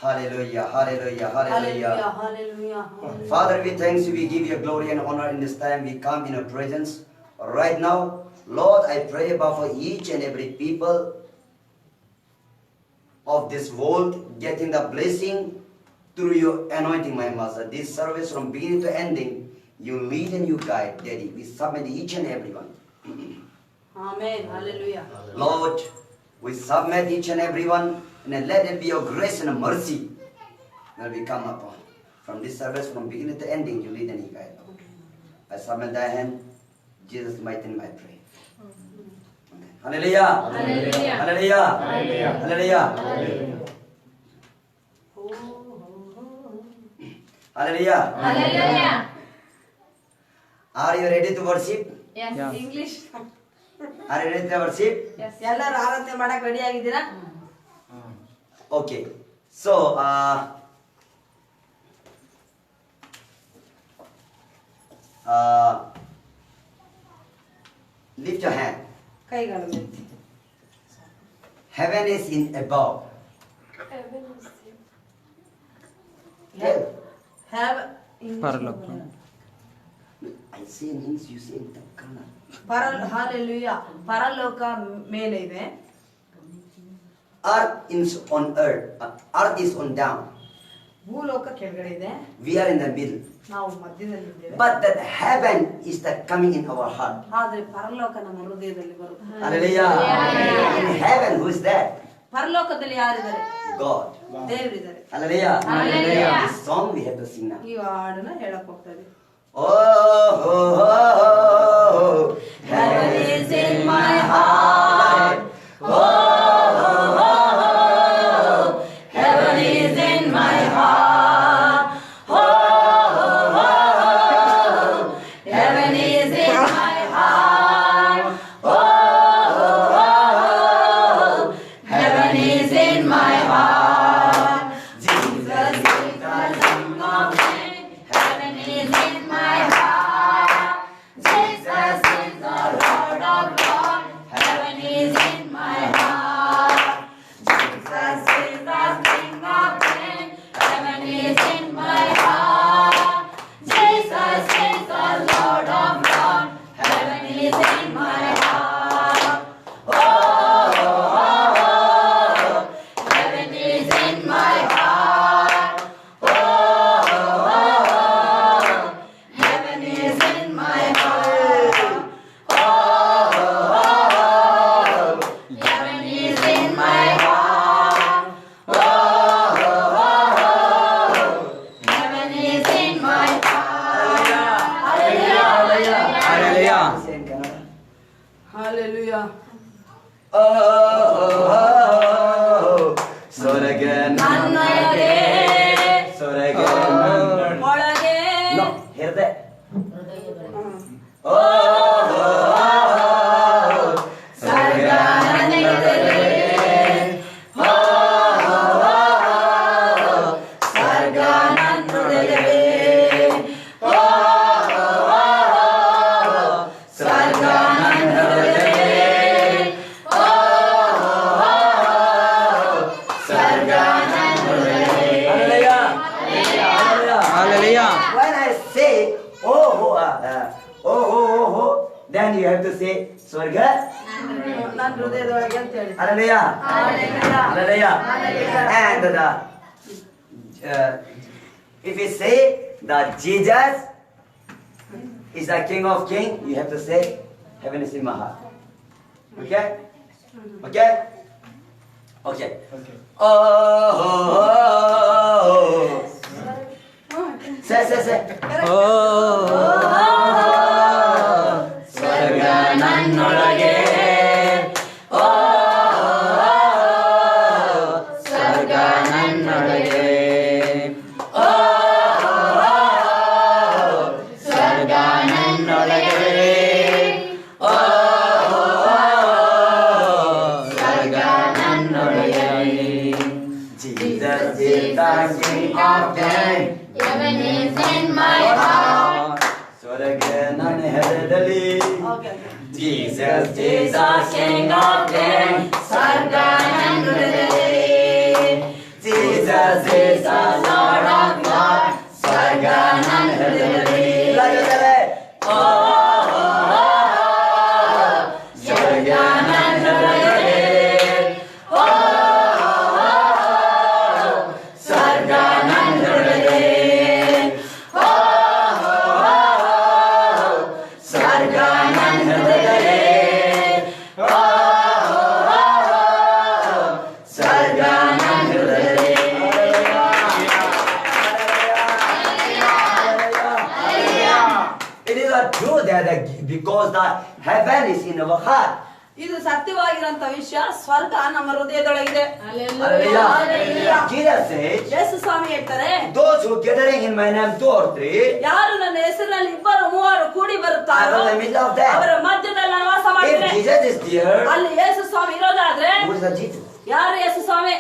Hallelujah, hallelujah, hallelujah. Hallelujah. Father, we thank you, we give you glory and honor in this time. We come in your presence right now. Lord, I pray about for each and every people of this world getting the blessing through your anointing, my Master. This service from beginning to ending, you lead and you guide, Daddy. We submit each and every one. Amen. Hallelujah. Lord, we submit each and every one, and let it be your grace and mercy that we come upon. From this service, from beginning to ending, you lead and you guide. I submit thy hand. Jesus' mighty name I pray. Amen. Hallelujah. Hallelujah. Hallelujah. Hallelujah. Hallelujah. Hallelujah. Hallelujah. Hallelujah. Are you ready to worship? Yes. Yeah. English. Are you ready to worship? Yes. ಎಲ್ಲರೂ ಆರಾಧನೆ ಮಾಡಕ್ಕೆ ready ಆಗಿದ್ದೀರಾ? Okay. So, lift your hand. ಕೈಗಳನ್ನು ಎತ್ತಿ. Heaven is in above. Hell. Have English ಪರಲೋಕ. ಬರೋಣ. I say in English, you say in Kannada. Hallelujah. ಪರಲೋಕ ಮೇಲೆ ಇದೆ. Earth is on earth. Earth is on down. ಭೂಲೋಕ ಕೆಳಗಡೆ ಇದೆ. We are in the middle. ನಾವು ಮಧ್ಯದಲ್ಲಿದ್ದೇವೆ. But that heaven is the coming in our heart. ಆದ್ರೆ ಪರಲೋಕ ನಮ್ಮ ಹೃದಯದಲ್ಲಿ ಬರುತ್ತೆ. Hallelujah. In heaven, who is that? ಪರಲೋಕದಲ್ಲಿ ಯಾರಿದ್ದಾರೆ? God. ದೇವರಿದ್ದಾರೆ. Hallelujah. Hallelujah. This song we have to sing now. ಈ ಹಾಡನ್ನ ಹೇಳಕ್ ಹೋಗ್ತಾ ಇದೀವಿ. Oh, oh, oh, oh, heaven is in my heart. Oh, oh, oh, oh, heaven is in my heart. Oh, oh, oh, oh, heaven is in my heart. Oh, oh, oh, heaven is in my heart. Jesus is the King of Kings. Heaven is in my heart. Jesus is the Lord of Lords. Heaven is in my heart. Jesus is the King of Kings. Heaven is in my heart. Jesus is the Lord of Lords. Heaven is in my heart. Oh, oh, oh, oh, heaven is in my heart. Oh, oh, oh, heaven is in my heart. Oh, oh, oh, heaven is in my heart. Oh, oh, oh, heaven is in my heart. Hallelujah. Hallelujah. Say in Kannada. Hallelujah. Oh, oh, oh, ಸ್ವರ್ಗ ನನ್ನೊಳಗೆ ಸ್ವರ್ಗ ಒಳಗೆ No, ಹೃದಯ. Oh, ಸ್ವರ್ಗ ನನ್ನೊಳಗೆ. Oh, ಸ್ವರ್ಗ ನನ್ನೊಳಗೆ. Oh, ಸ್ವರ್ಗ ನನ್ನೊಳಗೆ. ಸ್ವರ್ಗ ನನ್ನೊಳಗೆ. Hallelujah. When I say then you have to say Swarga. ನನ್ನ ಹೃದಯದೊಳಗೆ ಅಂತ ಹೇಳಿ. Hallelujah. Hallelujah. Hallelujah. Hallelujah. And if you say that Jesus is the King of Kings, you have to say heaven is in my heart. Okay? Okay? Okay. Oh. Say. ಸ್ವರ್ಗ ನನ್ನೊಳಗೆ. ಓ ಸ್ವರ್ಗ ನನ್ನೊಳಗೆ. ಓ ಸ್ವರ್ಗ ನನ್ನೊಳಗೆ. ಓ ಸ್ವರ್ಗ ನನ್ನೊಳಗೆ. Jesus is the King of Kings. Heaven is in my heart. ಸ್ವರ್ಗ ನನ್ನ ಹೃದಯದಲ್ಲಿ. Okay. Jesus is the King of Kings. ಸ್ವರ್ಗ ನನ್ನ ಹೃದಯದಲ್ಲಿ. Jesus Jesus is the Lord of Lords. ಸ್ವರ್ಗ ನನ್ನ ಹೃದಯದಲ್ಲಿ. ಎಲ್ಲ ಜೊತೆಲೆ. ಓ, ಸ್ವರ್ಗ ನನ್ನ ಹೃದಯದಲ್ಲಿ. ಓ, ಸ್ವರ್ಗ ನನ್ನ ಹೃದಯದಲ್ಲಿ. ಓ, ಸ್ವರ್ಗ ನನ್ನ ಹೃದಯದಲ್ಲಿ. ಓ, ಸ್ವರ್ಗ ನನ್ನ ಹೃದಯದಲ್ಲಿ. It is a truth that because the heaven is in our heart. ಇದು ಸತ್ಯವಾಗಿರಂತ ವಿಷಯ. ಸ್ವರ್ಗ ನಮ್ಮ ಹೃದಯದೊಳಗಿದೆ. Hallelujah. Jesus says, ಯೇಸು ಸ್ವಾಮಿ ಹೇಳ್ತಾರೆ, those who gathering in my name 2 or 3, ಯಾರು ನನ್ನ ಹೆಸರಿನಲ್ಲಿ 2 3 ಕೂಡಿ I ಬರುತ್ತಾರೋ am in the middle of them. ಅವರ ಮಧ್ಯದಲ್ಲಿ ನಾನು ವಾಸ If ಮಾಡ್ತೇನೆ. Jesus is there, ಅಲ್ಲಿ ಯೇಸು ಸ್ವಾಮಿ ಇರೋದಾದ್ರೆ who is the Jesus? ಯಾರು ಯೇಸು ಸ್ವಾಮಿ?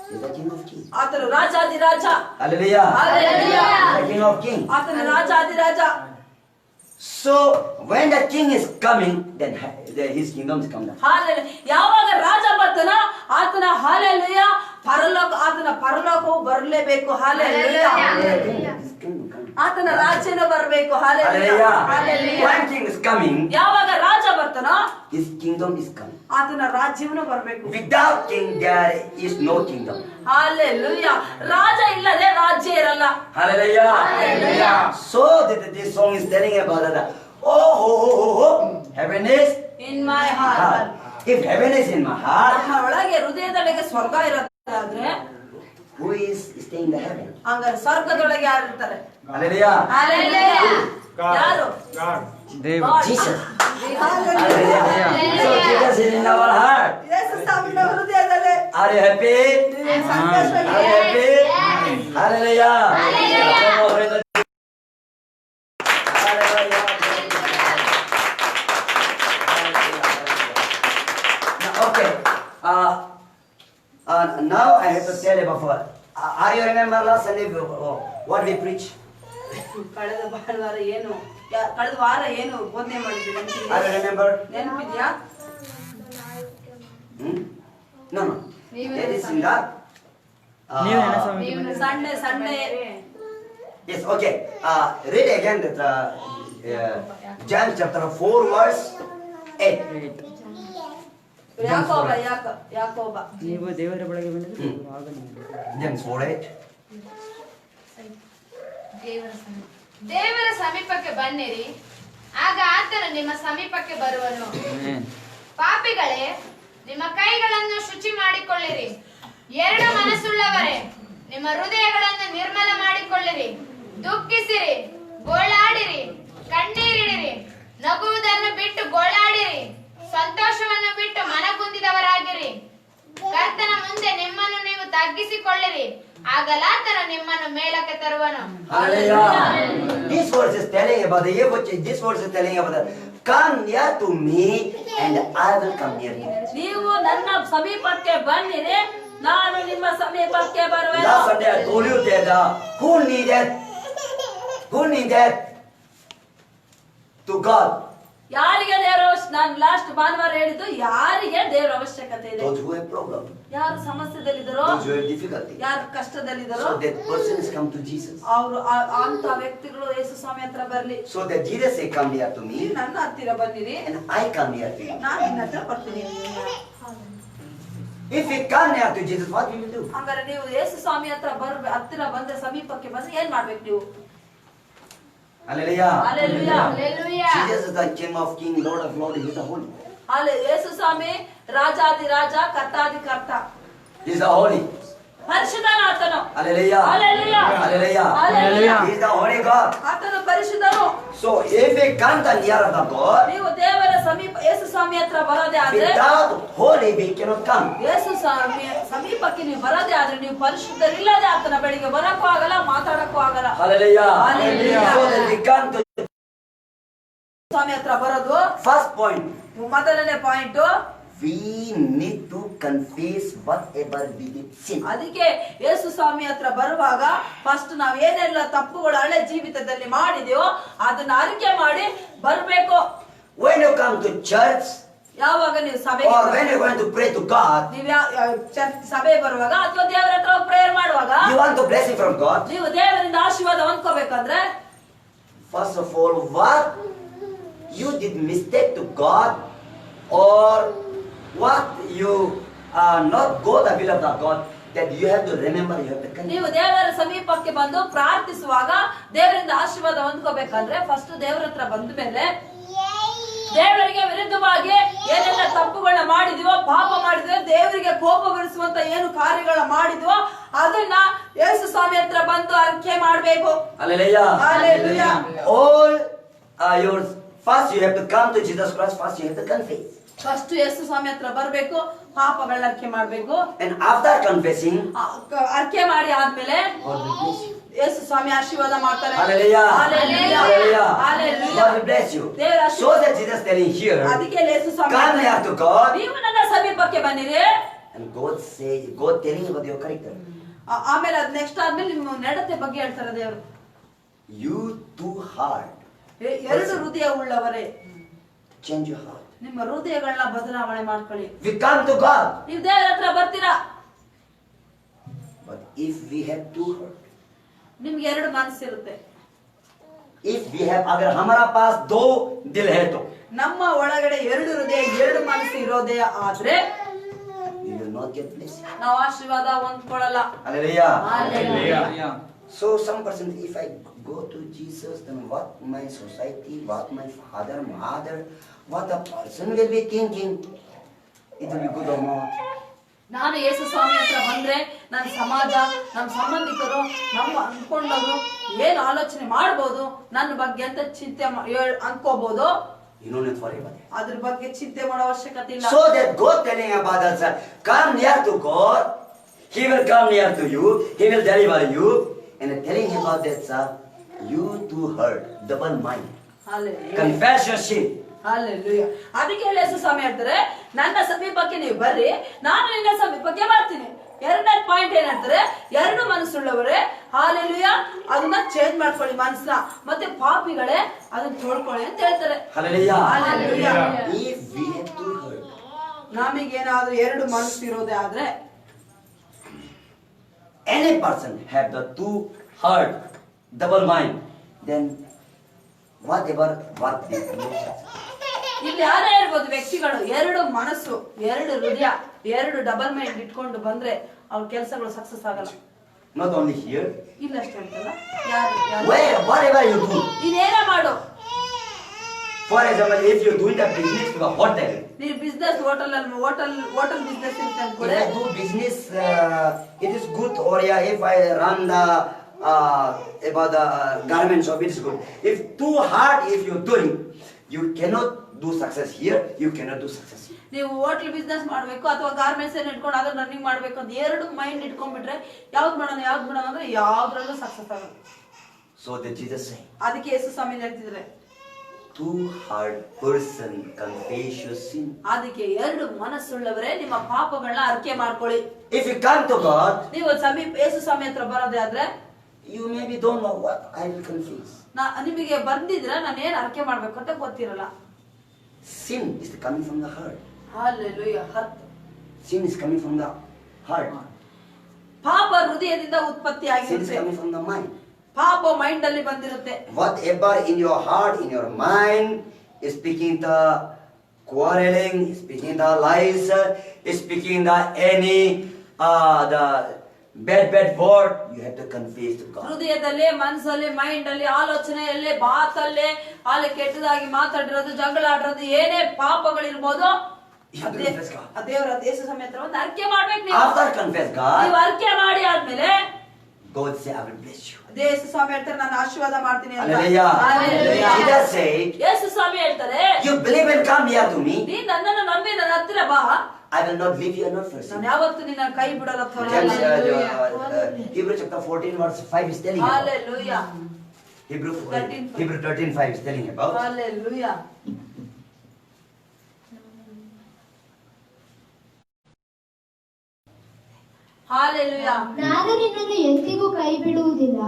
He is the King of Kings. ಆತನು ರಾಜಾದಿರಾಜ. Hallelujah. Hallelujah. He is the King of Kings. ಆತನು ರಾಜಾದಿರಾಜ. So when the King is coming, then his kingdom is come down. Hallelujah. ಯಾವಾಗ ರಾಜ ಬರ್ತಾನೋ ಆತನ hallelujah ಪರಲೋಕ, ಆತನ ಪರಲೋಕವು ಬರಲೇಬೇಕು. Hallelujah. His kingdom come. ಆತನ ರಾಜ್ಯನ ಬರಬೇಕು. Hallelujah. Hallelujah. When King is coming, ಯಾವಾಗ ರಾಜ ಬರ್ತಾನೋ his kingdom is coming. ಆತನ ರಾಜ್ಯವನು ಬರಬೇಕು. Without king, there is no kingdom. Hallelujah. ರಾಜ ಇಲ್ಲದೆ ರಾಜ್ಯ ಇರಲ್ಲ. Hallelujah. Hallelujah. So this song is telling about that. Oh, heaven is in my heart. heart. If heaven is in my heart, ನಮ್ಮ ಒಳಗೆ ಹೃದಯದೊಳಗೆ ಸ್ವರ್ಗ ಇರೋದಾದ್ರೆ who is staying in the heaven? ಹಂಗಾರೆ ಸ್ವರ್ಗದೊಳಗೆ ಯಾರು ಇರ್ತಾರೆ? Hallelujah. Hallelujah. ಯಾರು? God. Jesus. Hallelujah. So Jesus is in our heart. ಯೇಸು ಸ್ವಾಮಿನ ಹೃದಯದಲ್ಲಿ Are you happy? ಸಂತೋಷವಾಗಿ Are you happy? Hallelujah. Hallelujah. Okay. Now I have to tell you before. Are you remember last Sunday what we preach? ಕಳೆದ ಭಾನುವಾರ ಏನು ಕಳೆದ ವಾರ ಏನು ಬೋಧನೆ ಮಾಡಿದ್ವಿ Are you remember? ನೆನಪಿದ್ಯಾ? No. That is in the. Sunday Yes. Okay. Read again that John chapter 4 verse 8. ಯಾಕೋಬ ನೀವು ದೇವರ ಬಳಿಗೆ ಬಂದರೆ ಆಗ ನೀವು James 4:8. ದೇವರ ಸಮೀಪಕ್ಕೆ ಬನ್ನಿರಿ, ಆಗ ಆತನು ನಿಮ್ಮ ಸಮೀಪಕ್ಕೆ ಬರುವನು. ಪಾಪಿಗಳೇ, ನಿಮ್ಮ ಕೈಗಳನ್ನು ಶುಚಿ ಮಾಡಿಕೊಳ್ಳಿರಿ. ಎರಡು ಮನಸ್ಸುಳ್ಳವರೇ, ನಿಮ್ಮ ಹೃದಯಗಳನ್ನು ನಿರ್ಮಲ ಮಾಡಿಕೊಳ್ಳಿರಿ. ದುಃಖಿಸಿರಿ, ಗೋಳಾಡಿರಿ, ಕಣ್ಣೀರಿಡಿರಿ. ನಗುವುದನ್ನು ಬಿಟ್ಟು ಗೋಳಾಡಿರಿ, ಸಂತೋಷವನ್ನು ಬಿಟ್ಟು ಮನಗುಂದಿದವರಾಗಿರಿ. ಕರ್ತನ ಮುಂದೆ ನಿಮ್ಮನ್ನು ನೀವು ತಗ್ಗಿಸಿಕೊಳ್ಳಿರಿ, ಆಗಲಾತನು ನಿಮ್ಮನ್ನು ಮೇಲಕ್ಕೆ ತರುವನು. Hallelujah. This verse is telling about this verse is telling about come near to me and I will come near you. ನೀವು ನನ್ನ ಸಮೀಪಕ್ಕೆ ಬನ್ನಿರಿ, ನಾನು ನಿಮ್ಮ ಸಮೀಪಕ್ಕೆ ಬರುವೆನು. Last Sunday I told you that who needed to God? ಯಾರಿಗೆ ದೇವರ ನಾನು ಲಾಸ್ಟ್ ಭಾನುವಾರ ಹೇಳಿದ್ದು, ಯಾರಿಗೆ ದೇವರ ಅವಶ್ಯಕತೆ ಇದೆ? Those who have problem. ಯಾರು ಸಮಸ್ಯೆದಲ್ಲಿದ್ದಾರೋ, Those who have difficulty. ಯಾರು ಕಷ್ಟದಲ್ಲಿದ್ದಾರೋ, So that person is come to Jesus. ಅವರು ಅಂತ ವ್ಯಕ್ತಿಗಳು ಯೇಸು ಸ್ವಾಮಿ ಹತ್ರ ಬರ್ಲಿ. So that Jesus say come near to ನೀವು me ನನ್ನ ಹತ್ತಿರ ಬನ್ನಿರಿ, and I come near to you. ನಾನು ನಿನ್ನ ಹತ್ರ ಬರ್ತೀನಿ. If we come near to Jesus, what we will do? ಹಂಗಾರೆ ನೀವು ಯೇಸು ಸ್ವಾಮಿ ಹತ್ತಿರ ಬಂದ್ರೆ, ಸಮೀಪಕ್ಕೆ ಬಂದ್ರೆ ಏನ್ ಮಾಡ್ಬೇಕು ನೀವು? Hallelujah. Hallelujah. Hallelujah. Jesus is the King of Kings, Lord of Lords, He is the Holy. ಅಲ್ಲಿ ಯೇಸು ಸ್ವಾಮಿ ರಾಜಾದಿರಾಜ, ಕರ್ತಾದಿಕರ್ತ, He is the Holy. ಪರಿಶುದ್ಧನಾತನು. Hallelujah. Hallelujah. Hallelujah. Hallelujah. He is the Holy God. ಆತನು ಪರಿಶುದ್ಧನು. So if we come the near of the God, ನೀವು ದೇವರ ಸಮೀಪ ಯೇಸು ಸ್ವಾಮಿ ಹತ್ರ ಬರೋದೇ ಆದ್ರೆ, without holy we cannot come. ಯೇಸು ಸ್ವಾಮಿ ಸಮೀಪಕ್ಕೆ ನೀವು ಬರೋದೇ ಆದ್ರೆ, ನೀವು ಪರಿಶುದ್ಧರಿಲ್ಲದೆ ಆತನ ಬಳಿಗೆ ಬರಕ್ಕೂ ಆಗಲ್ಲ, ಮಾತಾಡಕ್ಕೂ ಆಗಲ್ಲ. Hallelujah. Hallelujah. So that we come to ಸ್ವಾಮಿ ಹತ್ರ ಬರೋದು first point. ಮೊದಲನೇ point. We need to confess whatever we did sin. ಅದಕ್ಕೆ ಯೇಸು ಸ್ವಾಮಿ ಹತ್ರ ಬರುವಾಗ ಫಸ್ಟ್ ನಾವ್ ಏನೆಲ್ಲ ತಪ್ಪುಗಳು ಹಳೆ ಜೀವಿತದಲ್ಲಿ ಮಾಡಿದೆವೋ ಅದನ್ನ ಅರಿಕೆ ಮಾಡಿ ಬರ್ಬೇಕು. When you come to church ಯಾವಾಗ ನೀವು ಸಭೆ or when you are going to pray to God, ನೀವು ಸಭೆ ಬರುವಾಗ ಅಥವಾ ದೇವರ ಹತ್ರ ಪ್ರೇಯರ್ ಮಾಡುವಾಗ want the blessing from God, ನೀವು ದೇವರಿಂದ ಆಶೀರ್ವಾದ ಹೊಂದ್ಕೋಬೇಕಂದ್ರೆ first of all, what you did mistake to God, or what you not go the will of the God, that you have to remember, you have to continue. ನೀವು ದೇವರ ಸಮೀಪಕ್ಕೆ ಬಂದು ಪ್ರಾರ್ಥಿಸುವಾಗ ದೇವರಿಂದ ಆಶೀರ್ವಾದ ಹೊಂದ್ಕೋಬೇಕಂದ್ರೆ first ದೇವರ ಹತ್ರ ಬಂದ ಮೇಲೆ ದೇವರಿಗೆ ವಿರುದ್ಧವಾಗಿ ಏನೆಲ್ಲ ತಪ್ಪುಗಳನ್ನ ಮಾಡಿದೀವೋ, ಪಾಪ ಮಾಡಿದ್ವೋ, ದೇವರಿಗೆ ಕೋಪ ಬರಿಸುವಂತ ಏನು ಕಾರ್ಯಗಳ ಮಾಡಿದ್ವೋ ಅದನ್ನ ಯೇಸು ಸ್ವಾಮಿ ಹತ್ರ ಬಂದು ಅರ್ಕೆ ಮಾಡ್ಬೇಕು. Hallelujah. Hallelujah. All yours. First you have to come to Jesus Christ. First you have to confess. First Yesu ಸ್ವಾಮಿ ಹತ್ರ ಬರ್ಬೇಕು, ಪಾಪಗಳನ್ನ ಅರ್ಕೆ ಮಾಡ್ಬೇಕು. And after confessing, ಅರ್ಕೆ ಮಾಡಿ ಆದ್ಮೇಲೆ God will bless you. ಯೇಸು ಸ್ವಾಮಿ ಆಶೀರ್ವಾದ ಮಾಡ್ತಾರೆ. Hallelujah. Hallelujah. Hallelujah. Hallelujah. God will bless you. ದೇವರ So that Jesus telling here, ಅದಕ್ಕೆ ಯೇಸು ಸ್ವಾಮಿ come near to God, ನೀವು ನನ್ನ ಸಮೀಪಕ್ಕೆ ಬನ್ನಿರಿ. and God telling about your character. ಆಮೇಲೆ ಅದ್ ನೆಕ್ಸ್ಟ್ ಆದ್ಮೇಲೆ ನಿಮ್ಮ ನಡತೆ ಬಗ್ಗೆ ಹೇಳ್ತಾರೆ ದೇವರು. You too hard. ಎರಡು ಹೃದಯ ಉಳ್ಳವರೇ, Change your heart. ನಿಮ್ಮ ಹೃದಯಗಳನ್ನ ಬದಲಾವಣೆ ಮಾಡ್ಕೊಳ್ಳಿ. We come to God, ನೀವು ದೇವರ ಹತ್ರ ಬರ್ತೀರಾ, but if we have two heart, ನಿಮ್ಗೆ ಎರಡು ಮನಸ್ಸಿರುತ್ತೆ. if we have, अगर हमारा पास दो दिल है तो ನಮ್ಮ ಒಳಗಡೆ ಎರಡು ಹೃದಯ, ಎರಡು ಮನಸ್ಸು ಇರೋದೇ ಆದ್ರೆ we will not get blessing. ನಾವು ಆಶೀರ್ವಾದ ಹೊಂದ್ಕೊಳ್ಳಲ್ಲ. Hallelujah. Hallelujah. So some person, if I go to Jesus, then what my society, what my father, mother, what the person will be thinking, it will be good or not. ನಾನು ಯೇಸು ಸ್ವಾಮಿ ಹತ್ರ ಬಂದ್ರೆ ನನ್ನ ಸಮಾಜ, ನಮ್ಮ ಸಂಬಂಧಿಕರು, ನಮ್ಮ ಅನ್ಕೊಂಡವರು ಏನ್ ಆಲೋಚನೆ ಮಾಡ್ಬೋದು ನನ್ನ ಬಗ್ಗೆ ಅಂತ ಚಿಂತೆ ಅನ್ಕೋಬಹುದು. You don't need to worry about it. ಅದ್ರ ಬಗ್ಗೆ ಚಿಂತೆ ಮಾಡೋ ಅವಶ್ಯಕತೆ ಇಲ್ಲ. So that God telling about us, come near to God, He will come near to you, He will deliver you, and telling him about that, sir, you too hurt, double mind. Hallelujah. Confess your sin. Hallelujah. ಅದಕ್ಕೆ ಯೇಸು ಸ್ವಾಮಿ ಹೇಳ್ತಾರೆ, ನನ್ನ ಸಮೀಪಕ್ಕೆ ನೀವು ಬರ್ರಿ, ನಾನು ನಿನ್ನ ಸಮೀಪಕ್ಕೆ ಬರ್ತೀನಿ. ಎರಡನೇ ಪಾಯಿಂಟ್ ಏನ್ ಹೇಳ್ತಾರೆ, ಎರಡು ಮನಸ್ಸುಳ್ಳವರೇ, ಹಾಲೆಲೂಯಾ, ಅದನ್ನ ಚೇಂಜ್ ಮಾಡ್ಕೊಳ್ಳಿ ಮನಸ್ಸನ್ನ, ಮತ್ತೆ ಪಾಪಿಗಳೇ ಅದನ್ನ ತೋಡ್ಕೊಳ್ಳಿ ಅಂತ ಹೇಳ್ತಾರೆ. Hallelujah. Hallelujah. If we have two hurt, ನಮಗೇನಾದ್ರೂ ಎರಡು ಮನಸ್ಸು ಇರೋದೇ ಆದ್ರೆ, any person have the two heart, double mind, then whatever what they do. ಇಲ್ಲಿ ಯಾರೇ ಇರ್ಬೋದು ವ್ಯಕ್ತಿಗಳು, ಎರಡು ಮನಸ್ಸು, ಎರಡು ಹೃದಯ, ಎರಡು ಡಬಲ್ ಮೈಂಡ್ ಇಟ್ಕೊಂಡು ಬಂದ್ರೆ ಅವ್ರ ಕೆಲಸಗಳು ಸಕ್ಸಸ್ ಆಗಲ್ಲ. Not only here, ಇಲ್ಲ ಅಷ್ಟೇ ಅಂತಲ್ಲ, ಯಾರು whatever you do. ನೀನೇನೇ ಮಾಡು. For example, if you doing the business to a hotel, ನೀನು ಬಿಸ್ನೆಸ್ ಹೋಟೆಲ್ ಬಿಸ್ನೆಸ್ ಇರುತ್ತೆ if ಅನ್ಕೊಳ್ಳಿ. I do business, it is good. Or yeah, if I run the about the garment shop, it is good. If too hard, if you're doing, you cannot do success here. You cannot do success here. ನೀವು hotel business ಮಾಡ್ಬೇಕು ಅಥವಾ garments ಏನ್ ಇಟ್ಕೊಂಡು ಅದನ್ನ running ಮಾಡ್ಬೇಕು ಅಂತ ಎರಡು mind ಇಟ್ಕೊಂಡ್ಬಿಟ್ರೆ ಯಾವ್ದು ಮಾಡೋಣ ಅಂದ್ರೆ ಯಾವ್ದ್ರಲ್ಲೂ ಸಕ್ಸಸ್ ಆಗಲ್ಲ. So the Jesus saying, ಅದಕ್ಕೆ ಯೇಸು ಸ್ವಾಮಿ ಹೇಳ್ತಿದ್ರೆ, too hard person confess your sin. ಅದಕ್ಕೆ ಎರಡು ಮನಸ್ಸುಳ್ಳವರೇ ನಿಮ್ಮ ಪಾಪಗಳನ್ನ ಅರ್ಕೆ ಮಾಡ್ಕೊಳ್ಳಿ. If you come to God, ನೀವು ಯೇಸು ಸ್ವಾಮಿ ಹತ್ರ ಬರೋದೇ ಆದ್ರೆ you maybe don't know what I will confess. ನಿಮಗೆ ಬಂದಿದ್ರೆ ನಾನು ಏನ್ ಅರ್ಕೆ ಮಾಡ್ಬೇಕು ಅಂತ ಗೊತ್ತಿರಲ್ಲ. Sin is coming from the heart. Hallelujah. Sin is coming from the heart. ಪಾಪ ಹೃದಯದಿಂದ ಉತ್ಪತ್ತಿ Sin is ಆಗಿರುತ್ತೆ. coming from the mind. ಪಾಪ ಮೈಂಡ್ ಅಲ್ಲಿ ಬಂದಿರುತ್ತೆ. Whatever in your heart, in your mind, is speaking the quarreling, is speaking the lies, is speaking the any the bad word, you have to confess to God. ಹೃದಯದಲ್ಲಿ, ಮನಸ್ಸಲ್ಲಿ, mind ಅಲ್ಲಿ, ಆಲೋಚನೆಯಲ್ಲಿ, ಮಾತಲ್ಲಿ ಅಲ್ಲಿ ಕೆಟ್ಟದಾಗಿ ಮಾತಾಡಿರೋದು, ಜಗಳ ಆಡಿರೋದು, ಏನೇ ಪಾಪಗಳಿರ್ಬೋದು, ದೇವರ ಯೇಸು ಸ್ವಾಮಿ ಹತ್ರ ಒಂದು ಅರ್ಕೆ ಮಾಡ್ಬೇಕು ನೀವು. After confess God, ನೀವು ಅರ್ಕೆ ಮಾಡಿ ಆದ್ಮೇಲೆ God say, I will bless you. ಯೇಸು ಸ್ವಾಮಿ ಹೇಳ್ತಾರೆ, ನಾನು ಆಶೀರ್ವಾದ ಮಾಡ್ತೀನಿ ಅಂತ. Hallelujah. Hallelujah. Jesus said, ಯೇಸು ಸ್ವಾಮಿ ಹೇಳ್ತಾರೆ, you believe and come here to me, ನೀ ನನ್ನನ್ನು ನಂಬಿ ನನ್ನ ಹತ್ತಿರ ಬಾ, I will not leave you and not forsake ನಾನು you. ಯಾವತ್ತೂ ನಿನ್ನ ಕೈ ಬಿಡಲ್ಲ. James, Hebrew chapter 14 verse 5 is telling about. Hallelujah. Hebrew 13:5 is telling about. Hallelujah. Hallelujah. ನಾನು ನಿನ್ನನ್ನು ಎಂದಿಗೂ ಕೈ ಬಿಡುವುದಿಲ್ಲ,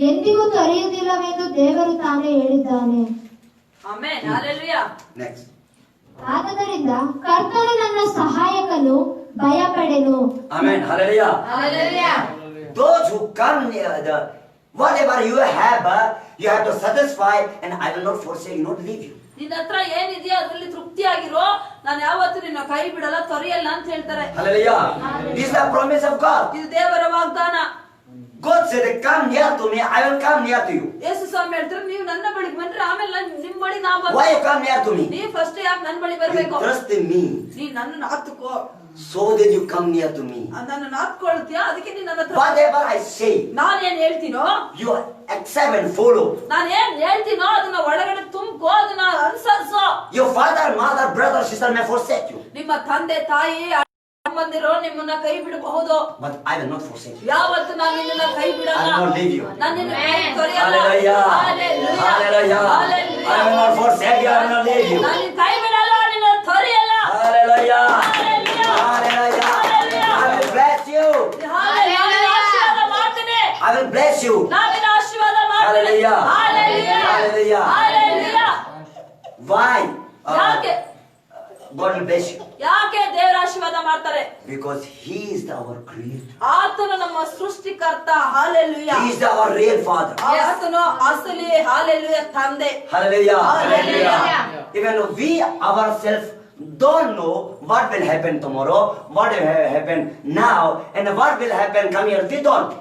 ಎಂದಿಗೂ ತೊರೆಯುವುದಿಲ್ಲವೆಂದು ದೇವರು ತಾನೇ ಹೇಳಿದ್ದಾನೆ. Amen. Hallelujah. Next. ಆದ್ದರಿಂದ ಕರ್ತನು ನನ್ನ ಸಹಾಯಕನು, ಭಯಪಡೆನು. Amen. Hallelujah. Hallelujah. those who come near whatever you have to satisfy, and I will not forsake, not leave you. ನಿನ್ನ ಹತ್ರ ಏನಿದೆಯೋ ಅದ್ರಲ್ಲಿ ತೃಪ್ತಿಯಾಗಿರೋ, ನಾನು ಯಾವತ್ತೂ ನಿನ್ನ ಕೈ ಬಿಡಲ್ಲ, ತೊರೆಯಲ್ಲ ಅಂತ ಹೇಳ್ತಾರೆ. Hallelujah. This is the promise of God. ಇದು ದೇವರ ವಾಗ್ದಾನ. God said, come near to me, I will come near to you. ಯೇಸು ಸ್ವಾಮಿ ಹೇಳ್ತಾರೆ, ನೀವು ನನ್ನ ಬಳಿಗೆ ಬಂದ್ರೆ ಆಮೇಲೆ ನಿಮ್ ಬಳಿ ನಾ Why you come near to me? ನೀವು ಫಸ್ಟ್ ಯಾಕೆ ನನ್ನ ಬಳಿ You ಬರ್ಬೇಕು? trust in me, ನೀ ನನ್ನನ್ನು ಹತ್ತುಕೋ, so that you come near to me. ನನ್ನನ್ನು ಹತ್ಕೊಳ್ತೀಯ, ಅದಕ್ಕೆ ನೀನ್ ನನ್ನ ಹತ್ರ Whatever I say, ನಾನೇನ್ ಹೇಳ್ತೀನೋ, you accept and follow. ನಾನು ಏನ್ ಹೇಳ್ತೀನೋ ಅದನ್ನ ಒಳಗಡೆ ತುಂಬ್ಕೋ, ಅದನ್ನ ಅನುಸರಿಸೋ. Your father, mother, brother, sister may forsake you, ನಿಮ್ಮ ತಂದೆ ತಾಯಿ ಅಮ್ಮಂದಿರೋ ನಿಮ್ಮನ್ನ ಕೈ ಬಿಡಬಹುದು, but I will not forsake you. ಯಾವತ್ತು ನಾನು ನಿನ್ನ ಕೈ I ಬಿಡಲ್ಲ, will not leave you. ನಾನು ನಿನ್ನ ಕೈ ತೊರೆಯಲ್ಲ. Hallelujah. Hallelujah. Hallelujah. Hallelujah. I will not forsake you, I will not leave you. ನಾನು ನಿನ್ನ ಕೈ ಬಿಡಲ್ಲ, ನಿನ್ನ ತೊರೆಯಲ್ಲ. Hallelujah. Hallelujah. Hallelujah. Hallelujah. I will bless you. Hallelujah. ಆಶೀರ್ವಾದ ಮಾಡ್ತೀನಿ, I will bless you. ನಾನು ನಿನ್ನ ಆಶೀರ್ವಾದ ಮಾಡ್ತೀನಿ. Hallelujah. Hallelujah. Hallelujah. Hallelujah. Why? ಯಾಕೆ God will bless you. ಯಾಕೆ ದೇವರ ಆಶೀರ್ವಾದ ಮಾಡ್ತಾರೆ? Because He is our creator. ಆತನು ನಮ್ಮ ಸೃಷ್ಟಿಕರ್ತ. Hallelujah. He is our real Father. ಆತನು ಅಸಲಿ ಹಾಲೆಲೂಯಾ ತಂದೆ. Hallelujah. Hallelujah. Even we ourselves don't know what will happen tomorrow, what will happen now, and what will happen come here. We don't.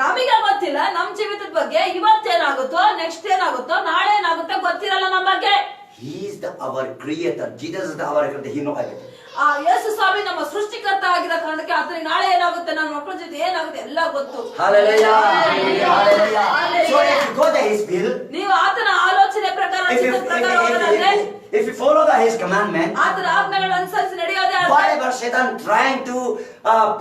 ನಮಗೆ ಗೊತ್ತಿಲ್ಲ ನಮ್ ಜೀವಿತದ ಬಗ್ಗೆ, ಇವತ್ತೇನಾಗುತ್ತೋ, ನೆಕ್ಸ್ಟ್ ಏನಾಗುತ್ತೋ, ನಾಳೆ ಏನಾಗುತ್ತೋ ಗೊತ್ತಿರಲ್ಲ ನಮ್ಮ ಬಗ್ಗೆ. He is our creator. Jesus is our creator. He knows everything. ಆ ಯೇಸು ಸ್ವಾಮಿ ನಮ್ಮ ಸೃಷ್ಟಿಕರ್ತ ಆಗಿರೋ ಕಾರಣಕ್ಕೆ ಆತನಿಗೆ ನಾಳೆ ಏನಾಗುತ್ತೆ, ನನ್ನ ಮಕ್ಕಳ ಜೊತೆ ಏನಾಗುತ್ತೆ ಎಲ್ಲ ಗೊತ್ತು. Hallelujah. Hallelujah. So if you go to His will, ನೀವು ಆತನ ಆಲೋಚನೆ ಪ್ರಕಾರ, ಚಿತ್ತದ ಪ್ರಕಾರ ಹೋಗೋದಾದ್ರೆ, if you follow His commandment, ಆತನ ಆಜ್ಞೆಗಳನ್ನು ಅನುಸರಿಸಿ ನಡೆಯೋದೇ ಆದ್ರೆ, whatever Satan trying to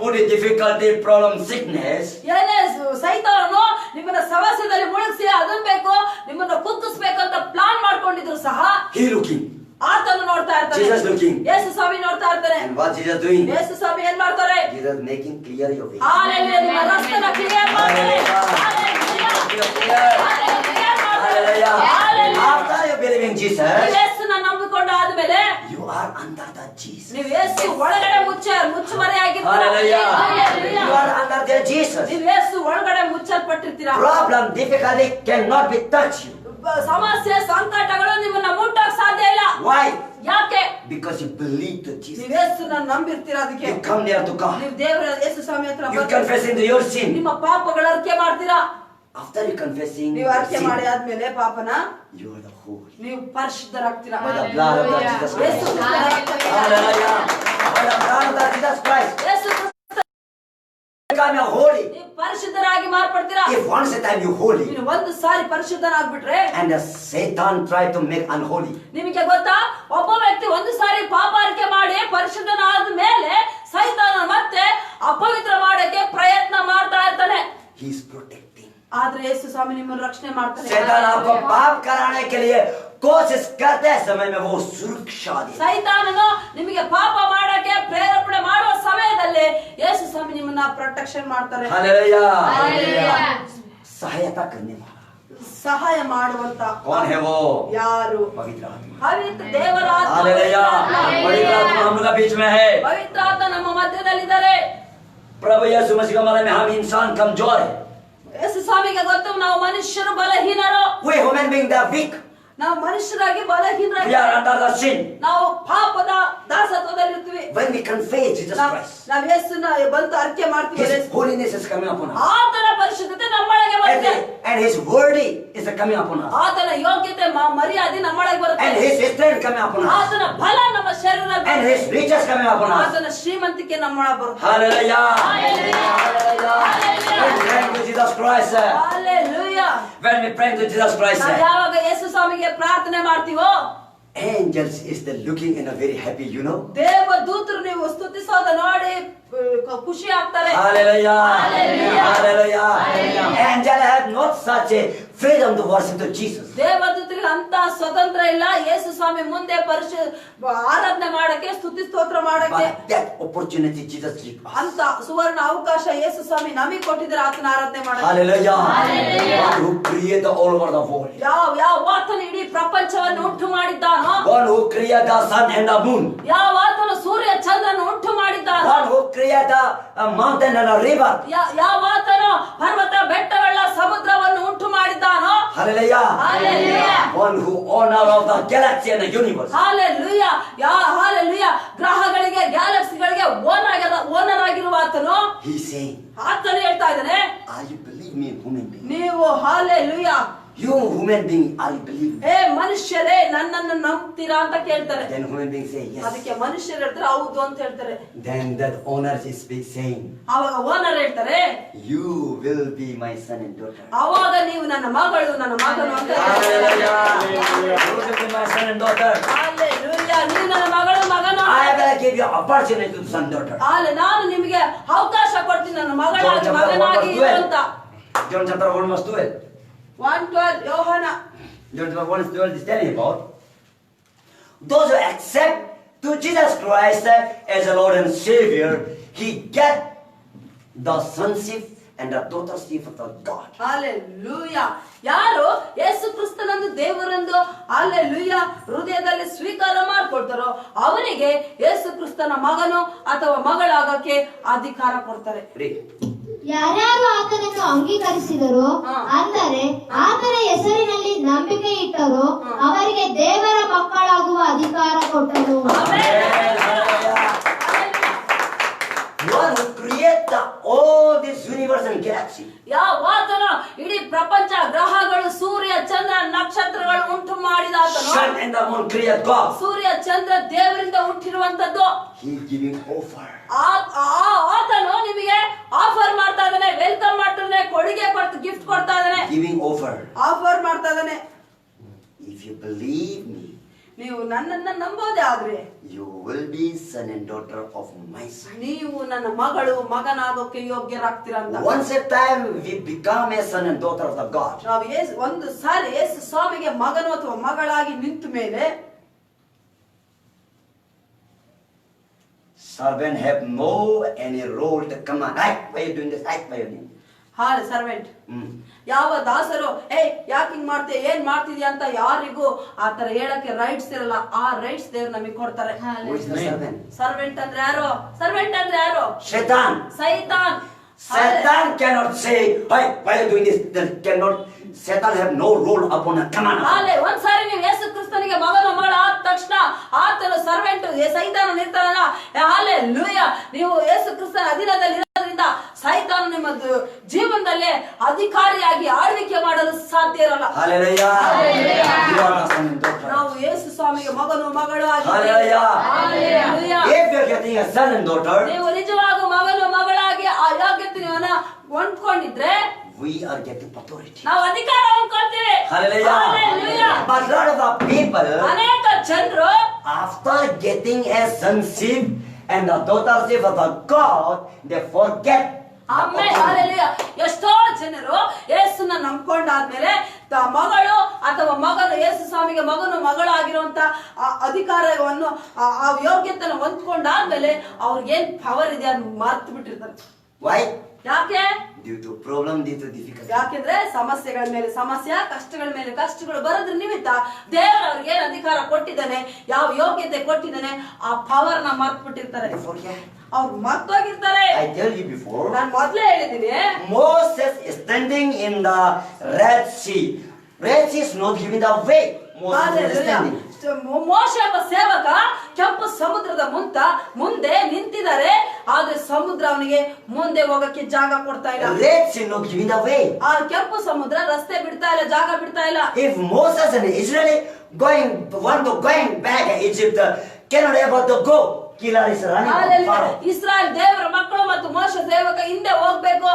put a difficulty, problem, sickness, ಏನೇ ಸೈತಾನನು ನಿಮ್ಮನ್ನ ಸಮಸ್ಯೆದಲ್ಲಿ ಮುಳುಗಿಸಿ ಅದನ್ ಬೇಕು, ನಿಮ್ಮನ್ನ ಕುಗ್ಗಿಸ್ಬೇಕಂತ ಪ್ಲಾನ್ ಮಾಡ್ಕೊಂಡಿದ್ರು ಸಹ, He looking. ಆತನು ನೋಡ್ತಾ ಇರ್ತಾನೆ. Jesus looking. ಯೇಸು ಸ್ವಾಮಿ ನೋಡ್ತಾ ಇರ್ತಾನೆ. And what Jesus doing? ಯೇಸು ಸ್ವಾಮಿ ಏನ್ ಮಾಡ್ತಾರೆ? Jesus making clear your way. Hallelujah. ನಿಮ್ಮ ರಸ್ತೆನ ಕ್ಲಿಯರ್ ಮಾಡ್ತಾರೆ. Hallelujah. Hallelujah. Hallelujah. After you believe in Jesus, ನೀವು ಯೇಸುನ ನಂಬಿಕೊಂಡು ಆದ್ಮೇಲೆ you are under the Jesus. ನೀವು ಯೇಸು ಒಳಗಡೆ ಮುಚ್ಚುಮರೆಯಾಗಿರ್ತೀರ. Hallelujah. Hallelujah. You are under the Jesus. ನೀವು ಯೇಸು ಒಳಗಡೆ ಮುಚ್ಚಲ್ಪಟ್ಟಿರ್ತೀರಾ. Problem, difficulty cannot be touched you. ಸಮಸ್ಯೆ ಸಂಕಟಗಳು ನಿಮ್ಮನ್ನ ಮುಟ್ಟಕ್ ಸಾಧ್ಯ ಇಲ್ಲ. Why? ಯಾಕೆ? Because you believe the Jesus. ನೀವು ಯೇಸುನ ನಂಬಿರ್ತೀರಾ, ಅದಕ್ಕೆ. You come near to God. ನೀವು ದೇವರ ಯೇಸು ಸ್ವಾಮಿ ಹತ್ರ You confess into your sin. ನಿಮ್ಮ ಪಾಪಗಳ ಅರಿಕೆ ಮಾಡ್ತೀರಾ. After you confessing ನೀವು your ಅರಿಕೆ sin, ಮಾಡಿ ಆದ್ಮೇಲೆ ಪಾಪನ you are the holy. ನೀವು ಪರಿಶುದ್ಧರಾಗ್ತೀರಾ. By the blood of the Jesus Yesu Christ. ಕ್ರಿಸ್ತನ ರಕ್ತದಿಂದ. Hallelujah. By the blood of the Jesus Christ. ಯೇಸು ಕ್ರಿಸ್ತನ Become you holy. ನೀವು ಪರಿಶುದ್ಧರಾಗಿ ಮಾರ್ಪಡ್ತೀರಾ. If once a time you holy, ನೀನು ಒಂದು ಸಾರಿ ಪರಿಶುದ್ಧನಾಗ್ಬಿಟ್ರೆ, and the Satan try to make unholy, ನಿಮಗೆ ಗೊತ್ತಾ, ಒಬ್ಬ ವ್ಯಕ್ತಿ ಒಂದು ಸಾರಿ ಪಾಪ ಅರಿಕೆ ಮಾಡಿ ಪರಿಶುದ್ಧನಾದ ಮೇಲೆ ಸೈತಾನ ಮತ್ತೆ ಅಪವಿತ್ರ ಮಾಡಕ್ಕೆ ಪ್ರಯತ್ನ ಮಾಡ್ತಾ ಇರ್ತಾನೆ. he is protecting. ಆದ್ರೆ ಯೇಸು ಸ್ವಾಮಿ ನಿಮ್ಮನ್ನು ರಕ್ಷಣೆ ಮಾಡ್ತಾನೆ. शैतान आपको पाप कराने के लिए कोशिश करते समय में वो सुरक्षा दे. ಸೈತಾನನು ನಿಮಗೆ ಪಾಪ ಮಾಡಕ್ಕೆ ಪ್ರೇರೇಪಣೆ ಮಾಡುವ ಸಮಯದಲ್ಲಿ ಯೇಸು ಸ್ವಾಮಿ ನಿಮ್ಮನ್ನ ಪ್ರೊಟೆಕ್ಷನ್ ಮಾಡ್ತಾರೆ. हालेलुया. Hallelujah. सहायता करने वाला ಸಹಾಯ ಮಾಡುವಂತ कौन है वो? ಯಾರು? पवित्र आत्मा. ಪವಿತ್ರ ದೇವರ ಆತ್ಮ. हालेलुया. पवित्र आत्मा हम लोग के बीच में है. ಪವಿತ್ರ ಆತ್ಮ ನಮ್ಮ ಮಧ್ಯದಲ್ಲಿದ್ದಾರೆ. प्रभु यीशु मसीह के बारे में हम इंसान कमजोर है. ಯೇಸು ಸ್ವಾಮಿಗೆ ಗೊತ್ತು, ನಾವು ಮನುಷ್ಯರು ಬಲಹೀನರು. We human being they are weak. ನಾವು ಮನುಷ್ಯರಾಗಿ We ಬಲಹೀನರಾಗಿ, are under the sin. ನಾವು ಪಾಪದ ದಾಸತ್ವದಲ್ಲಿರ್ತೀವಿ. When we confess Jesus Christ, ನಾವು ಯೇಸುನ ಬಂತು ಅರಿಕೆ ಮಾಡ್ತೀವಿ. His holiness is coming upon us. ಆತನ ಪರಿಶುದ್ಧತೆ ನಮ್ಮೊಳಗೆ ಬರುತ್ತೆ. And His worthy is coming upon us. ಆತನ ಯೋಗ್ಯತೆ ಮರ್ಯಾದೆ ನಮ್ಮೊಳಗೆ And ಬರುತ್ತೆ. His strength coming upon us. ಆತನ ಬಲ ನಮ್ಮ ಶರೀರದಲ್ಲಿ And ಬರುತ್ತೆ. His riches coming upon us. ಆತನ ಶ್ರೀಮಂತಿಕೆ ನಮ್ಮೊಳಗೆ ಬರುತ್ತೆ. Hallelujah. Hallelujah. Hallelujah. Hallelujah. When we pray to Jesus Christ, Hallelujah. when we pray to Jesus Christ, ನಾವು ಯಾವಾಗ ಯೇಸು ಸ್ವಾಮಿಗೆ ಪ್ರಾರ್ಥನೆ ಮಾಡ್ತೀವೋ, angels is the looking and a very happy, you know. ದೇವದೂತರು ನೀವು ಸ್ತುತಿಸೋದ ನೋಡಿ ಖುಷಿ ಆಗ್ತಾರೆ. Hallelujah. Hallelujah. Hallelujah. Hallelujah. Angels have not such a freedom to worship to Jesus. ದೇವದೂತರಿಗೆ ಅಂತ ಸ್ವತಂತ್ರ ಇಲ್ಲ ಯೇಸು ಸ್ವಾಮಿ ಮುಂದೆ ಆರಾಧನೆ ಮಾಡಕ್ಕೆ, ಸ್ತುತಿ ಸ್ತೋತ್ರ ಮಾಡಕ್ಕೆ. But that opportunity Jesus gave us. ಅಂತ ಸುವರ್ಣ ಅವಕಾಶ ಯೇಸು ಸ್ವಾಮಿ ನಮಗೆ ಕೊಟ್ಟಿದ್ದಾರೆ ಆತನ ಆರಾಧನೆ ಮಾಡಕ್ಕೆ. Hallelujah. Hallelujah. One who created all over the world. ಯಾವ ಆತನು ಇಡೀ ಪ್ರಪಂಚವನ್ನು ಉಂಟು ಮಾಡಿದ್ದಾನೋ, One who created the sun and the moon. ಯಾವ ಆತನು ಸೂರ್ಯ ಚಂದ್ರನ ಉಂಟು ಮಾಡಿದ್ದಾನೋ, One who created a mountain and a river. ಯಾವ ಆತನು Hallelujah. Hallelujah. One who honor of the galaxy and the universe. Hallelujah. Hallelujah. ಗ್ರಹಗಳಿಗೆ ಗ್ಯಾಲಕ್ಸಿಗಳಿಗೆ ಓನರ್ ಆಗಿರುವ ಆತನು He's saying, ಆತನು ಹೇಳ್ತಾ ಇದ್ದಾನೆ, are you believe me, human being? ನೀವು hallelujah You human being, are you believe me? ಏ ಮನುಷ್ಯರೇ ನನ್ನನ್ನು ನಂಬ್ತೀರಾ ಅಂತ ಕೇಳ್ತಾರೆ. Then human being say yes. ಅದಕ್ಕೆ ಮನುಷ್ಯರು ಹೇಳ್ತಾರೆ ಹೌದು ಅಂತ ಹೇಳ್ತಾರೆ. Then that owner is saying, ಅವಾಗ ಓನರ್ ಹೇಳ್ತಾರೆ, you will be my son and daughter. ಅವಾಗ ನೀವು ನನ್ನ ಮಗಳು ನನ್ನ ಮಗನು ಅಂತ Hallelujah. You will be my son and daughter. Hallelujah. ನೀವು ನನ್ನ ಮಗಳು ಮಗನು. I will give you opportunity to son daughter. ನಾನು ನಿಮಗೆ ಅವಕಾಶ ಕೊಡ್ತೀನಿ ನನ್ನ ಮಗಳಾಗಿ ಮಗನಾಗಿ ಇರು ಅಂತ. John chapter 1 verse 12. 1:12 ಯೋಹಾನ. John chapter 1 verse 12 is telling about those who accept to Jesus Christ as a Lord and Savior, he get the sonship and the daughtership of the God. Hallelujah. ಯಾರು ಯೇಸು ಕ್ರಿಸ್ತನನ್ನು ದೇವರೆಂದು hallelujah ಹೃದಯದಲ್ಲಿ ಸ್ವೀಕಾರ ಮಾಡ್ಕೊಳ್ತಾರೋ ಅವರಿಗೆ ಯೇಸು ಕ್ರಿಸ್ತನ ಮಗನು ಅಥವಾ ಮಗಳಾಗಕ್ಕೆ ಅಧಿಕಾರ ಕೊಡ್ತಾರೆ. Read. ಯಾರ್ಯಾರು ಆತನನ್ನು ಅಂಗೀಕರಿಸಿದರೋ ಅಂದರೆ ಆತನ ಹೆಸರಿನಲ್ಲಿ ನಂಬಿಕೆ ಇಟ್ಟರೋ ಅವರಿಗೆ ದೇವರ ಮಕ್ಕಳಾಗುವ ಅಧಿಕಾರ ಕೊಟ್ಟನು. One who create all this universe and galaxy. ಯಾವಾತನು ಇಡೀ ಪ್ರಪಂಚ ಗ್ರಹಗಳು ಸೂರ್ಯ ಚಂದ್ರ ನಕ್ಷತ್ರಗಳು ಉಂಟು ಮಾಡಿದ ಆತನು. Sun and the moon create God. ಸೂರ್ಯ ಚಂದ್ರ ದೇವರಿಂದ ಹುಟ್ಟಿರುವಂತದ್ದು. He giving offer. ಆತನು ನಿಮಗೆ ಆಫರ್ ಮಾಡ್ತಾ ಇದ್ದಾನೆ, ವೆಲ್ಕಮ್ ಮಾಡ್ತಾನೆ, ಕೊಡುಗೆ ಗಿಫ್ಟ್ ಕೊಡ್ತಾ ಇದ್ದಾನೆ, Giving offer. ಆಫರ್ ಮಾಡ್ತಾ ಇದ್ದಾನೆ. If you believe me, ನೀವು ನನ್ನನ್ನ ನಂಬೋದೇ ಆದ್ರೆ you will be son and daughter of my son. ನೀವು ನನ್ನ ಮಗಳು ಮಗನಾಗೋಕೆ ಯೋಗ್ಯರಾಗ್ತೀರಾ ಅಂತ. Once a time we become a son and daughter of the God. ನಾವು ಒಂದು ಸಾರಿ ಯೇಸು ಸ್ವಾಮಿಗೆ ಮಗನು ಅಥವಾ ಮಗಳಾಗಿ ನಿಂತ ಮೇಲೆ Servant have no any role to command. Hey, why you doing this? Hey, why you doing? ಹಾಲೆ ಸರ್ವೆಂಟ್. ಯಾವ ದಾಸರು ಯಾಕೆ ಹಿಂಗ್ ಮಾಡ್ತೀಯ ಏನ್ ಮಾಡ್ತಿದ್ಯಾ ಅಂತ ಯಾರಿಗೂ ಆತರ ಹೇಳಕ್ಕೆ ರೈಟ್ಸ್ ಇರಲ್ಲ. ಆ ರೈಟ್ಸ್ ದೇವ್ರು ನಮಗೆ ಕೊಡ್ತಾರೆ. Who is the servant? Servant ಅಂದ್ರೆ ಯಾರು? ಸರ್ವೆಂಟ್ ಅಂದ್ರೆ ಯಾರು? Satan. ಸೈತಾನ್. Satan cannot say, hey, why you doing this? Satan have no role upon a command. ಹಾಲೆ ಒಂದ್ಸಾರಿ ನೀವು ಯೇಸು ಕ್ರಿಸ್ತನಿಗೆ ಮಗನ ಮಗಳ ಆದ ತಕ್ಷಣ ಆತನ ಸರ್ವೆಂಟ್ ಸೈತಾನ ಇರ್ತಾನಲ್ಲ, ಹಾಲೆಲೂಯಾ, ನೀವು ಯೇಸು ಕ್ರಿಸ್ತನ ಅಧೀನದಲ್ಲಿ ಇರೋದ್ರಿಂದ ಸೈತಾನ ನಿಮ್ಮ ಜೀವನದಲ್ಲಿ ಅಧಿಕಾರಿಯಾಗಿ ಆಳ್ವಿಕೆ ಮಾಡಲು ಸಾಧ್ಯ ಇರಲ್ಲ. Hallelujah. You are the son and daughter. ನಾವು ಯೇಸು ಸ್ವಾಮಿಗೆ ಮಗನು ಮಗಳು Hallelujah. ಆಗಿದ್ದೇವೆ. If you are getting a son and daughter, ನೀವು ನಿಜವಾಗೂ ಮಗನು ಮಗಳಾಗಿ ಆ ಯೋಗ್ಯತೆಯನ್ನ ಹೊಂದ್ಕೊಂಡಿದ್ರೆ we are getting authority. ನಾವು ಅಧಿಕಾರ ಹೊಂದ್ಕೊಳ್ತೀವಿ. Hallelujah. But lot of the people, ಅನೇಕ ಜನರು after getting a sonship and the daughtership of the God, they forget. ಆಮೇಲೆ ಹಾಲೆಲೂಯಾ, ಎಷ್ಟೋ ಜನರು ಯೇಸುನ ನಂಬ್ಕೊಂಡಾದ್ಮೇಲೆ ಮಗಳು ಅಥವಾ ಮಗನು ಯೇಸು ಸ್ವಾಮಿಗೆ ಮಗನು ಮಗಳು ಆಗಿರುವಂತ ಅಧಿಕಾರವನ್ನು ಆ ಯೋಗ್ಯತೆಯನ್ನು ಹೊಂದ್ಕೊಂಡಾದ್ಮೇಲೆ ಅವ್ರಿಗೆ ಏನ್ ಪವರ್ ಇದೆ ಅದು ಮರ್ತು ಬಿಟ್ಟಿರ್ತಾರೆ. Why? ಯಾಕೆ? Due to problem, due to difficulty. ಯಾಕೆಂದ್ರೆ ಸಮಸ್ಯೆಗಳ ಮೇಲೆ ಸಮಸ್ಯೆ, ಕಷ್ಟಗಳ ಮೇಲೆ ಕಷ್ಟಗಳು ಬರೋದ್ರ ನಿಮಿತ್ತ ದೇವರು ಅವ್ರಿಗೆ ಏನ್ ಅಧಿಕಾರ ಕೊಟ್ಟಿದ್ದಾನೆ, ಯಾವ ಯೋಗ್ಯತೆ ಕೊಟ್ಟಿದ್ದಾನೆ, ಆ ಪವರ್ ನ ಮರ್ತು ಬಿಟ್ಟಿರ್ತಾರೆ. ಅವ್ರು ಮರ್ತೋಗಿರ್ತಾರೆ. I tell you before, ನಾನು ಮೊದ್ಲೇ ಹೇಳಿದ್ದೀನಿ, Moses is standing in the Red Sea. Red Sea is not giving the way. Moses is standing. ಮೋಶೆ ಎಂಬ ಸೇವಕ ಕೆಂಪು ಸಮುದ್ರದ ಮುಂದೆ ನಿಂತಿದ್ದಾರೆ, ಆದ್ರೆ ಸಮುದ್ರ ಅವನಿಗೆ ಮುಂದೆ ಹೋಗಕ್ಕೆ ಜಾಗ ಕೊಡ್ತಾ ಇಲ್ಲ. Red Sea not giving the way. ಆ ಕೆಂಪು ಸಮುದ್ರ ರಸ್ತೆ ಬಿಡ್ತಾ ಇಲ್ಲ, ಜಾಗ ಬಿಡ್ತಾ ಇಲ್ಲ. If Moses and Israel going back to Egypt, cannot able to go. Killer is running. Israel ದೇವರ ಮಕ್ಕಳು ಮತ್ತು ಮೋಶೆ ಸೇವಕ ಹಿಂದೆ ಹೋಗ್ಬೇಕು,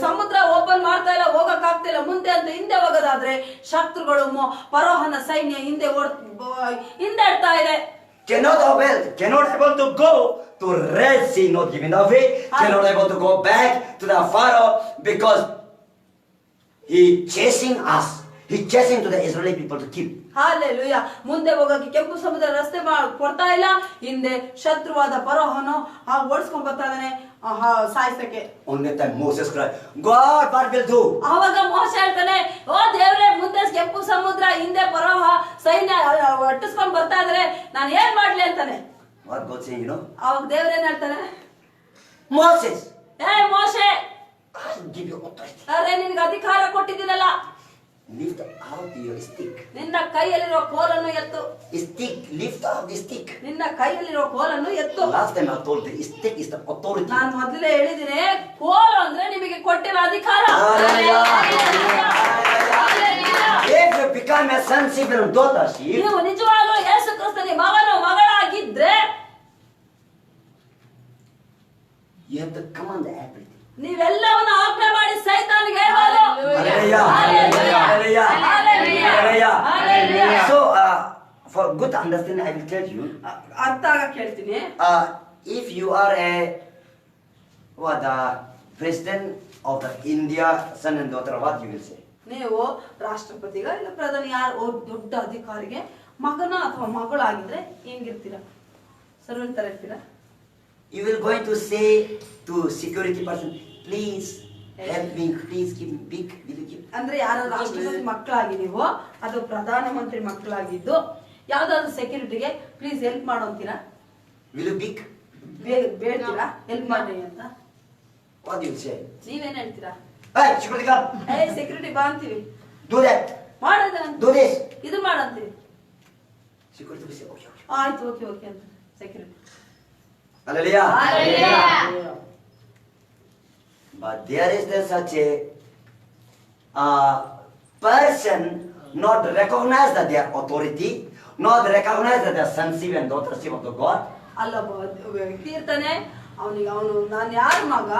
ಸಮುದ್ರ ಓಪನ್ ಮಾಡ್ತಾ ಇಲ್ಲ, ಹೋಗಕ್ ಆಗ್ತಾ ಇಲ್ಲ ಮುಂದೆ ಅಂತ ಹಿಂದೆ ಹೋಗೋದಾದ್ರೆ ಶತ್ರುಗಳು ಫರೋಹನ ಸೈನ್ಯ ಹಿಂದೆ ಹಿಂದೆಡ್ತಾ ಇದೆ. Cannot able to go to Red Sea, not giving the way. Cannot able to go back to the Pharaoh because he chasing us. He chasing to the Israeli people to kill. Hallelujah. ಮುಂದೆ ಹೋಗಕ್ಕೆ ಕೆಂಪು ಸಮುದ್ರ ರಸ್ತೆ ಕೊಡ್ತಾ ಇಲ್ಲ, ಹಿಂದೆ ಶತ್ರುವಾದ ಫರೋಹನು ಓಡಿಸ್ಕೊಂಡ್ ಬರ್ತಾ ಇದ್ದಾನೆ ಸಾಯಿಸಕ್ಕೆ. Only time Moses cried, God, what will do? ಆವಾಗ ಮೋಶೆ ಹೇಳ್ತಾನೆ, ಓ ದೇವ್ರೆ, ಮುಂದೆ ಕೆಂಪು ಸಮುದ್ರ ಹಿಂದೆ ಫರೋಹ ಸೈನ್ಯ ಅಟ್ಟಿಸ್ಕೊಂಡ್ ಬರ್ತಾ ಇದ್ರೆ ನಾನು ಏನ್ ಮಾಡ್ಲಿ ಅಂತಾನೆ. What God saying, you know? ಅವಾಗ ದೇವ್ರ ಏನ್ ಹೇಳ್ತಾನೆ, Moses, ಮೋಶೆ, I give you authority. ಅರೆ ನಿನ್ಗೆ ಅಧಿಕಾರ ಕೊಟ್ಟಿದ್ದೀನಲ್ಲ. Lift out your stick. ನಿನ್ನ ಕೈಯಲ್ಲಿರೋ ಕೋಲನ್ನು ಎತ್ತು. Stick, lift out the stick. ನಿನ್ನ ಕೈಯಲ್ಲಿರೋ ಕೋಲನ್ನು ಎತ್ತು. Last time I told you, stick is the authority. ನಾನು ಮೊದಲೇ ಹೇಳಿದ್ದೀನಿ, ಕೋಲು ಅಂದ್ರೆ ನಿಮಗೆ ಕೊಟ್ಟಿರೋ ಅಧಿಕಾರ. If you become a sonship and daughtership, ನೀವು ನಿಜವಾಗ್ಲೂ ಯೇಸು ಕ್ರಿಸ್ತನಿಗೆ ಮಗನು ಮಗಳಾಗಿದ್ರೆ you have to command everything. ನೀವೆಲ್ಲವನ್ನು ಆಜ್ಞೆ ಮಾಡಿ ಸೈತಾನಿಗೆ ಹೇಳೋದು. Hallelujah. Hallelujah. Hallelujah. Hallelujah. So, for good understanding, I will tell you, ಅರ್ಥ ಆಗಕ್ಕೆ ಹೇಳ್ತೀನಿ. if you are the president of the India, son and daughter, what you will say? ನೀವು ರಾಷ್ಟ್ರಪತಿಗ ಇಲ್ಲ ಪ್ರಧಾನಿ ಯಾರು ದೊಡ್ಡ ಅಧಿಕಾರಿಗೆ ಮಗನ ಅಥವಾ ಮಗಳಾಗಿದ್ರೆ ಹೆಂಗಿರ್ತೀರಾ? ಸರ್ವೆಂಟ್ ತರ ಇರ್ತೀರಾ? You will going to say to security person, please help me, please give me big, will you give? ಅಂದ್ರೆ ಯಾರ ರಾಷ್ಟ್ರಪತಿ ಮಕ್ಕಳಾಗಿ ನೀವು ಅದು ಪ್ರಧಾನ ಮಂತ್ರಿ ಮಕ್ಕಳಾಗಿದ್ದು ಯಾವ್ದಾದ್ರು ಸೆಕ್ಯೂರಿಟಿಗೆ ಪ್ಲೀಸ್ ಹೆಲ್ಪ್ ಮಾಡು ಅಂತೀರಾ? Will you big? ಬೇಡ್ತೀರಾ ಹೆಲ್ಪ್ ಮಾಡಿ ಅಂತ? What you will say? ನೀವೇನ್ ಹೇಳ್ತೀರಾ? Hey, security guard, ಸೆಕ್ಯೂರಿಟಿ ಬಾ ಅಂತೀವಿ. do that, ಮಾಡೋದ do this. ಇದು ಮಾಡಂತೀವಿ. Security will say, okay, okay. ಆಯ್ತು ಓಕೆ ಓಕೆ ಅಂತ security. Hallelujah. Hallelujah. But there is such a person not recognize that their authority, not recognize that their sonship and daughtership of the God. ಅಲ್ಲ ವ್ಯಕ್ತಿ ಇರ್ತಾನೆ, ಅವನು ನಾನು ಯಾರ ಮಗ,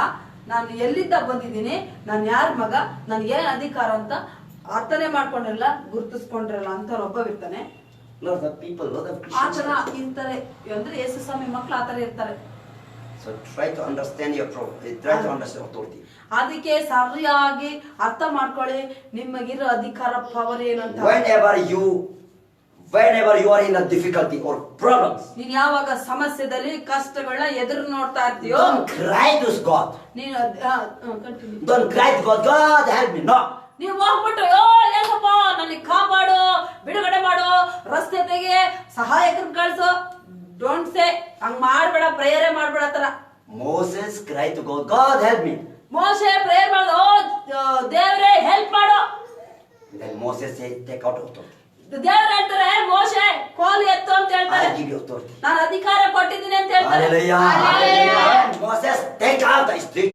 ನಾನು ಎಲ್ಲಿಂದ ಬಂದಿದ್ದೀನಿ, ನಾನು ಯಾರ ಮಗ, ನನ್ಗೆ ಏನ್ ಅಧಿಕಾರ ಅಂತ ಅರ್ಥನೆ ಮಾಡ್ಕೊಂಡಿರಲ್ಲ, ಗುರುತಿಸ್ಕೊಂಡಿರಲ್ಲ ಅಂತ ಒಬ್ಬ ಇರ್ತಾನೆ. Lot of people, lot of ಆ Christians. ತರ ಇರ್ತಾರೆ ಅಂದ್ರೆ ಯೇಸು ಸ್ವಾಮಿ ಮಕ್ಳು ಆ ತರ ಇರ್ತಾರೆ. So try to understand try to understand authority. ಅದಕ್ಕೆ ಸರಿಯಾಗಿ ಅರ್ಥ ಮಾಡ್ಕೊಳ್ಳಿ ನಿಮಗಿರೋ ಅಧಿಕಾರ ಪವರ್ ಏನಂತ. Whenever you are in a difficulty or problems, ನೀನ್ ಯಾವಾಗ ಸಮಸ್ಯೆದಲ್ಲಿ ಕಷ್ಟಗಳನ್ನ ಎದುರು ನೋಡ್ತಾ ಇರ್ತೀಯೋ, don't cry to God. ನೀನು Don't cry to God, God help me. No. ನೀವು ಹೋಗ್ಬಿಟ್ಟು ಏಸಪ್ಪ ನನಗೆ ಕಾಪಾಡು, ಬಿಡುಗಡೆ ಮಾಡು, ರಸ್ತೆ ತೆಗೆ, ಸಹಾಯಕರನ್ನ ಕಳ್ಸು. ಡೋಂಟ್ ಸೇ ಹಂಗ್ ಮಾಡ್ಬೇಡ, ಪ್ರೇಯರೇ ಮಾಡ್ಬೇಡ ತರ. Moses cried to God, God help me. ಮೋಶೆ ಪ್ರೇಯರ್ ಮಾಡು, ದೇವರೇ ಹೆಲ್ಪ್ ಮಾಡು. Then Moses said, take out authority. ದೇವ್ರು ಹೇಳ್ತಾರೆ, ಮೋಶೆ ಕೋಲು ಎತ್ತು ಅಂತ ಹೇಳ್ತಾರೆ. I give you authority. ನಾನು ಅಧಿಕಾರ ಕೊಟ್ಟಿದ್ದೀನಿ ಅಂತ ಹೇಳ್ತಾರೆ. Hallelujah. Hallelujah. Moses, take out the stick.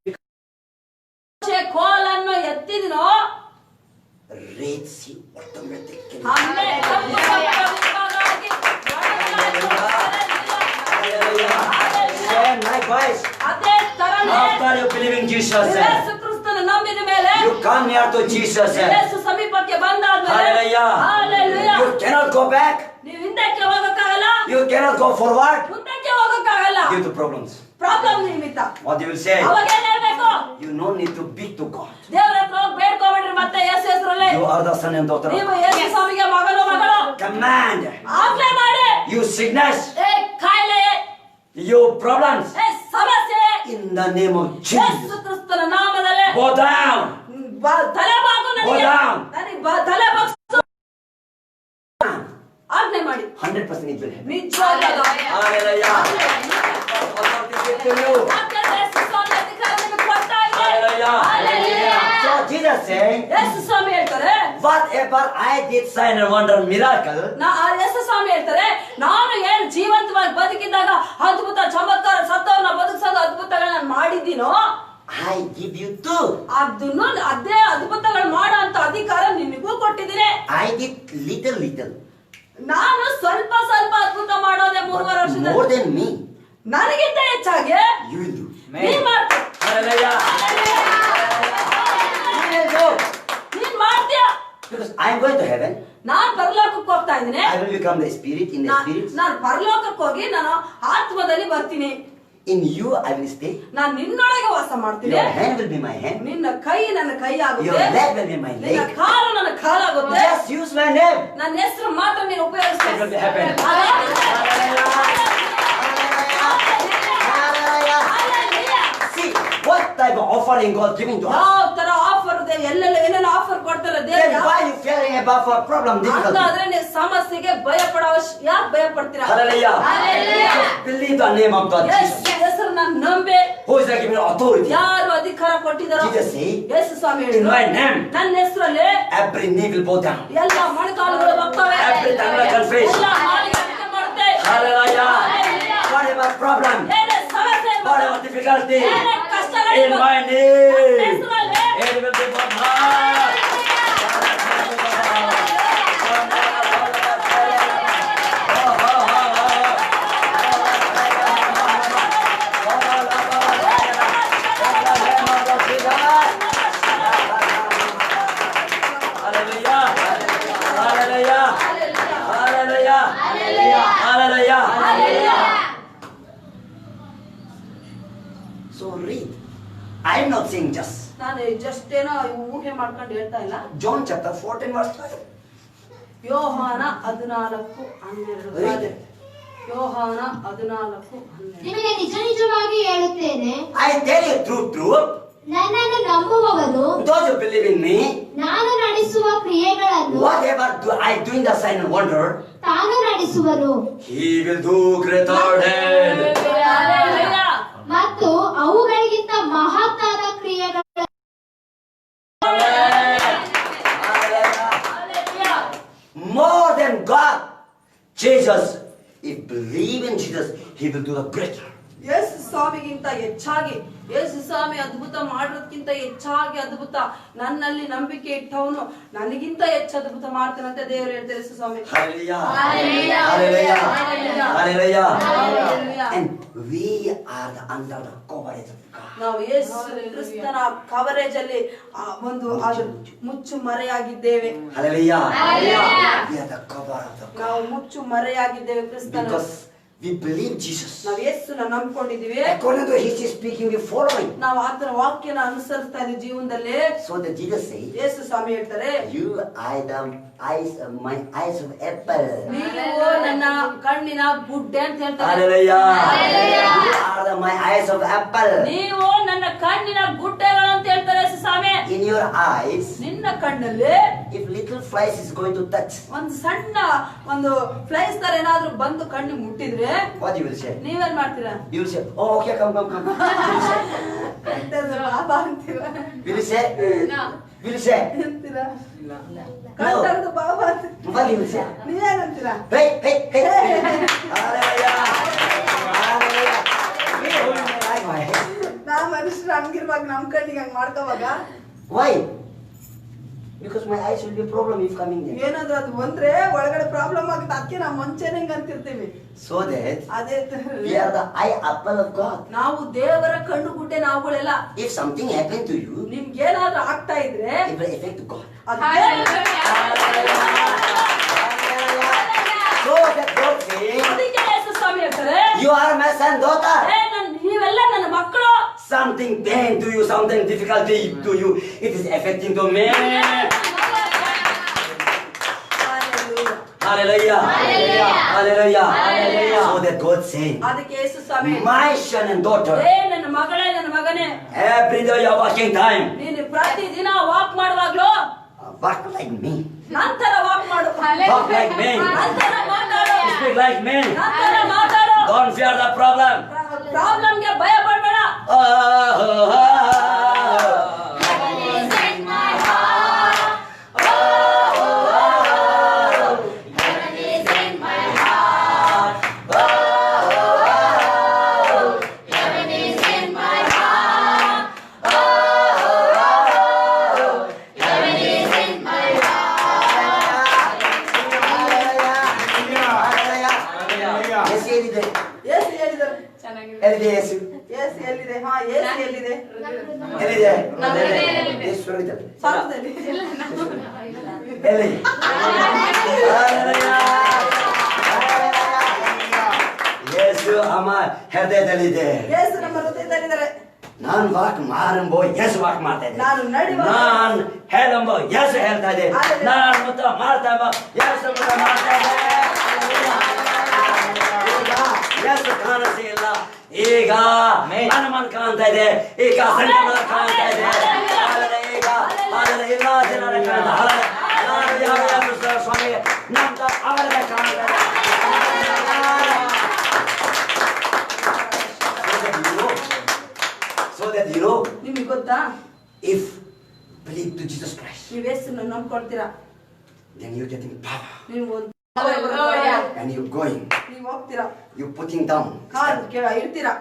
ಮೋಶೆ ಕೋಲನ್ನು ಎತ್ತಿದನೋ, Red Sea automatically. ಆಮೇಲೆ ಕಪ್ಪು ಸಮುದ್ರವಾಗಿ Same likewise. ಅದೇ ತರನೇ After you believe in Jesus, ಯೇಸು ಕ್ರಿಸ್ತನ ನಂಬಿದ ಮೇಲೆ you come near to Jesus. ಯೇಸು ಸಮೀಪಕ್ಕೆ ಬಂದಾದ್ಮೇಲೆ Hallelujah. Hallelujah. You cannot go back. ನೀವು ಹಿಂದಕ್ಕೆ ಹೋಗಕ್ಕಾಗಲ್ಲ, You cannot go forward ಮುಂದಕ್ಕೆ ಹೋಗಕ್ಕಾಗಲ್ಲ. due to problems. ಪ್ರಾಬ್ಲಮ್ ನಿಮಿತ್ತ. What you will say? ಅವಾಗ ಏನ್ ಹೇಳ್ಬೇಕು? You no need to beat to God. ದೇವರ ಹತ್ರ ಹೋಗಿ ಬೇಡ್ಕೊಬೇಡ್ರಿ ಮತ್ತೆ ಯೇಸು ಹೆಸರಲ್ಲಿ. You are the son and daughter. ನೀವು ಯೇಸು ಸ್ವಾಮಿಗೆ ಮಗನು ಮಗಳು Command. ಆಜ್ಞೆ ಮಾಡಿ. You sickness. ಕಾಯಿಲೆ, You problems. ಸಮಸ್ಯೆ In the name of Yesu Jesus. ಕ್ರಿಸ್ತನ ನಾಮದಲ್ಲಿ Go down. ತಲೆ ಬಾಗು ನನಗೆ. Go down. ನನಗೆ ತಲೆ ಬಾಗ್ಸು. ಆಜ್ಞೆ ಮಾಡಿ. 100% it will happen. ನಿಜವಾಗ್ಲೂ. Hallelujah. Authority give to you. ಯೇಸು ಸ್ವಾಮಿ ಅಧಿಕಾರ ನಿಮಗೆ ಕೊಡ್ತಾ ಇದೆ. Hallelujah. Hallelujah. So Jesus saying, ಯೇಸು ಸ್ವಾಮಿ ಹೇಳ್ತಾರೆ, whatever I did sign and wonder miracle, ಯೇಸು ಸ್ವಾಮಿ ಹೇಳ್ತಾರೆ, ನಾನು ಏನ್ ಜೀವಂತವಾಗಿ ಬದುಕಿದ್ದಾಗ ಅದ್ಭುತ ಚಮತ್ಕಾರ ಸತ್ತವನ್ನ ಬದುಕಿಸೋದು ಅದ್ಭುತಗಳನ್ನ ಮಾಡಿದ್ದೀನೋ, I give you too. ಅದನ್ನು ಅದೇ ಅದ್ಭುತಗಳು ಮಾಡೋ ಅಂತ ಅಧಿಕಾರ ನಿನಗೂ ಕೊಟ್ಟಿದ್ದೀನಿ. I did little. ನಾನು ಸ್ವಲ್ಪ ಸ್ವಲ್ಪ ಅದ್ಭುತ ಮಾಡೋದೆ 3 But ವರ್ಷದಲ್ಲಿ. more than me, ನನಗಿಂತ ಹೆಚ್ಚಾಗಿ you will do. ನೀನ್ ಮಾಡ್ತೀಯ. Hallelujah. You will do. ನೀನ್ ಮಾಡ್ತೀಯ. Because I am going to heaven. ನಾನ್ ಪರಲೋಕಕ್ಕೆ ಹೋಗ್ತಾ ಇದ್ದೀನಿ. I will become the spirit in the spirit. ನಾನು ಪರಲೋಕಕ್ಕೆ ಹೋಗಿ ನಾನು ಆತ್ಮದಲ್ಲಿ ಬರ್ತೀನಿ. In you I will stay. ನಾನು ನಿನ್ನೊಳಗೆ ವಾಸ ಮಾಡ್ತೀನಿ. Your hand will be my hand. ನಿನ್ನ ಕೈ ನನ್ನ ಕೈ Your ಆಗುತ್ತೆ. leg will be my ನಿನ್ನ leg. ಕಾಲು ನನ್ನ ಕಾಲಾಗುತ್ತೆ. Just use my name. ನನ್ನ ಹೆಸರು ಮಾತ್ರ ನೀನು It will be happen. ಉಪಯೋಗಿಸ್ಬೇಕು. Hallelujah. See what type of offering God giving to us. ಯಾವ ತರ ಆಫರ್ ಇದೆ, ಎಲ್ಲೆಲ್ಲ ಏನೇನು ಆಫರ್ ಕೊಡ್ತಾರೆ Then ದೇವ್ರು. why you fearing about for problem difficulty? ಹಂಗಾದ್ರೆ ನೀವು ಸಮಸ್ಯೆಗೆ ಭಯ ಪಡೋ ಯಾಕೆ ಭಯ ಪಡ್ತೀರಾ? Hallelujah. Hallelujah. Just believe the name of God Yes, Jesus. ಹೆಸರು ನಾನು ನಂಬೆ. Who is giving authority? ಯಾರು ಅಧಿಕಾರ ಅಧಿಕಾರ ಕೊಟ್ಟಿದ್ದಾರೋ Jesus say, Yesu Swami in ಹೇಳಿದ್ರು my name, ನನ್ನ ಹೆಸರಲ್ಲಿ every knee will bow down. ಎಲ್ಲ ಮೊಣಕಾಲುಗಳು ಬರ್ತವೆ Every tongue will confess. ಎಲ್ಲ ನಾಲಿಗೆ ಅರಿಕೆ ಮಾಡುತ್ತೆ. Hallelujah. Hallelujah. Whatever problem, ಏನೇ ಸಮಸ್ಯೆ ಇರ್ಬೋದು, whatever difficulty, ಏನೇ ಕಷ್ಟಗಳು in ಇರ್ಬೋದು, my ನನ್ನ name, ಹೆಸರಲ್ಲಿ it will be born high. So read. I am not saying just. ನಾನು ಜಸ್ಟ್ ಏನೋ ಊಹೆ ಮಾಡ್ಕೊಂಡು ಹೇಳ್ತಾ ಇಲ್ಲ. John chapter 14 verse 5. ಯೋಹಾನ 14:12. Read it. ಯೋಹಾನ 14:12. ನಿಮಗೆ ನಿಜ ನಿಜವಾಗಿ ಹೇಳುತ್ತೇನೆ, I tell you truth. ನನ್ನನ್ನು ನಂಬುವವನು Those who believe in me, ನಾನು ನಡೆಸುವ ಕ್ರಿಯೆಗಳನ್ನು whatever I do in the sign and wonder, ತಾನು ನಡೆಸುವನು he will do greater than. Hallelujah. ಮತ್ತು ಅವುಗಳಿಗಿಂತ ಮಹತ್ತಾದ ಕ್ರಿಯೆಗಳ Hallelujah. More than God. Jesus, if believe in Jesus, he will do the greater. ಯೇಸು ಸ್ವಾಮಿಗಿಂತ ಹೆಚ್ಚಾಗಿ, ಯೇಸು ಸ್ವಾಮಿ ಅದ್ಭುತ ಮಾಡೋದಕ್ಕಿಂತ ಹೆಚ್ಚಾಗಿ ಅದ್ಭುತ ನನ್ನಲ್ಲಿ ನಂಬಿಕೆ ಇಟ್ಟವನು ನನಗಿಂತ ಹೆಚ್ಚು ಅದ್ಭುತ ಮಾಡ್ತಾನಂತೆ ದೇವರು ಹೇಳ್ತಾರೆ. ಯೇಸು ಸ್ವಾಮಿ Hallelujah. Hallelujah. Hallelujah. Hallelujah. Hallelujah. Hallelujah. And we are under the coverage of God. ನಾವು ಯೇಸು ಕ್ರಿಸ್ತನ ಕವರೇಜ್ ಅಲ್ಲಿ ಒಂದು ಅದು ಮುಚ್ಚು ಮರೆಯಾಗಿದ್ದೇವೆ. Hallelujah. Hallelujah. We are the cover of the God. ನಾವು ಮುಚ್ಚು ಮರೆಯಾಗಿದ್ದೇವೆ ಕ್ರಿಸ್ತನ. Because we believe Jesus. ನಾವು ಯೇಸುನ ನಂಬಿಕೊಂಡಿದ್ದೀವಿ. According to his speaking, we following. ನಾವು ಆತನ ವಾಕ್ಯನ ಅನುಸರಿಸ್ತಾ ಇದ್ದೀವಿ ಜೀವನದಲ್ಲಿ. So that Jesus says, ಯೇಸು ಸ್ವಾಮಿ ಹೇಳ್ತಾರೆ, you are the my eyes of apple. ನೀವು ನನ್ನ ಕಣ್ಣಿನ ಗುಡ್ಡೆ ಅಂತ ಹೇಳ್ತಾರೆ. Hallelujah. Hallelujah. You are my eyes of apple. ನೀವು ನನ್ನ ಕಣ್ಣಿನ ಗುಡ್ಡೆಗಳು ಅಂತ ಹೇಳ್ತಾರೆ ಯೇಸು ಸ್ವಾಮಿ. In your eyes, ನಿನ್ನ ಕಣ್ಣಲ್ಲಿ if little flies is going to touch, ಒಂದು ಸಣ್ಣ ಒಂದು ಫ್ಲೈಸ್ ತರ ಏನಾದ್ರೂ ಬಂದು ಕಣ್ಣಿಗೆ ಮುಟ್ಟಿದ್ರೆ what you will say? ನೀವೇನ್ ಮಾಡ್ತೀರಾ? You will say, oh, okay, come. Will you say? ಬಾಬಾ ಅಂತೀರಾ? Will you say? Will you say? ಅಂತೀರಾ? ಕಣ್ ತೆಗ್ದು ಬಾಬಾ ಅಂತ What you will say? ನೀವೇನಂತೀರಾ? Hey. Hallelujah. Hallelujah. Why? ನಾವ್ ಮನುಷ್ಯರು ಹಂಗಿರುವಾಗ ನಮ್ ಕಣ್ಣಿಗೆ ಹಂಗ್ ಮಾಡ್ಕೋವಾಗ Why? Because my eyes will be a problem if coming there. ಏನಾದ್ರೂ ಅದು ಬಂದ್ರೆ ಒಳಗಡೆ ಪ್ರಾಬ್ಲಮ್ ಆಗುತ್ತೆ. ಅದಕ್ಕೆ ನಾವು ಮುಂಚೆನೆ ಹಿಂಗ್ ಅಂತಿರ್ತೀವಿ. So that ಅದೇ we are the eye apple of God. ನಾವು ದೇವರ ಕಣ್ಣು ಗುಡ್ಡೆ ನಾವುಗಳೆಲ್ಲ. If something happened to you, ನಿಮ್ಗೆ ಏನಾದ್ರೂ ಆಗ್ತಾ ಇದ್ರೆ it will affect God. ಅದು So that God says, ಅದಕ್ಕೆ ಯೇಸು ಸ್ವಾಮಿ ಹೇಳ್ತಾರೆ, you are my son, daughter. ನೀವೆಲ್ಲ ನನ್ನ ಮಕ್ಕಳು. Something pain to you, something difficulty to you, it is affecting to me. Hallelujah. Hallelujah. So that God says, ಅದಕ್ಕೆ ಯೇಸು ಸ್ವಾಮಿ my son and daughter, ನನ್ನ ಮಗಳೇ ನನ್ನ ಮಗನೇ, every day you are walking time, ನೀನು ಪ್ರತಿದಿನ ವಾಕ್ ಮಾಡುವಾಗ್ಲೂ walk like me, ನಂತರ walk ಮಾಡು. talk like me, ನಂತರ ಮಾತಾಡು. speak like me. ನಂತರ ಮಾತಾಡು. Don't fear the problem. ಪ್ರಾಬ್ಲಮ್ಗೆ ಭಯ ಪಡಬೇಡ. ಯೇಸು ಹೇಳಿದರು. ಯೇಸು ಯೇಸು ಎಲ್ಲಿದೆ? ಹಾ, ಯೇಸು ಎಲ್ಲಿದೆ? ಸಾಲದಲ್ಲಿ. ಯೇಸು ಅಮ್ಮ ಹೃದಯದಲ್ಲಿದೆ. ಯೇಸು ನಮ್ಮ ಹೃದಯದಲ್ಲಿದ್ದಾರೆ. ನಾನು ವಾಕ್ ಮಾರಂಬೋ ಯೇಸು ವಾಕ್ ಮಾಡ್ತಾ ಇದ್ದೆ. ನಾನು ನಡೆಯುವ ನಾನು ಹೇಳಂಬೋ ಯೇಸು ಹೇಳ್ತಾ ಇದ್ದೆ. ನಾನು ಮುತ್ತ ಮಾಡ್ತಾ ಎಂಬೋ ಯೇಸು ಮುತ್ತ ಮಾಡ್ತಾ ಇದ್ದೆ. ಯೇಸು ಕಾಣಿಸಿ ಇಲ್ಲ. ಈಗ ನನ್ನ ಮನ್ ಕಾಣ್ತಾ ಇದೆ. ಈಗ ಸಂಗಮ ಕಾಣ್ತಾ ಇದೆ. ಈಗ ಇಲ್ಲ ಜನರ ಕಾಣ್ತಾ ನಾನು ಯಾವ ಸ್ವಾಮಿ ನಂತ ಅವರೇ ಕಾಣ್ತಾ ಇದೆ. So that you know, ನಿಮಗೆ ಗೊತ್ತಾ? If believe to Jesus Christ, ನೀವ್ ಯೇಸುನ ನಂಬ್ಕೊಳ್ತೀರಾ, then you're getting power. ನೀವು ಒಂದು And you're going. ನೀವ್ ಹೋಗ್ತೀರಾ, You're putting down. Call ಇಡ್ತೀರಾ.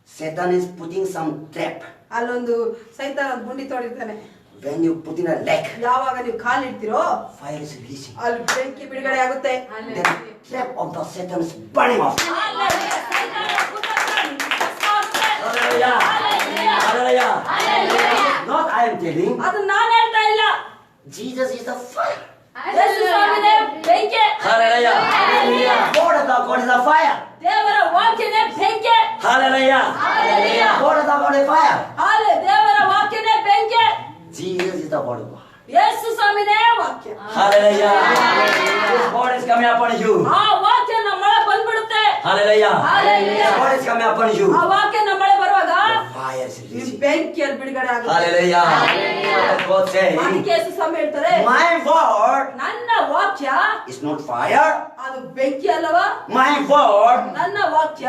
Satan is putting some trap. ಅಲ್ಲೊಂದು ಸೈತಾನ ಗುಂಡಿ ತೋಡಿರ್ತಾನೆ. When you put in a leg, ಯಾವಾಗ ನೀವು ಕಾಲ್ ಇಡ್ತೀರೋ fire is releasing. ಅಲ್ಲಿ ಬೆಂಕಿ ಬಿಡುಗಡೆ ಆಗುತ್ತೆ. The trap of the Satan is burning off. Hallelujah. Hallelujah. Not I am telling. ಅದು ನಾನು ಹೇಳ್ತಾ ಇಲ್ಲ, Jesus is the fire. ಯೇಸು ಸ್ವಾಮಿನೇ ಬೆಂಕಿ. Hallelujah. God of the God is the fire. ದೇವರ ವಾಕ್ಯನೇ ಬೆಂಕಿ. Hallelujah. God of the God is fire. ದೇವರ ವಾಕ್ಯನೇ ಬೆಂಕಿ. Jesus is the word of God. ಯೇಸು ಸ್ವಾಮಿನೇ ವಾಕ್ಯ. Hallelujah. His word is coming upon you. ಆ ವಾಕ್ಯ ನಮ್ಮ ಒಳಗೆ ಬಂದ್ಬಿಡುತ್ತೆ. Hallelujah. Hallelujah. His word is coming upon you. ಆ ವಾಕ್ಯ ನಮ್ಮ ಒಳಗೆ ಬರುವಾಗ The fire is ಈ releasing. ಬೆಂಕಿಯಲ್ಲಿ ಬಿಡುಗಡೆ ಆಗುತ್ತೆ. Hallelujah. God saying, ಅದಕ್ಕೆ ಯೇಸು ಸ್ವಾಮಿ ಹೇಳ್ತಾರೆ, my word ನನ್ನ ವಾಕ್ಯ is not fire. ಅದು ಬೆಂಕಿ ಅಲ್ಲವಾ, My word ನನ್ನ ವಾಕ್ಯ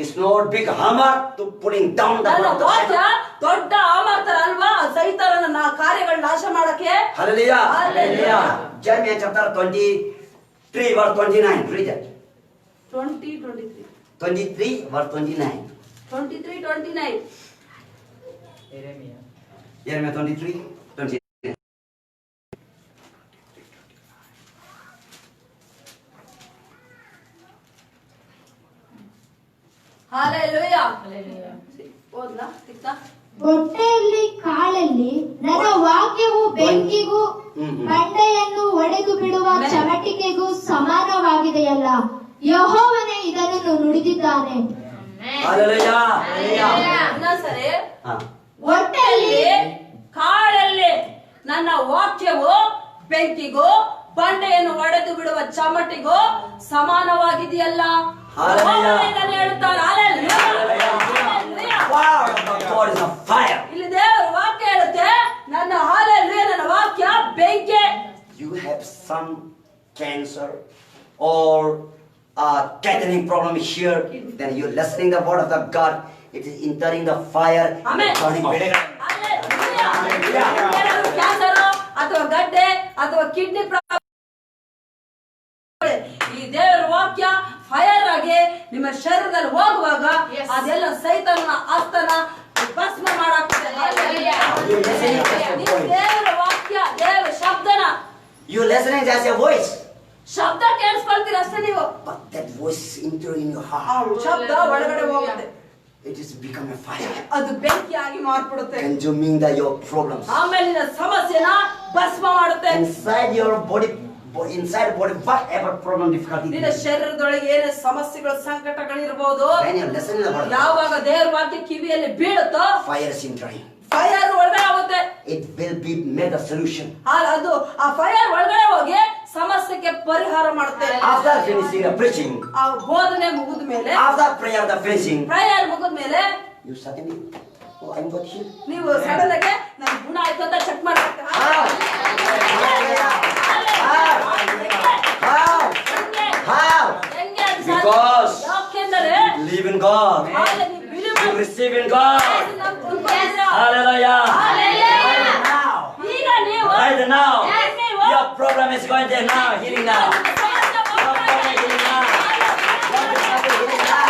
is not big hammer to putting down the ನನ್ನ word of ವಾಕ್ಯ Satan. ದೊಡ್ಡ ಆಮರ್ತರ ಅಲ್ವಾ, ಸೈತಾನನ ಕಾರ್ಯಗಳನ್ನ ನಾಶ ಮಾಡಕ್ಕೆ. Hallelujah. Hallelujah. Jeremiah chapter 23 verse 29. Read it. 23 23 verse 29. 29 Jeremiah Jeremiah 23, 29. Hallelujah. ಓದ್ಲಾ ಸಿಕ್ತಾ? ಹೊಟ್ಟೆಯಲ್ಲಿ ಕಾಳಲ್ಲಿ ನನ್ನ ವಾಕ್ಯವು ಬೆಂಕಿಗೂ ಬಂಡೆಯನ್ನು ಒಡೆದು ಬಿಡುವ ಚಮಟಿಕೆಗೂ ಸಮಾನವಾಗಿದೆಯಲ್ಲ, ಯೆಹೋವನೇ ಇದನ್ನು ನುಡಿದಿದ್ದಾನೆ. Hallelujah. ಇನ್ನೊಂದ್ಸರಿ, ಹೊಟ್ಟೆಯಲ್ಲಿ ಕಾಳಲ್ಲಿ ನನ್ನ ವಾಕ್ಯವು ಬೆಂಕಿಗೂ ಬಂಡೆಯನ್ನು ಒಡೆದು ಬಿಡುವ ಚಮಟಿಗೂ ಸಮಾನವಾಗಿದೆಯಲ್ಲ. Hallelujah. ಇದನ್ನು ಹೇಳುತ್ತಾರೆ. Hallelujah. Hallelujah. Word of God is a fire. ಇಲ್ಲಿ ದೇವರ ವಾಕ್ಯ ಹೇಳುತ್ತೆ, ನನ್ನ ಹಾಲೆಲೂಯಾ, ನನ್ನ ವಾಕ್ಯ ಬೆಂಕಿ. You have some cancer or a gathering problem here, then you're listening the word of the God. It is entering the fire. Amen. Burning off. ಏನಾದ್ರು cancer ಅಥವಾ ಗಡ್ಡೆ ಅಥವಾ ಕಿಡ್ನಿ ಈ ದೇವರ ವಾಕ್ಯ ಫೈರ್ ಆಗಿ ನಿಮ್ಮ ಶರೀರದಲ್ಲಿ ಹೋಗುವಾಗ ಅದೆಲ್ಲ ಸೈತಾನನ ಆಸ್ತನ ಭಸ್ಮ ಮಾಡಾಕ್ತದೆ. ನೀವು ದೇವರ ವಾಕ್ಯ, ದೇವರ ಶಬ್ದನ You're listening as a voice, ಶಬ್ದ ಕೇಳಿಸ್ಕೊಳ್ತೀರ ಅಷ್ಟೇ ನೀವು. but that voice enter in your ಆ heart. ಶಬ್ದ ಒಳಗಡೆ ಹೋಗುತ್ತೆ, It is become a fire, ಅದು ಬೆಂಕಿಯಾಗಿ ಮಾರ್ಪಡುತ್ತೆ. consuming your problems. ಆಮೇಲಿನ ಸಮಸ್ಯೆನ ಭಸ್ಮ ಮಾಡುತ್ತೆ. Inside your body, whatever problem, difficulty. ನಿನ್ನ ಶರೀರದೊಳಗೆ ಏನೇ ಸಮಸ್ಯೆಗಳು ಸಂಕಟಗಳಿರ್ಬೋದು, When you're listening the word, ಯಾವಾಗ ದೇವರ ವಾಕ್ಯ ಕಿವಿಯಲ್ಲಿ ಬೀಳುತ್ತೋ fire is entering. ಫೈರ್ ಒಳಗಡೆ ಹೋಗುತ್ತೆ. It will be made a solution. ಅದು ಆ ಫೈರ್ ಒಳಗಡೆ ಹೋಗಿ ಸಮಸ್ಯೆಗೆ ಪರಿಹಾರ ಮಾಡುತ್ತೆ. After finishing the preaching, ಆ ಬೋಧನೆ ಮುಗಿದ ಮೇಲೆ, after prayer, the finishing, prayer ಮುಗಿದ ಮೇಲೆ you suddenly, oh, I'm got healed. ನೀವು ಸಡನ್ ಆಗಿ ನನ್ನ ಗುಣ ಆಯ್ತು ಅಂತ ಚೆಕ್ ಮಾಡ್ತೀರಾ. How? Because ಯಾಕೆಂದರೆ believe in God. You receive in God. Hallelujah. Right now. ಈಗ ನೀವು Right now. Your problem is going there now. Healing now. Your problem is healing now. Your problem is healing now.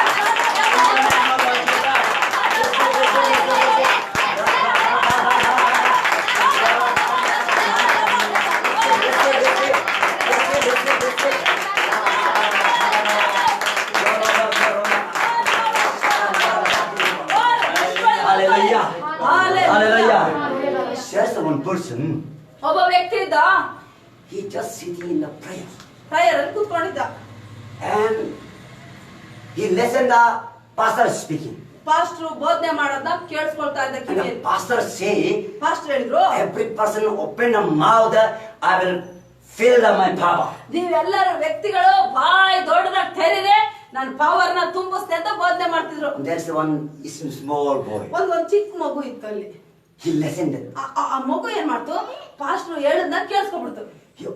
Hallelujah. Hallelujah. There's one person, ಒಬ್ಬ ವ್ಯಕ್ತಿ ಇದ್ದ, he just sitting in the prayer prayer ಅಲ್ಲಿ ಕೂತ್ಕೊಂಡಿದ್ದ. and he listened the pastor speaking. Pastor ಬೋಧನೆ ಮಾಡೋದನ್ನ ಕೇಳಿಸ್ಕೊಳ್ತಾ ಇದ್ದ And ಕಿವಿಯಲ್ಲಿ. the pastor say, pastor ಹೇಳಿದ್ರು, every person open the mouth, I will fill my power. ನೀವೆಲ್ಲರ ವ್ಯಕ್ತಿಗಳು ಬಾಯಿ ದೊಡ್ಡದಾಗಿ ತೆರೀರಿ, ನನ್ನ ಪವರ್ ನ ತುಂಬಿಸ್ತೆ ಅಂತ ಬೋಧನೆ ಮಾಡ್ತಿದ್ರು. There's one small boy. ಒಂದ್ ಚಿಕ್ಕ ಮಗು ಇತ್ತು ಅಲ್ಲಿ. He listened. ಆ ಮಗು ಏನ್ ಮಾಡ್ತು, ಪಾಸ್ಟ್ರು ಹೇಳದ್ನ ಕೇಳಿಸ್ಕೊಬಿಡ್ತು. He,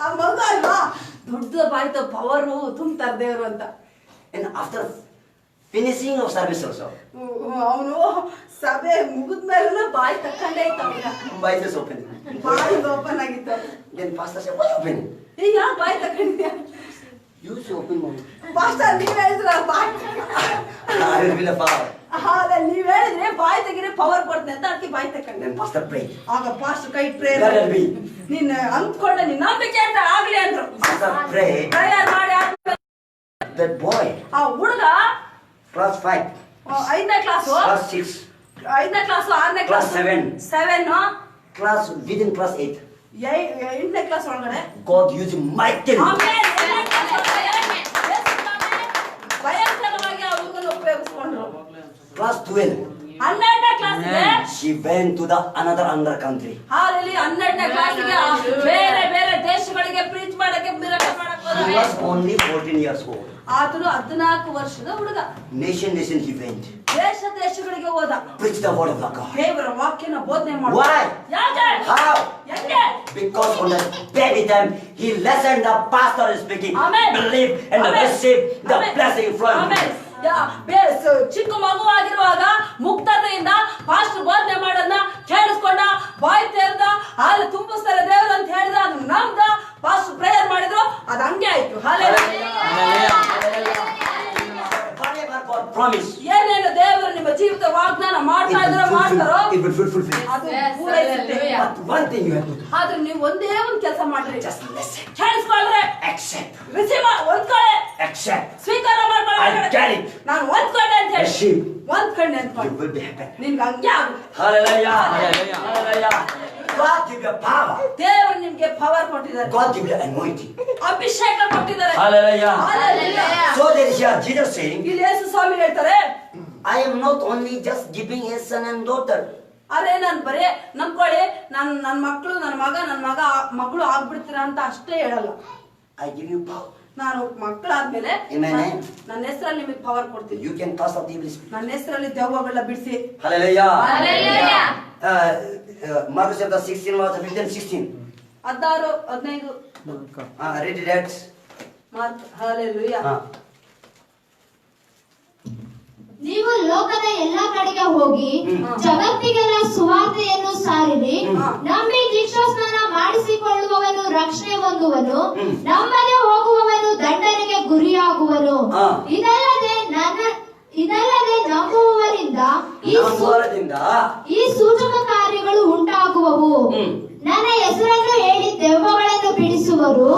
ಆ ಮಗು ಅಲ್ವಾ, ದೊಡ್ಡ ಬಾಯ್ತು ಪವರು ತುಂಬ್ತಾರ ದೇವ್ರು ಅಂತ. and after finishing of service also. ಅವನು ಸಭೆ ಮುಗಿದ್ಮೇಲೆ ಬಾಯಿ ತಕ್ಕಂಡೇ ಇತ್ತು ಅವನ. Why is open? ಬಾಯಿ ಓಪನ್ ಆಗಿತ್ತು. Then pastor said, "Why open?" ಏ ಯಾಕೆ ಬಾಯಿ ತಕೊಂಡಿದ್ಯಾ? You should open mouth. Pastor ನೀವ್ ಹೇಳಿದ್ರ ಬಾಯಿ I will be the power. ಅದೇ ನೀವ್ ಹೇಳಿದ್ರೆ ಬಾಯಿ ತೆಗಿದ್ರೆ ಪವರ್ ಕೊಡ್ತೇನೆ ಅಂತ ಅದಕ್ಕೆ ಬಾಯಿ ತಕೊಂಡೆ. Then pastor prayed. ಆಗ ಪಾಸ್ಟರ್ ಕೈ ಪ್ರೇಯರ್ Let it be. ನೀನ್ ಅಂದ್ಕೊಂಡ ನಿನ್ನ ನಂಬಿಕೆ ಅಂತ ಆಗ್ಲಿ ಅಂದ್ರು. Pastor prayed. ಪ್ರೇಯರ್ ಮಾಡಿ ಆದ್ಮೇಲೆ That boy, ಆ ಹುಡುಗ class 5, 5ನೇ ಕ್ಲಾಸ್ class 6, 5ನೇ ಕ್ಲಾಸ್ 6ನೇ class class 7 class within class 8. 8ನೇ ಕ್ಲಾಸ್ ಒಳಗಡೆ God used him mightily. ಆಮೇಲೆ ಭಯಂಕರವಾಗಿ ಆ ಹುಡುಗನ ಉಪಯೋಗಿಸ್ಕೊಂಡ್ರು. Class 12, 12ನೇ ಕ್ಲಾಸ್ಗೆ she went to the another country. ಹಾಲಲ್ಲಿ 12ನೇ ಕ್ಲಾಸ್ಗೆ ಬೇರೆ ಬೇರೆ ದೇಶಗಳಿಗೆ ಪ್ರೀಚ್ ಮಾಡಕ್ಕೆ ಮಿರಾಕಲ್ ಮಾಡಕ್ಕೆ He ಹೋದ. was only 14 years old. ಆತನು 14 ವರ್ಷದ ಹುಡುಗ. Nation he went. ದೇಶ ದೇಶಗಳಿಗೆ ಹೋದ. Preach the word of the God. ದೇವರ ವಾಕ್ಯನ ಬೋಧನೆ ಮಾಡ. Why? ಯಾಕೆ? How? ಹೆಂಗೆ? Because on the very time he listened the pastor is speaking. Amen. Believe and Amen. receive the Amen. blessing from Amen. him. ಚಿಕ್ಕ ಮಗುವಾಗಿರುವಾಗ ಮುಕ್ತತೆಯಿಂದ pastor ಬೋಧನೆ ಮಾಡೋದನ್ನ ಕೇಳಿಸ್ಕೊಂಡ, ಬಾಯಿ ತೆರೆದ, ಹಾಲು ತುಂಬಿಸ್ತಾರೆ ದೇವರು ಅಂತ ಹೇಳಿದ, ಅದು ನಮ್ದ. ಪಾಸ್ಟರ್ ಪ್ರೇಯರ್ ಮಾಡಿದ್ರು, ಅದು ಹಂಗೆ ಆಯ್ತು. Whatever God promised, ಏನೇನು ದೇವರು ನಿಮ್ಮ ಜೀವಿತ ವಾಗ್ದಾನ ಮಾಡ್ತಾ ಇದ್ರು ಮಾಡ್ತಾರೋ it will fulfill. ಅದು ಪೂರೈಸುತ್ತೆ. But one thing you have to do, ಆದ್ರೆ ನೀವು ಒಂದೇ ಒಂದು ಕೆಲಸ ಮಾಡ್ರಿ. just listen, ಕೇಳಿಸ್ಕೊಳ್ರೆ, accept, ರಿಸೀವ್ ಒಂದ್ಕೊಳ್ಳೆ, accept. ಸ್ವೀಕಾರ I ಮಾಡ್ಕೊಳ್ಳಿ. get it. ನಾನು ಒಂದ್ಕೊಂಡೆ ಅಂತ ಹೇಳಿ Receive. ಒಂದ್ಕೊಂಡೆ You ಅಂದ್ಕೊಳ್ಳಿ, will be happy. ನಿನ್ಗೆ ಹಂಗೆ ಆಗುತ್ತೆ. Hallelujah. Hallelujah. God give you power. ದೇವರು ನಿಮ್ಗೆ ಪವರ್ ಕೊಟ್ಟಿದ್ದಾರೆ, God give you anointing. ಅಭಿಷೇಕ ಕೊಟ್ಟಿದ್ದಾರೆ. Hallelujah. Hallelujah. So there is here Jesus saying, ಇಲ್ಲಿ ಯೇಸು ಸ್ವಾಮಿ ಹೇಳ್ತಾರೆ, I am not only just giving a son and daughter. ಅರೆ ನಾನು ಬರೇ ನಂಬ್ಕೊಳ್ಳಿ, ನನ್ನ ಮಗಳು ಆಗ್ಬಿಡ್ತೀರಾ ಅಂತ ಅಷ್ಟೇ ಹೇಳಲ್ಲ. I give you power. ನಾನು ಮಕ್ಕಳಾದ್ಮೇಲೆ Amen. ನನ್ನ ಹೆಸರಲ್ಲಿ ನಿಮಗೆ ಪವರ್ ಕೊಡ್ತೀನಿ. You can cast out evil spirit. ನನ್ನ ಹೆಸರಲ್ಲಿ ದೆವ್ವಗಳನ್ನ ಬಿಡಿಸಿ. Hallelujah. Hallelujah. Mark chapter 16 verse 15 16. 16 15 Read it. Mark. Hallelujah. ನೀವು ಲೋಕದ ಎಲ್ಲಾ ಕಡೆಗೆ ಹೋಗಿ ಜಗತ್ತಿಗೆಲ್ಲ ಸುವಾರ್ತೆಯನ್ನು ಸಾರಿರಿ. ನಂಬಿ ದೀಕ್ಷಾಸ್ನಾನ ಮಾಡಿಸಿಕೊಳ್ಳುವವನು ರಕ್ಷಣೆ ಹೊಂದುವನು, ನಂಬದೆ ಹೋಗುವವನು ದಂಡನೆಗೆ ಗುರಿಯಾಗುವನು. ಇದಲ್ಲದೆ ನಂಬುವವರಿಂದ ಈ ಸೂಚಕ ಕಾರ್ಯಗಳು ಉಂಟಾಗುವವು. ನನ್ನ ಹೆಸರನ್ನು ಹೇಳಿ ದೆವ್ವಗಳನ್ನು ಬಿಡಿಸುವರು,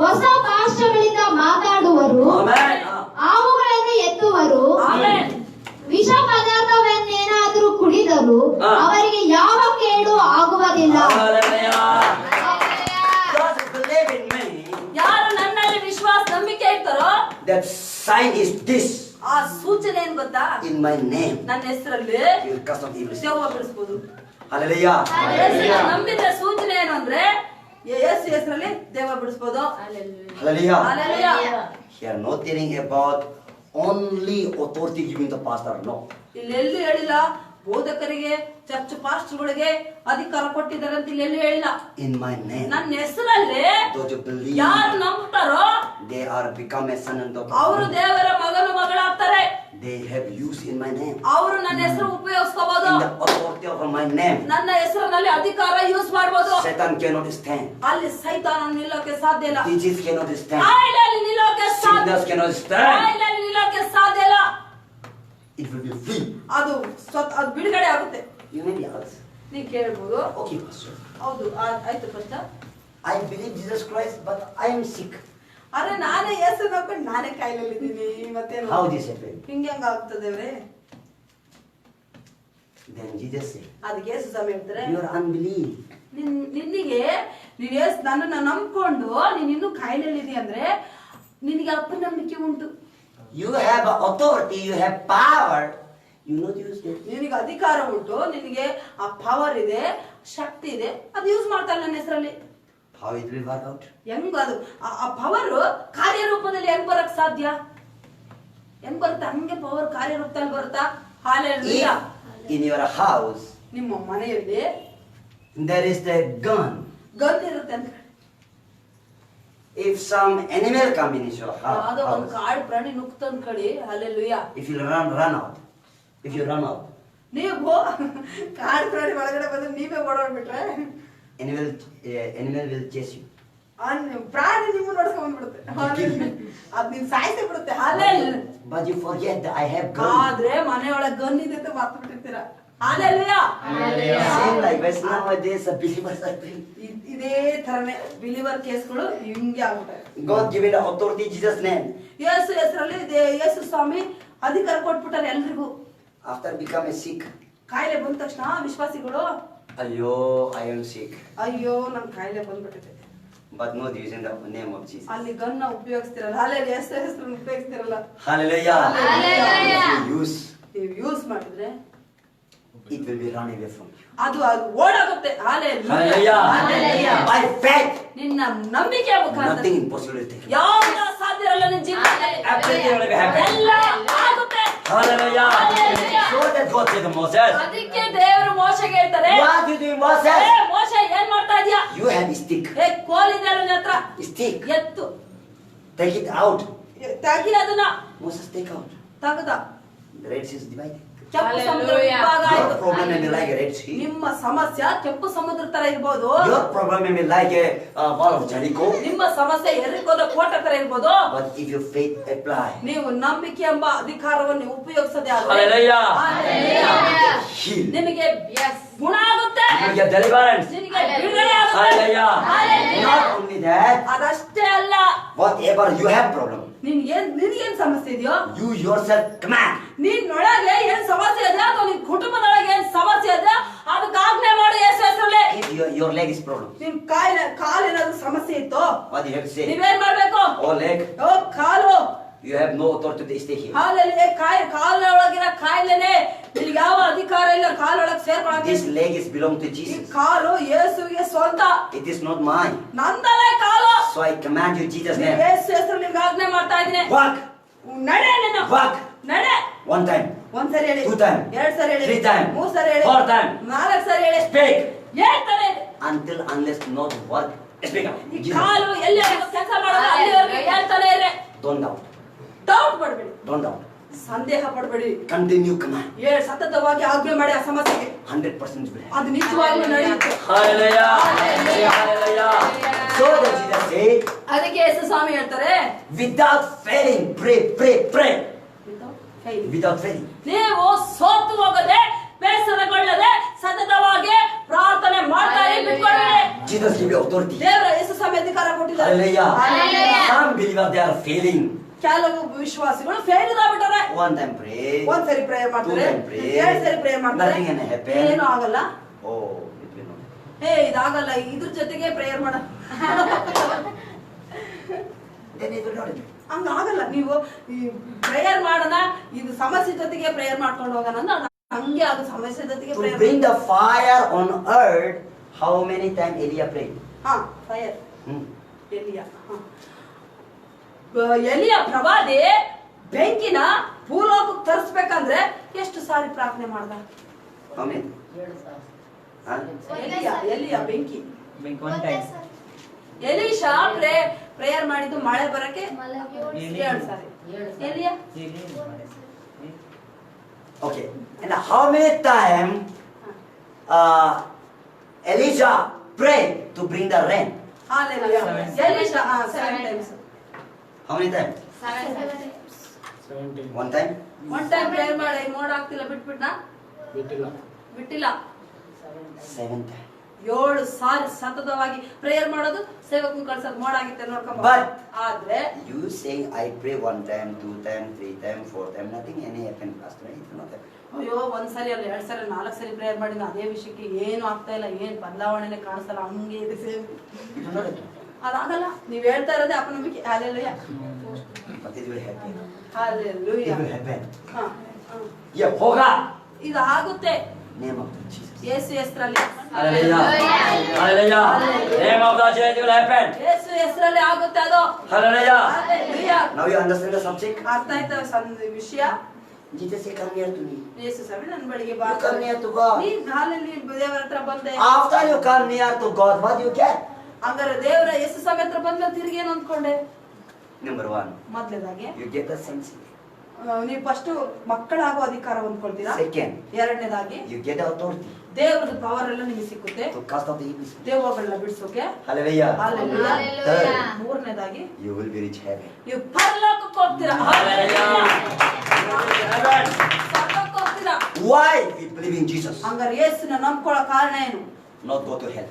ಹೊಸ ಭಾಷೆಗಳಿಂದ ಮಾತಾಡುವರು, ಹಾವುಗಳನ್ನು ಎತ್ತುವರು, ವಿಷ ಪದಾರ್ಥವನ್ನೇನಾದರೂ ಕುಡಿದರು ಅವರಿಗೆ ಯಾವ ಕೇಡು ಆಗುವುದಿಲ್ಲ. ಯಾರು ನನ್ನಲ್ಲಿ ವಿಶ್ವಾಸ ನಂಬಿಕೆ ಇಡ್ತಾರೋ that sign is this. ಆ ಸೂಚನೆ ಏನ್ ಗೊತ್ತಾ? In my name ನನ್ನ ಹೆಸರಲ್ಲಿ you will cast out evil spirit. ದೆವ್ವ ಬಿಡಿಸಬಹುದು. Hallelujah. ನಂಬಿದ ಸೂಚನೆ ಏನು ಅಂದ್ರೆ ಯೇಸು ಹೆಸರಲ್ಲಿ ದೆವ್ವ ಬಿಡಿಸಬಹುದು. Hallelujah. Hallelujah. Here not telling about only authority giving the pastor. No. ಇಲ್ಲೆಲ್ಲಿ ಹೇಳಿಲ್ಲ ಬೋಧಕರಿಗೆ ಚರ್ಚ್ ಪಾಸ್ಟರ್ಗಳಿಗೆ ಅಧಿಕಾರ ಕೊಟ್ಟಿದ್ದಾರೆ ಅಂತ ಇಲ್ಲೆಲ್ಲಿ ಹೇಳಿಲ್ಲ. In my name. ನನ್ನ ಹೆಸರಲ್ಲಿ Those who believe, ಯಾರು ನಂಬ್ತಾರೋ they are become a son and daughter. ಅವರು ದೇವರ ಮಗನು ಮಗಳಾಗ್ತಾರೆ. They have used in my name. ಅವರು ನನ್ನ ಹೆಸರು ಉಪಯೋಗಿಸಬಹುದು. In the authority of my name. ನನ್ನ ಹೆಸರಿನಲ್ಲಿ ಅಧಿಕಾರ ಯೂಸ್ ಮಾಡಬಹುದು. Satan cannot stand. ಅಲ್ಲಿ ಸೈತಾನ ನಿಲ್ಲೋಕೆ ಸಾಧ್ಯ ಇಲ್ಲ. Disease cannot stand. ಕಾಯಿಲೆಯಲ್ಲಿ ನಿಲ್ಲೋಕೆ ಸಾಧ್ಯ Sickness cannot stand. ಕಾಯಿಲೆಯಲ್ಲಿ ನಿಲ್ಲೋಕೆ ಸಾಧ್ಯ ಇಲ್ಲ. It will be free. ಅದು ಬಿಡುಗಡೆ ಆಗುತ್ತೆ. You may be asked. ನೀವು ಕೇಳಬಹುದು. Okay, pastor. ಹೌದು ಆಯ್ತು first. I believe Jesus Christ, but I am sick. ಅರೆ ನಾನೇ ಯೇಸು ನಂಬಿಕೊಂಡು ನಾನೇ ಕಾಯಿಲೆಯಲ್ಲಿ ಇದ್ದೀನಿ ಮತ್ತೇನು? How this happened? ಹಿಂಗೆ ಹೆಂಗ ಆಗ್ತದೇವ್ರೆ? Then Jesus said, ಅದಕ್ಕೆ ಯೇಸು ಸ್ವಾಮಿ ಹೇಳ್ತಾರೆ, your unbelief. ನಿನ್ನಿಗೆ ನೀನು ಯೇಸು ನನ್ನನ್ನು ನಂಬ್ಕೊಂಡು ನೀನು ಇನ್ನೂ ಕಾಯಿಲೆಯಲ್ಲಿ ಇದೆಯಾ ಅಂದ್ರೆ ನಿನಗೆ ಅಪನಂಬಿಕೆ ಉಂಟು. You have authority, you have power, you not use it. ನಿನಗೆ ಅಧಿಕಾರ ಉಂಟು, ನಿನಗೆ ಆ ಪವರ್ ಇದೆ, ಶಕ್ತಿ ಇದೆ, ಅದು ಯೂಸ್ ಮಾಡ್ತಾರೆ ನನ್ನ ಹೆಸರಲ್ಲಿ. How it will work out? ಹೆಂಗ್ ಅದು ಆ ಪವರ್ ಕಾರ್ಯರೂಪದಲ್ಲಿ ಹೆಂಗ್ ಬರಕ್ ಸಾಧ್ಯ? ಹೆಂಗ್ ಬರುತ್ತೆ? ಹಂಗೆ ಪವರ್ ಕಾರ್ಯರೂಪದಲ್ಲಿ ಬರುತ್ತಾ? Hallelujah. In your house ನಿಮ್ಮ ಮನೆಯಲ್ಲಿ there is the gun. Gun ಇರುತ್ತೆ ಅಂತ If some animal come in your ಯಾವ್ದೋ ಒಂದು house, ಕಾಡು ಪ್ರಾಣಿ ನುಗ್ತು ಅನ್ಕೊಳ್ಳಿ, hallelujah. if you run out, if you run out, ನೀವು ಕಾಡು ಪ್ರಾಣಿ ಒಳಗಡೆ ಬಂದ್ರೆ ನೀವೇ ಓಡೋಡ್ಬಿಟ್ರೆ animal will chase you. ಪ್ರಾಣಿ ನಿಮ್ಮ ನೋಡ್ಕೊಂಡ್ ಬಂದ್ಬಿಡುತ್ತೆ, ಅದ್ ನಿನ್ ಸಾಯಿಸಿ ಬಿಡುತ್ತೆ. Hallelujah. But you forget that I have gun. ಆದ್ರೆ ಮನೆಯೊಳಗೆ ಗನ್ ಇದೆ ಅಂತ ಮರ್ತು ಬಿಟ್ಟಿರ್ತೀರಾ. Hallelujah. Same likewise nowadays believers are praying. ಇದೇ ತರನೇ ಬಿಲಿವರ್ ಕೇಸ್ಗಳು ಹಿಂಗೆ ಆಗ್ಬಿಟ್ಟೆ. God given authority in Jesus' name. ಯೇಸು ಹೆಸರಲ್ಲಿ ಯೇಸು ಸ್ವಾಮಿ ಅಧಿಕಾರ ಕೊಟ್ಬಿಟ್ಟಾರೆ ಎಲ್ರಿಗೂ. After becoming sick, ಕಾಯಿಲೆ ಬಂದ ತಕ್ಷಣ ವಿಶ್ವಾಸಿಗಳು Ayyo, I am sick. ಅಯ್ಯೋ ನನ್ ಕಾಯಿಲೆ ಬಂದ್ಬಿಟ್ಟಿದೆ. But not using the name of Jesus. ಅಲ್ಲಿ ಗನ್ನ ಉಪಯೋಗಿಸ್ತಿರಲ್ಲ, ಅಲ್ಲೇ ಯೇಸು ಹೆಸರನ್ನು ಉಪಯೋಗಿಸ್ತಿರಲ್ಲ. Hallelujah. Hallelujah. If you use, ನೀವು ಯೂಸ್ ಮಾಡಿದ್ರೆ it will be run away from you. ಅದು ಓಡಾಗುತ್ತೆ. Hallelujah. Hallelujah. By faith, ನಿನ್ನ ನಂಬಿಕೆ ಮುಖಾಂತರ nothing impossible is taken. ಯಾವುದು ಸಾಧ್ಯ ಇರಲ್ಲ ನಿನ್ನ ಜೀವನದಲ್ಲಿ. Everything will be happy. ಎಲ್ಲ ಆಗುತ್ತೆ. Hallelujah. Hallelujah. So that God said to Moses, ಅದಕ್ಕೆ ದೇವರು ಮೋಶೆಗೆ ಹೇಳ್ತಾರೆ, what you doing, Moses? ಏ ಮೋಶೆ ಏನ್ ಮಾಡ್ತಾ ಇದೀಯಾ? You have a stick. ಏ ಕೋಲಿದೆ ನಿನ್ನ ಹತ್ರ, Stick. ಎತ್ತು Take it out. ತೆಗಿ ಅದನ್ನ. Moses take out. ತೆಗೆದ. The Red Sea is divided. ಕೆಂಪು ಸಮುದ್ರ Hallelujah. ವಿಭಾಗ Your ಆಯ್ತು. problem may be like a Red Sea. ನಿಮ್ಮ ಸಮಸ್ಯೆ ಕೆಂಪು ಸಮುದ್ರ ತರ ಇರ್ಬೋದು. Your problem may be like a wall of Jericho. ನಿಮ್ಮ ಸಮಸ್ಯೆ ಎರಿಕೋದ ಕೋಟೆ ತರ ಇರ್ಬೋದು. But if your faith apply, ನೀವು ನಂಬಿಕೆ ಎಂಬ ಅಧಿಕಾರವನ್ನು ಉಪಯೋಗಿಸದೆ ಆದ್ರೆ Hallelujah. Hallelujah. heal. ನಿಮಗೆ ಗುಣ ಆಗುತ್ತೆ. You get deliverance. ನಿನಗೆ ಬಿಡುಗಡೆ ಆಗುತ್ತೆ. Hallelujah. Hallelujah. Not only that, ಅದಷ್ಟೇ ಅಲ್ಲ, whatever you have problem, ನಿನ್ಗೇನ್ ಸಮಸ್ಯೆ ಇದೆಯೋ, you yourself command. ನಿನ್ನೊಳಗೆ ಏನ್ ಸಮಸ್ಯೆ ಇದೆ ಅಥವಾ ನಿನ್ ಕುಟುಂಬದೊಳಗೆ ಏನ್ ಸಮಸ್ಯೆ ಇದೆ ಅದಕ್ಕೆ ಆಜ್ಞೆ ಮಾಡು ಯೇಸು ಹೆಸರಲ್ಲಿ. If your leg is problem, ನಿನ್ ಕಾಲ್ ಏನಾದ್ರು ಸಮಸ್ಯೆ ಇತ್ತು, what you have to say? ನೀವೇನ್ ಮಾಡ್ಬೇಕು? Oh leg, O call, you have no authority to stay here. ಹಾಲಲ್ಲಿ ಕಾಲೊಳಗಿನ ಕಾಯಿಲೆನೆ ನಿನ್ಗೆ ಯಾವ ಅಧಿಕಾರ ಇಲ್ಲ ಕಾಲೊಳಗೆ ಸೇರ್ಕೊಳಕ್ಕೆ. This leg is belong to ಈ Jesus. ಕಾಲು ಯೇಸುವಿಗೆ ಸ್ವಂತ, It is not mine. ನಂದಲೇ call. So I command you, Jesus' name. ಯೇಸು ಹೆಸರು ನಿಮ್ಗೆ ಆಜ್ಞೆ ಮಾಡ್ತಾ ಇದ್ದೀನಿ. Walk. ನಡೆ ನಿನ್ನ. Walk. ನಡೆ. One time. ಒಂದ್ಸರಿ ಹೇಳಿ, 2 time. 2 ಸರಿ ಹೇಳಿ, 3 time. 3 ಸರಿ ಹೇಳಿ, 4 time. 4 ಸರಿ ಹೇಳಿ. Speak. ಹೇಳ್ತಾನೆ Until unless not work. Speak up. ಈ Jesus. ಕಾಲು ಎಲ್ಲಿವರೆಗೂ ಕೆಲಸ ಮಾಡೋದು ಅಲ್ಲಿವರೆಗೂ ಹೇಳ್ತಾನೆ ಇರ್ರಿ. Don't doubt. Doubt ಪಡಬೇಡಿ, Don't doubt. ಸಂದೇಹ ಪಡಬೇಡಿ. Continue command. ಸತತವಾಗಿ ಆಜ್ಞೆ ಮಾಡಿ ಆ ಸಮಸ್ಯೆಗೆ 100% will happen. ಅದು ನಿಜವಾಗ್ಲೂ ನಡೆಯುತ್ತೆ. Hallelujah. Hallelujah. So that Jesus said, ಅದಕ್ಕೆ ಯೇಸು ಸ್ವಾಮಿ ಹೇಳ್ತಾರೆ, without failing, pray, pray, pray. Without failing. ನೀವು ಸೋತು ಹೋಗದೆ ಬೇಸರಗೊಳ್ಳದೆ ಸತತವಾಗಿ ಪ್ರಾರ್ಥನೆ ಮಾಡ್ತಾರೆ, ಬಿಟ್ಕೊಳ್ಬೇಡಿ. Jesus give you authority. ದೇವರ ಯೇಸು ಸ್ವಾಮಿ ಅಧಿಕಾರ ಕೊಟ್ಟಿದ್ದಾರೆ. Hallelujah. Hallelujah. Some believers they are failing. ಕೆಲವು ವಿಶ್ವಾಸಿಗಳು ಫೇಲ್ ಆಗ್ಬಿಟ್ಟಾರೆ. One time pray. ಒಂದ್ಸರಿ ಪ್ರೇಯರ್ ಮಾಡ್ತಾರೆ, 2 time pray. 2 ಸರಿ ಪ್ರೇಯರ್ ಮಾಡ್ತಾರೆ, Nothing can happen. ಏನು ಆಗಲ್ಲ. Oh, it will not. ಇದಾಗಲ್ಲ, ಇದ್ರ ಜೊತೆಗೆ ಪ್ರೇಯರ್ ಮಾಡ. Then it will not happen. ಹಂಗಾಗಲ್ಲ. ನೀವು ಈ ಪ್ರೇಯರ್ ಮಾಡೋಣ, ಇದು ಸಮಸ್ಯೆ ಜೊತೆಗೆ ಪ್ರೇಯರ್ ಮಾಡ್ಕೊಂಡು ಹೋಗೋಣ ಅಂದ್ರೆ ಅದು ಹಂಗೆ ಅದು ಸಮಸ್ಯೆ ಜೊತೆಗೆ To prayer. bring the fire on earth, how many times Elijah prayed? Fire Hmm. ಎಲಿಯ ಪ್ರವಾದಿ ಬೆಂಕಿನ ಭೂಲೋಕಕ್ಕೆ ತರಿಸ್ಬೇಕಂದ್ರೆ ಎಷ್ಟು ಸಾರಿ ಪ್ರಾರ್ಥನೆ ಮಾಡ್ದ? How many? Huh? ಎಲಿಯ ಬೆಂಕಿ. One time. ಎಲೀಶಾ ಪ್ರೇಯರ್ ಮಾಡಿದ್ದು ಮಳೆ ಬರಕ್ಕೆ 7 ಸಾರಿ. ಎಲಿಯ Okay. And how many times Elijah prayed to bring the rain? ಎಲೀಶಾ 7 times. How many times? 17. One time? One time prayer ಮಾಡಿ ಮೋಡ ಆಗ್ತಿಲ್ಲ ಬಿಟ್ಬಿಟ್ನಾ? ಬಿಟ್ಟಿಲ್ಲ. 7 times. 7 ಸಾರಿ ಸತತವಾಗಿ ಪ್ರೇಯರ್ ಮಾಡೋದು, ಸೇವಕನ ಕಳ್ಸೋದು, ಮೋಡ ಆಗಿತ್ತೆ ನೋಡ್ಕೊಂಡ್ But ಆದ್ರೆ you saying I pray 1 time, 2 time, 3 time, 4 time, nothing any happen pastor. It will not happen. ಅಯ್ಯೋ 1 ಸರಿ ಅಲ್ಲ 2 ಸರಿ 4 ಸರಿ ಪ್ರೇಯರ್ ಮಾಡಿದ ಅದೇ ವಿಷಯಕ್ಕೆ ಏನು ಆಗ್ತಾ ಇಲ್ಲ, ಏನ್ ಬದಲಾವಣೆನೆ ಕಾಣಿಸಲ್ಲ, ಹಂಗೆ ಇದೆ same. It will not happen. ಅದಾಗಲ್ಲ. ನೀವ್ ಹೇಳ್ತಾ ಇರೋದೇ ಅಪನಂಬಿಕೆ. Hallelujah. But it will happen. Hallelujah. It will happen. ಹಾ. Yeah, hoga. ಇದು ಆಗುತ್ತೆ Name of Jesus. ಯೇಸು ಹೆಸರಲ್ಲಿ. Hallelujah. Hallelujah. Name of the Jesus will happen. ಯೇಸು ಹೆಸರಲ್ಲಿ ಆಗುತ್ತೆ ಅದು. Hallelujah. Hallelujah. Now you understand the subject? ಅರ್ಥ ಆಯ್ತಾ ವಿಷಯ? Jesus said, come near to me. ಯೇಸು ಸ್ವಾಮಿ ನನ್ನ ಬಳಿಗೆ ಬಾ. You come near to God. ನೀನ್ ಹಾಲಲ್ಲಿ ದೇವರ ಹತ್ರ ಬಂದೆ. After you come near to God, what you get? ಹಂಗಾರೆ ದೇವರ ಯೇಸು ಸ್ವಾಮಿ ಹತ್ರ ಬಂದ್ಮೇಲೆ ತಿರುಗಿ ಏನು ಅಂದ್ಕೊಂಡೆ? Number one, ಮೊದಲನೇದಾಗಿ you get the sense. ನೀವು ಫಸ್ಟ್ ಮಕ್ಕಳಾಗೋ ಅಧಿಕಾರ ಹೊಂದ್ಕೊಳ್ತೀರಾ. Second, ಎರಡನೇದಾಗಿ you get the authority ದೇವರದ ಪವರ್ ಎಲ್ಲ ನಿಮಗೆ ಸಿಕ್ಕುತ್ತೆ, to cast out the evil spirit. ದೇವಗಳನ್ನ ಬಿಡಿಸೋಕೆ. Hallelujah. Hallelujah. Third, ಮೂರನೇದಾಗಿ you will be rich heaven. ನೀವು ಪರಲೋಕಕ್ಕೆ ಹೋಗ್ತೀರಾ. ಸ್ವರ್ಗಕ್ಕೆ ಹೋಗ್ತೀರಾ. Why we believe in Jesus? ಹಂಗಾರೆ ಯೇಸುನ ನಂಬ್ಕೊಳ್ಳೋ ಕಾರಣ ಏನು? Not go to hell.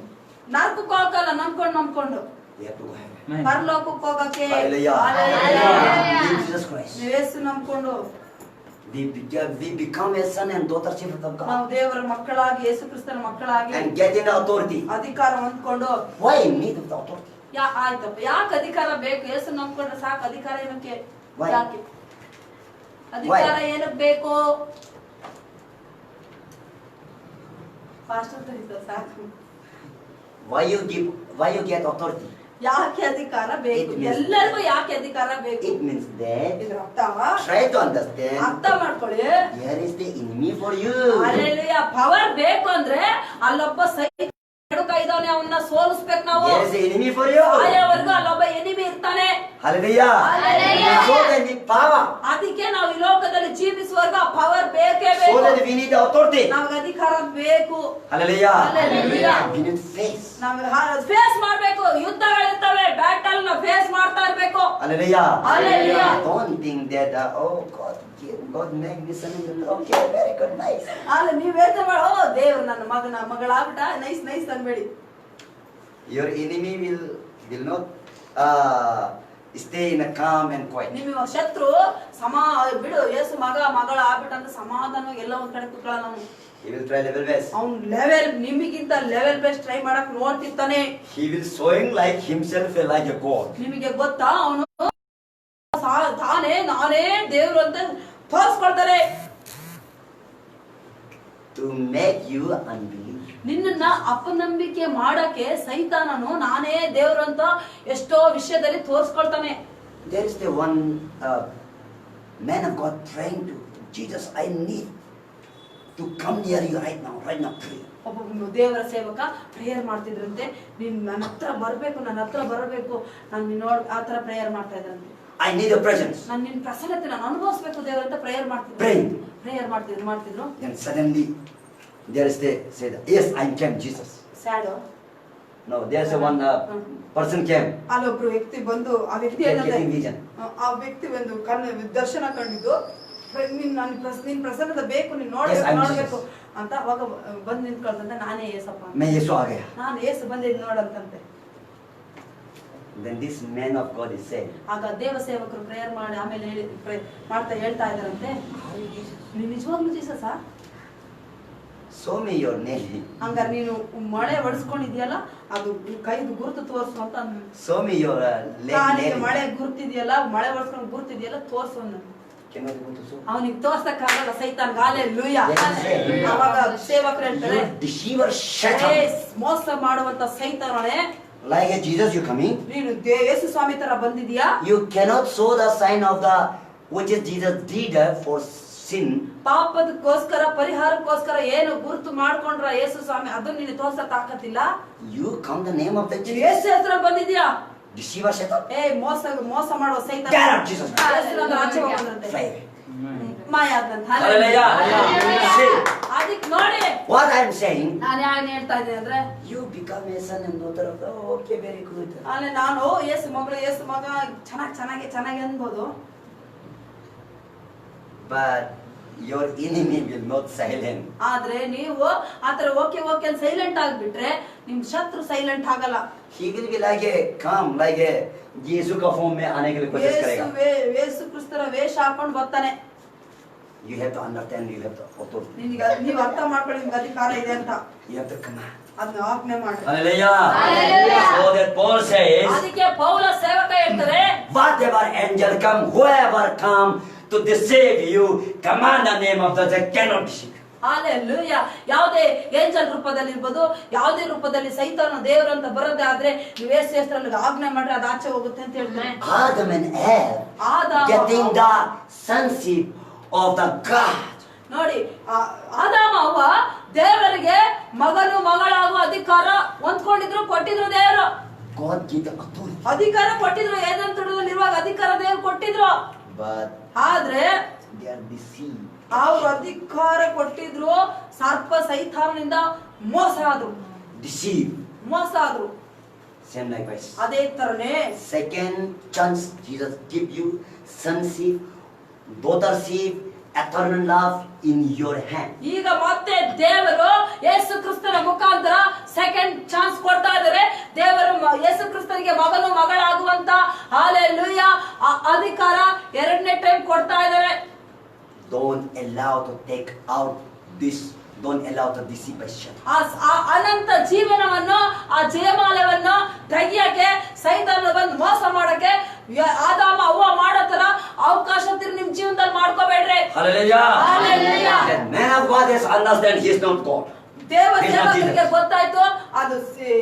ನರಕಕ್ಕೆ ಹೋಗಲ್ಲ, ನಂಬ್ಕೊಂಡು We have to go heaven. ಪರಲೋಕಕ್ಕೆ ಹೋಗಕ್ಕೆ. Hallelujah. Hallelujah. In Jesus Christ. ನೀವು ಯೇಸು ನಂಬ್ಕೊಂಡು We become a son and daughter children of ನಾವು God. ದೇವರ ಮಕ್ಕಳಾಗಿ, ಯೇಸು ಕ್ರಿಸ್ತನ ಮಕ್ಕಳಾಗಿ And getting the authority. ಅಧಿಕಾರ ಹೊಂದ್ಕೊಂಡು. Why need of the authority? ಆಯ್ತಪ್ಪ, ಯಾಕೆ ಅಧಿಕಾರ ಬೇಕು? ಯೇಸು ನಂಬ್ಕೊಂಡ್ರೆ ಸಾಕು. ಅಧಿಕಾರ ಏನಕ್ಕೆ? Why? ಯಾಕೆ ಅಧಿಕಾರ ಏನಕ್ಕೆ ಬೇಕು? ಪಾಸ್ಟರ್ ತರಿಸ ಸಾಕು. Why you get authority? ಯಾಕೆ ಅಧಿಕಾರ ಬೇಕು? It means- ಎಲ್ಲರಿಗೂ ಯಾಕೆ ಅಧಿಕಾರ ಬೇಕು? It means that ಇದ್ರ ಅರ್ಥ try to understand. ಅರ್ಥ ಮಾಡ್ಕೊಳ್ಳಿ. Here is the enemy for you. Alleluia. Power ಬೇಕು ಅಂದ್ರೆ ಅಲ್ಲೊಬ್ಬ ಸೈತಾನ ಇದ್ದಾನೆ, ಅವನ್ನ ಸೋಲಿಸ್ಬೇಕು ನಾವು. Here is the enemy for you. ಸಾಯೋವರೆಗೂ ಅಲ್ಲೊಬ್ಬ ಎನಿಮಿ ಇರ್ತಾನೆ. Hallelujah. Hallelujah. So that the power. ಅದಕ್ಕೆ ನಾವು ಈ ಲೋಕದಲ್ಲಿ ಜೀವಿಸುವಾಗ ಪವರ್ ಬೇಕೇ So ಬೇಕು. that we need the authority. ನಮ್ಗೆ ಅಧಿಕಾರ ಬೇಕು. Hallelujah. Hallelujah. We need to face. ನಾವು ಫೇಸ್ ಮಾಡ್ಬೇಕು. ಯುದ್ಧಗಳಿರ್ತವೆ, ಬ್ಯಾಟಲ್ ನ ಫೇಸ್ ಮಾಡ್ತಾ ಇರ್ಬೇಕು. Hallelujah. Hallelujah. Don't think that oh God make me son in the Lord. Okay, very good, nice. ಅಲ್ಲ, ನೀವ್ ಯೋಚನೆ ಮಾಡ, ಓ ದೇವ್ರು ನನ್ನ ಮಗಳಾಗ್ಬಿಟ್ಟ, nice ಅನ್ಬೇಡಿ. Your enemy will not stay in a calm and quiet. ನಿಮಗೆ ಶತ್ರು ಬಿಡು, ಯೇಸು ಮಗಳ ಆಗ್ಬಿಟ್ಟ ಅಂತ ಸಮಾಧಾನವಾಗಿ ಎಲ್ಲ ಒಂದ್ ಕಡೆ ಕುತ್ಕೊಳ್ಳ. ನಾವು He will try level best. ಅವ್ನ್ ಲೆವೆಲ್ ನಿಮಗಿಂತ ಲೆವೆಲ್ ಬೆಸ್ಟ್ ಟ್ರೈ ಮಾಡಕ್ ನೋಡ್ತಿರ್ತಾನೆ. He will showing like himself like a God. ನಿಮಗೆ ಗೊತ್ತಾ, ಅವನು ನಾನೇ ದೇವ್ರು ಅಂತ ತೋರಿಸ್ಕೊಳ್ತಾರೆ. To make you unbelieve. ನಿನ್ನನ್ನ ಅಪನಂಬಿಕೆ ಮಾಡಕ್ಕೆ ಸೈತಾನನು ನಾನೇ ದೇವ್ರು ಅಂತ ಎಷ್ಟೋ ವಿಷಯದಲ್ಲಿ ತೋರಿಸ್ಕೊಳ್ತಾನೆ. There is the one man of God praying to Jesus. I need to come near you right now pray. ಒಬ್ಬ ದೇವರ ಸೇವಕ ಪ್ರೇಯರ್ ಮಾಡ್ತಿದ್ರಂತೆ. ನೀನ್ ನನ್ನ ಹತ್ರ ಬರಬೇಕು, ನಾನು ನೋಡ್ ಆ ತರ ಪ್ರೇಯರ್ ಮಾಡ್ತಾ ಇದ್ರಂತೆ. I need your presence. ನಾನು ನಿನ್ ಪ್ರಸನ್ನತೆ ನಾನು ಅನುಭವಿಸ್ಬೇಕು ದೇವರ ಅಂತ ಪ್ರೇಯರ್ Praying. ಮಾಡ್ತಿದ್ರು. Then suddenly there is the said, yes, I came, Jesus. Sad. No, there's a one person came. ಅಲ್ಲೊಬ್ರು ವ್ಯಕ್ತಿ ಬಂದು, ಆ ವ್ಯಕ್ತಿ Getting vision. ಆ ವ್ಯಕ್ತಿ ಒಂದು ದರ್ಶನ ಕಂಡಿದ್ದು, ನಿನ್ ಪ್ರಸನ್ನತೆ ಬೇಕು, ನೀನ್ Yes, I'm ನೋಡ್ಬೇಕು Jesus. ಅಂತ. ಅವಾಗ ಬಂದ್ ನಿಂತ್ಕೊಳ್ತಂತೆ, ನಾನೇ ಏಸಪ್ಪ, मैं यीशु आ गया. ನಾನು ಏಸು ಬಂದಿದ್ ನೋಡಂತಂತೆ. Then this man of God is saying, ಆಗ ದೇವ ಸೇವಕರು ಪ್ರೇಯರ್ ಮಾಡಿ ಆಮೇಲೆ ಹೇಳ್ತಾ ಇದಾರಂತೆ, ನೀನ್ ನಿಜವಾಗ್ಲೂ Jesus? show me your nail. ಹಂಗಾರೆ ನೀನು ಮಳೆ ಹೊಡ್ಸ್ಕೊಂಡಿದ್ಯಲ್ಲ, ಅದು ಕೈದು ಗುರುತು ತೋರ್ಸು ಅಂತ. Show me your ಕಾಲಿಗೆ nail. ಮಳೆ ಗುರುತಿದ್ಯಲ್ಲ, ಮಳೆ ಹೊಡ್ಸ್ಕೊಂಡು ಗುರುತಿದ್ಯಲ್ಲ, ತೋರ್ಸು ಅಂದ. Can I go to show? ಅವನಿಗೆ ತೋರ್ಸಕ್ಕಾಗಲ್ಲ ಸೈತಾನ್. ಹಲ್ಲೆಲೂಯಾ. Yes. ಅವಾಗ ಸೇವಕರು ಹೇಳ್ತಾರೆ, You deceiver, shut up. ಮೋಸ ಮಾಡುವಂತ ಸೈತಾನನೇ, Like a Jesus you coming. ನೀನು ಯೇಸು ಸ್ವಾಮಿ ತರ ಬಂದಿದ್ಯಾ? You cannot show the sign of the which is Jesus did for sin. ಪಾಪದಕ್ಕೋಸ್ಕರ, ಪರಿಹಾರಕ್ಕೋಸ್ಕರ ಏನು ಗುರುತು ಮಾಡ್ಕೊಂಡ್ರ ಯೇಸು ಸ್ವಾಮಿ, ಅದು ನೀನು ತೋರ್ಸಕ್ ತಾಕತ್ತಿಲ್ಲ. You come the name of the ನೀನು Jesus. ಯೇಸು ಹೆಸರ ಬಂದಿದ್ಯಾ? Deceiver, shut up. ಮೋಸ ಮಾಡುವ ಸೈತಾನ. Get out, Jesus. ಯೇಸುವಿನ ಆಚೆ ಹೋಗ್ಬಂದ್ರಂತೆ. Fly away. ಮಾಯ ಆದ್ನಂತೆ. Hallelujah. See, ಅದಕ್ಕೆ ನೋಡಿ what I am saying, ನಾನು ಯಾಕೆ ಹೇಳ್ತಾ ಇದ್ದೇನೆ ಅಂದ್ರೆ, you become a son and daughter of the, oh, okay, very good. ಅಲ್ಲಿ ನಾನು ಯೇಸು ಮಗ ಚೆನ್ನಾಗಿ ಅನ್ಬೋದು. But your enemy will not silent. ಆದ್ರೆ ನೀವು ಆತರ ಓಕೆ ಸೈಲೆಂಟ್ ಆಗ್ಬಿಟ್ರೆ ನಿಮ್ ಶತ್ರು ಸೈಲೆಂಟ್ ಆಗಲ್ಲ. He will be like a calm, like a Jesus का form में आने के लिए कोशिश करेगा. ಯೇಸು ಕ್ರಿಸ್ತರ ವೇಷ ಹಾಕೊಂಡು ಬರ್ತಾನೆ. You have to understand, you have to authority. ನೀವು ಅರ್ಥ ಮಾಡ್ಕೊಳ್ಳಿ, ನಿಮ್ಗೆ ಅಧಿಕಾರ ಇದೆ ಅಂತ. You have to command. ಅದನ್ನ ಆಜ್ಞೆ ಮಾಡಿ. Hallelujah. Hallelujah. So that Paul says, ಅದಕ್ಕೆ ಪೌಲ ಸೇವಕ ಹೇಳ್ತಾರೆ, whatever angel come, whoever come to deceive you, command the name of the Lord, cannot deceive. Hallelujah. ಯಾವುದೇ ಏಂಜಲ್ ರೂಪದಲ್ಲಿ ಇರ್ಬೋದು, ಯಾವುದೇ ರೂಪದಲ್ಲಿ ಸೈತಾನ ದೇವರು ಅಂತ ಬರೋದೇ ಆದ್ರೆ ನೀವು ಯೇಸು ಹೆಸರಲ್ಲಿ ಆಜ್ಞೆ ಮಾಡ್ರೆ ಅದು ಆಚೆ ಹೋಗುತ್ತೆ ಅಂತ ಹೇಳ್ತಾರೆ. Adam and Eve getting the sonship of the God. ನೋಡಿ, ಆದಾಮ ಅವ್ವ ದೇವರಿಗೆ ಮಗನು ಮಗಳಾಗುವ ಅಧಿಕಾರ ಹೊಂದ್ಕೊಂಡಿದ್ರು, ಕೊಟ್ಟಿದ್ರು ದೇವರು. God gave the authority. ಅಧಿಕಾರ ಕೊಟ್ಟಿದ್ರು, ಏದೆನ್ ತೋಟದಲ್ಲಿರುವಾಗ ಅಧಿಕಾರ ದೇವರು ಕೊಟ್ಟಿದ್ರು. But ಆದ್ರೆ they are deceived. ಅವ್ರು ಅಧಿಕಾರ ಕೊಟ್ಟಿದ್ರು, ಸರ್ಪ ಸೈತಾನನಿಂದ ಮೋಸ ಆದ್ರು. Deceived. ಮೋಸ ಆದ್ರು. Same likewise. ಅದೇ ತರನೇ Second chance Jesus give you sonship, daughtership, eternal love in your hand. ಈಗ ಮತ್ತೆ ದೇವರು ಯೇಸು ಕ್ರಿಸ್ತನ ಮುಖಾಂತರ ಸೆಕೆಂಡ್ ಚಾನ್ಸ್ ಕೊಡ್ತಾ ಇದ್ದಾರೆ. ದೇವರು ಯೇಸು ಕ್ರಿಸ್ತನಿಗೆ ಮಗನು ಮಗಳಾಗುವಂತ ಹಾಲೆಲೂಯಾ ಅಧಿಕಾರ ಎರಡನೇ ಟೈಮ್ ಕೊಡ್ತಾ ಇದ್ದಾರೆ. Don't allow to take out this. Don't allow the deception. ಆ ಅನಂತ ಜೀವನವನ್ನು, ಆ ಜಯಮಾಲವನ್ನು ತೆಗಿಯಕ್ಕೆ ಸೈತಾನ ಬಂದು ಮೋಸ ಮಾಡಕ್ಕೆ ಆದಾಮ ಅವ್ವ ಮಾಡೋ ತರ ಅವಕಾಶ ನಿಮ್ ಜೀವನದಲ್ಲಿ ಮಾಡ್ಕೋಬೇಡ್ರಿ. Hallelujah. Hallelujah. The man of God has understand he is not God. ದೇವರಿಗೆ ಗೊತ್ತಾಯ್ತು ಅದು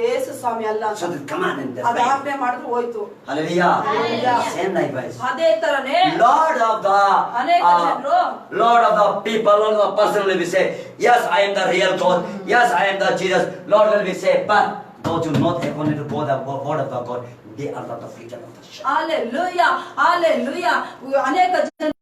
ಯೇಸು ಸ್ವಾಮಿ ಅಲ್ಲ So ಅಂತ. the command and the ಅದು faith. ಆಜ್ಞೆ ಮಾಡಿದ್ರು ಹೋಯ್ತು. Hallelujah. Hallelujah. Same likewise. ಅದೇ ತರನೇ Lord of the ಅನೇಕ ಜನರು Lord of the people, Lord of the person will be say, yes, I am the real God. Yes, I am the Jesus. Lord will be say, but those who not according to God, the word of the God, they are not the future of the church. Hallelujah hallelujah. ಅನೇಕ ಜನ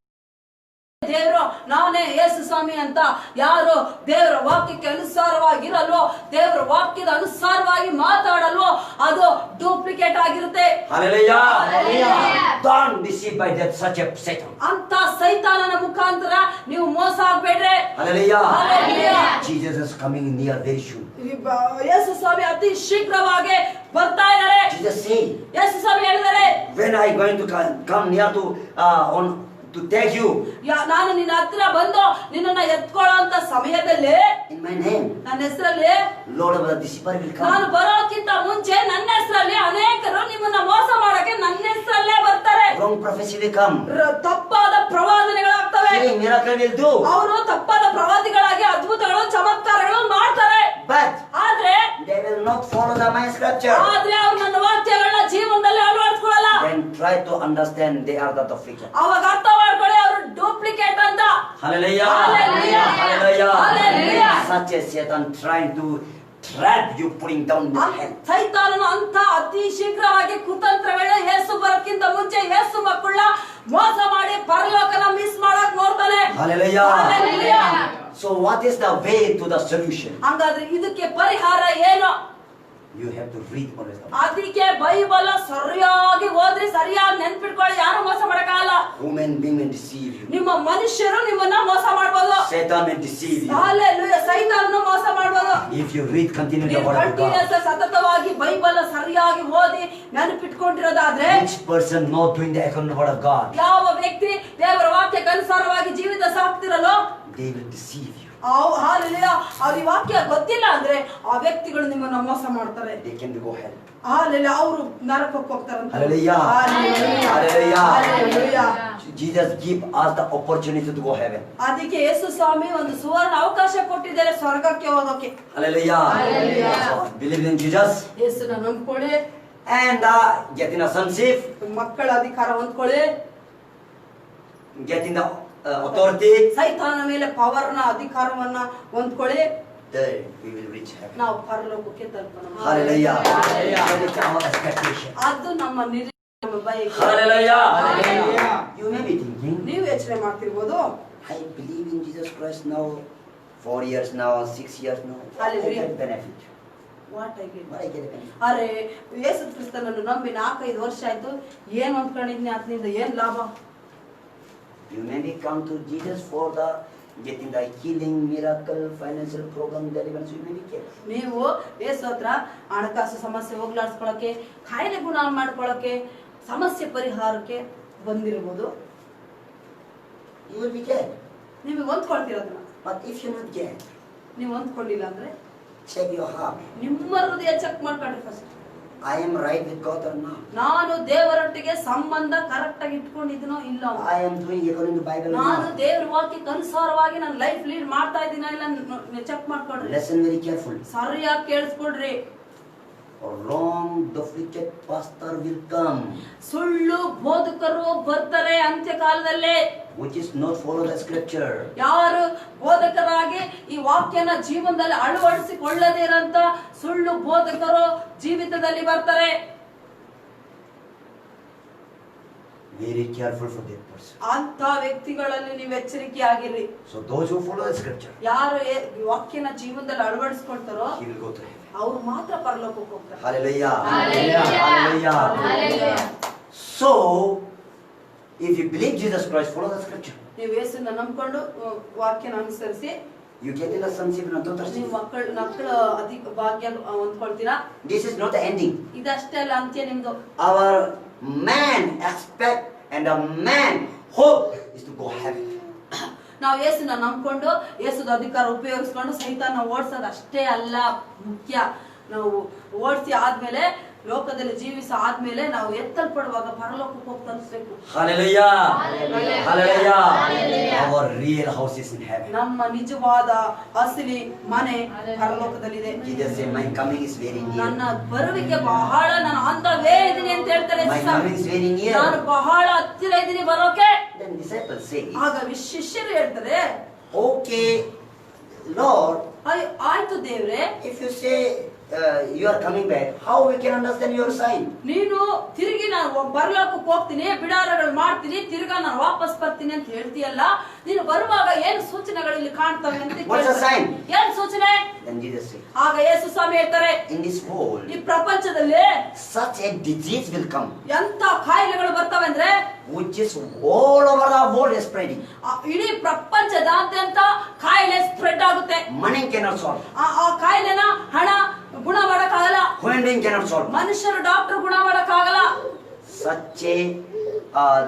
ದೇವರು ನಾನೇ ಯೇಸು ಸ್ವಾಮಿ ಅಂತ ಯಾರು ದೇವರ ವಾಕ್ಯಕ್ಕೆ ಅನುಸಾರವಾಗಿರಲ್ವೋ, ದೇವರ ವಾಕ್ಯದ ಅನುಸಾರವಾಗಿ ಮಾತಾಡಲ್ವೋ, ಅದು ಡೂಪ್ಲಿಕೇಟ್ ಆಗಿರುತ್ತೆ. Hallelujah. Hallelujah. Don't deceive by that such a Satan. ಅಂತ ಸೈತಾನನ ಮುಖಾಂತರ ನೀವು ಮೋಸ ಆಗ್ಬೇಡ್ರಿ. Hallelujah. Hallelujah. Jesus is coming near very soon. ಯೇಸು ಸ್ವಾಮಿ ಅತಿ ಶೀಘ್ರವಾಗಿ ಬರ್ತಾ ಇದ್ದಾರೆ. Jesus say, ಯೇಸು ಸ್ವಾಮಿ ಹೇಳಿದ್ದಾರೆ, when I going to come near to take you ನಾನು ನಿನ್ನ ಹತ್ರ ಬಂದು ನಿನ್ನನ್ನ ಎತ್ಕೊಳ್ಳೋ ಅಂತ ಸಮಯದಲ್ಲಿ in my name, ನನ್ನ ಹೆಸರಲ್ಲಿ Lord of the deceiver will ನಾನು come. ಬರೋಕ್ಕಿಂತ ಮುಂಚೆ ನನ್ನ ಹೆಸರಲ್ಲಿ ಅನೇಕರು ನಿಮ್ಮನ್ನ ಮೋಸ ಮಾಡಕ್ಕೆ ನನ್ನ ಹೆಸರಲ್ಲೇ ಬರ್ತಾರೆ. Wrong prophecy will come. ತಪ್ಪಾದ ಪ್ರವಾದನೆಗಳಾಗ್ತವೆ. Healing miracle will do. ಅವರು ತಪ್ಪಾದ ಪ್ರವಾದಿಗಳಾಗಿ ಅದ್ಭುತಗಳು ಚಮತ್ಕಾರಗಳು ಮಾಡ್ತಾರೆ. But ಆದ್ರೆ they will not follow my scripture. ಅವ್ರು ನನ್ನ ವಾಕ್ಯಗಳನ್ನ ಜೀವನದಲ್ಲಿ ಅಳವಡಿಸ್ಕೊಳ್ಳಲ್ಲ. Then try to understand they are the figure. ಅವಾಗ ಅರ್ಥ ಮಾಡ್ಕೊಳ್ಳಿ ಅವರು ಡೂಪ್ಲಿಕೇಟ್ ಅಂತ. Hallelujah. Hallelujah. Hallelujah. Hallelujah. Such a Satan trying to trap you, putting down the hand. ಸೈತಾನನು ಅಂತ ಅತಿ ಶೀಘ್ರವಾಗಿ ಕುತಂತ್ರಗಳನ್ನ ಯೇಸು ಬರೋಕ್ಕಿಂತ ಮುಂಚೆ ಯೇಸು ಮಕ್ಕಳನ್ನ ಮೋಸ ಮಾಡಿ ಪರಲೋಕನ ಮಿಸ್ ಮಾಡಕ್ ನೋಡ್ತಾನೆ. Hallelujah. Hallelujah. So what is the way to the solution? ಹಂಗಾದ್ರೆ ಇದಕ್ಕೆ ಪರಿಹಾರ ಏನು? You have to read always. ಅದಕ್ಕೆ ಬೈಬಲ್ ಸರಿಯಾಗಿ ಓದ್ರಿ, ಸರಿಯಾಗಿ ನೆನ್ಪಿಟ್ಕೊಳ್ಳಿ. ಯಾರು ಮೋಸ ಮಾಡಕ್ಕಾಗಲ್ಲ. Human being will deceive you. ನಿಮ್ಮ ಮನುಷ್ಯರು ನಿಮ್ಮನ್ನ ಮೋಸ ಮಾಡ್ಬೋದು. Satan will deceive you. Hallelujah. ಸೈತಾನನು ಮೋಸ ಮಾಡ್ಬೋದು. If you read continue the ನೀವು word of God. ಕಂಟಿನ್ಯೂಸ್ ಸತತವಾಗಿ ಬೈಬಲ್ ಸರಿಯಾಗಿ ಓದಿ ನೆನಪಿಟ್ಕೊಂಡಿರೋದಾದ್ರೆ Which person not doing the according to the word of God? ಯಾವ ವ್ಯಕ್ತಿ ದೇವರ ವಾಕ್ಯಕ್ಕೆ ಅನುಸಾರವಾಗಿ ಜೀವಿತ ಸಾಕ್ತಿರಲ್ಲೋ They will deceive you. Hallelujah. ಅವ್ರ ವಾಕ್ಯ ಗೊತ್ತಿಲ್ಲ ಅಂದ್ರೆ ಆ ವ್ಯಕ್ತಿಗಳು ನಿಮ್ಮನ್ನ ಮೋಸ ಮಾಡ್ತಾರೆ. They can go hell. Hallelujah. ಅವರು ನರಕಕ್ಕೆ ಹೋಗ್ತಾರಂತೆ. Hallelujah. Hallelujah. Hallelujah. Hallelujah. Jesus give us the opportunity to go heaven. ಅದಕ್ಕೆ ಯೇಸು ಸ್ವಾಮಿ ಒಂದು ಸುವರ್ಣ ಅವಕಾಶ ಕೊಟ್ಟಿದ್ದಾರೆ ಸ್ವರ್ಗಕ್ಕೆ ಹೋಗೋಕೆ. Hallelujah. Hallelujah. So, believe in Jesus ಯೇಸುನ ನಂಬ್ಕೊಳ್ಳಿ, and getting a sonship, ಮಕ್ಕಳ ಅಧಿಕಾರ ಹೊಂದ್ಕೊಳ್ಳಿ, getting the authority. ಸೈತಾನನ ಮೇಲೆ ಪವರ್ನ ಅಧಿಕಾರವನ್ನ ಹೊಂದ್ಕೊಳ್ಳಿ. There we will reach heaven. ನಾವು ಪರಲೋಕಕ್ಕೆ ತಲುಪೋಣ. Hallelujah. Hallelujah. That is our expectation. ಅದು ನಮ್ಮ ನಿರೀಕ್ಷೆ, ನಮ್ಮ ಬಯಕೆ. Hallelujah. Hallelujah. You may be thinking, ನೀವು ಯೋಚನೆ ಮಾಡ್ತಿರ್ಬೋದು, I believe in Jesus Christ now, 4 years now, 6 years now. What I Hallelujah. get benefit? What I get? What I get benefit? ಅರೆ ಯೇಸು ಕ್ರಿಸ್ತನನ್ನು ನಂಬಿ 4-5 ವರ್ಷ ಆಯ್ತು, ಏನ್ ಅಂದ್ಕೊಂಡಿದ್ನಿ ಅದರಿಂದ ಏನ್ ಲಾಭ? You may be come to Jesus for the getting the healing, miracle, financial program, deliverance. You may be careful. ನೀವು ಯೇಸು ಹತ್ರ ಹಣಕಾಸು ಸಮಸ್ಯೆ ಹೋಗ್ಲಾಡ್ಸ್ಕೊಳಕ್ಕೆ, ಕಾಯಿಲೆ ಗುಣ ಮಾಡ್ಕೊಳಕ್ಕೆ, ಸಮಸ್ಯೆ ಪರಿಹಾರಕ್ಕೆ ಬಂದಿರಬಹುದು. You will be get. ನಿಮಗೆ ಹೊಂದ್ಕೊಳ್ತಿರೋದನ್ನ. But if you not get, ನೀವು ಹೊಂದ್ಕೊಂಡಿಲ್ಲ ಅಂದ್ರೆ check your heart. ನಿಮ್ಮ ಹೃದಯ ಚೆಕ್ ಮಾಡ್ಕೊಳ್ಳಿ first. I am right with God or not? ನಾನು ದೇವರೊಟ್ಟಿಗೆ ಸಂಬಂಧ ಕರೆಕ್ಟ್ ಆಗಿ ಇಟ್ಕೊಂಡಿದ್ದೀನೋ ಇಲ್ಲ? I am doing according to Bible or ನಾನು not? ದೇವರ ವಾಕ್ಯಕ್ಕೆ ಅನುಸಾರವಾಗಿ ನನ್ನ ಲೈಫ್ ಲೀಡ್ ಮಾಡ್ತಾ ಇದ್ದೀನ ಇಲ್ಲ ಚೆಕ್ ಮಾಡ್ಕೊಳ್ರಿ. Listen very carefully. ಸರಿಯಾಗಿ ಕೇಳಿಸ್ಕೊಳ್ರಿ. A wrong duplicate pastor will come, ಸುಳ್ಳು ಬೋಧಕರು ಬರ್ತಾರೆ ಅಂತ್ಯಕಾಲದಲ್ಲಿ, which is not follow the scripture. ಯಾರು ಬೋಧಕರಾಗಿ ಈ ವಾಕ್ಯನ ಜೀವನದಲ್ಲಿ ಅಳವಡಿಸಿಕೊಳ್ಳದೇ ಇರೋಂತ ಸುಳ್ಳು ಬೋಧಕರು ಜೀವಿತದಲ್ಲಿ ಬರ್ತಾರೆ. very careful for that person. ಅಂತ ವ್ಯಕ್ತಿಗಳಲ್ಲಿ ನೀವು ಎಚ್ಚರಿಕೆ ಆಗಿರ್ರಿ. So those who follow the scripture, ಯಾರು ವಾಕ್ಯನ ಜೀವನದಲ್ಲಿ ಅಳವಡಿಸ್ಕೊಳ್ತಾರೋ he will go to heaven. ಅವ್ರು ಮಾತ್ರ ಪರಲೋಕಕ್ಕೆ ಹೋಗ್ತಾರೆ. Hallelujah. Hallelujah. Hallelujah. Hallelujah. So, if you believe Jesus Christ, follow the scripture. ನೀವು ಯೇಸುನ ನಂಬ್ಕೊಂಡು ವಾಕ್ಯನ ಅನುಸರಿಸಿ You get in a sonship and ನೀವು authority. ಮಕ್ಕಳ ಅಧಿಕ ಭಾಗ್ಯ ಹೊಂದ್ಕೊಳ್ತೀರಾ. This is not the ending. ಇದಷ್ಟೇ ಅಲ್ಲ ಅಂತ್ಯ ನಿಮ್ದು. Our man expect and a man hope is to go heaven. ನಾವು ಯೇಸುನ ನಂಬ್ಕೊಂಡು ಯೇಸುದ ಅಧಿಕಾರ ಉಪಯೋಗಿಸ್ಕೊಂಡು ಸೈತಾನ ಓಡಿಸೋದು ಅಷ್ಟೇ ಅಲ್ಲ ಮುಖ್ಯ. ನಾವು ಓಡಿಸಿ ಆದ್ಮೇಲೆ ಲೋಕದಲ್ಲಿ ಜೀವಿಸ ಆದ್ಮೇಲೆ ನಾವು ಎತ್ತಲ್ಪಡುವಾಗ ಪರಲೋಕಕ್ಕೆ ಹೋಗಿ ತಲುಪಿಸಬೇಕು. Hallelujah. Hallelujah. Hallelujah. Hallelujah. Our real house is in heaven. ನಮ್ಮ ನಿಜವಾದ ಅಸಲಿ ಮನೆ ಪರಲೋಕದಲ್ಲಿದೆ. Jesus said, my coming is very near. ನನ್ನ ಬರುವಿಕೆ ಬಹಳ ನಾನು ಅಂತವೇ ಇದೀನಿ ಅಂತ ಹೇಳ್ತಾರೆ. My coming is very near. ನಾನು ಬಹಳ ಹತ್ತಿರ ಇದೀನಿ ಬರೋಕೆ. Then disciples say, ಆಗ ಶಿಷ್ಯರು ಹೇಳ್ತಾರೆ, okay, Lord, ಆಯ್ತು ದೇವ್ರೆ, if you say you are coming back, how we can understand your sign? ನೀನು ತಿರುಗಿ ನಾನು ಪರಲೋಕಕ್ಕೆ ಹೋಗ್ತೀನಿ, ಬಿಡಾರಗಳು ಮಾಡ್ತೀನಿ, ತಿರ್ಗಾ ನಾನು ವಾಪಸ್ ಬರ್ತೀನಿ ಅಂತ ಹೇಳ್ತೀಯಲ್ಲ, ನೀನು ಬರುವಾಗ ಏನು ಸೂಚನೆಗಳು ಇಲ್ಲಿ ಕಾಣ್ತವೆ ಅಂತ What's the sign? ಏನ್ ಸೂಚನೆ? Then Jesus said, ಆಗ ಯೇಸು ಸ್ವಾಮಿ ಹೇಳ್ತಾರೆ, in this world, ಈ ಪ್ರಪಂಚದಲ್ಲಿ such a disease will come, ಎಂತ ಕಾಯಿಲೆಗಳು ಬರ್ತವೆ ಅಂದ್ರೆ which is all over the world is spreading. ಇಡೀ ಪ್ರಪಂಚದಾದ್ಯಂತ ಕಾಯಿಲೆ ಸ್ಪ್ರೆಡ್ ಆಗುತ್ತೆ. Money cannot solve. ಆ ಕಾಯಿಲೆನ ಹಣ ಗುಣ ಮಾಡಕ್ಕಾಗಲ್ಲ. Human being cannot solve. ಮನುಷ್ಯರು ಡಾಕ್ಟರ್ ಗುಣ ಮಾಡಕ್ಕಾಗಲ್ಲ. Such a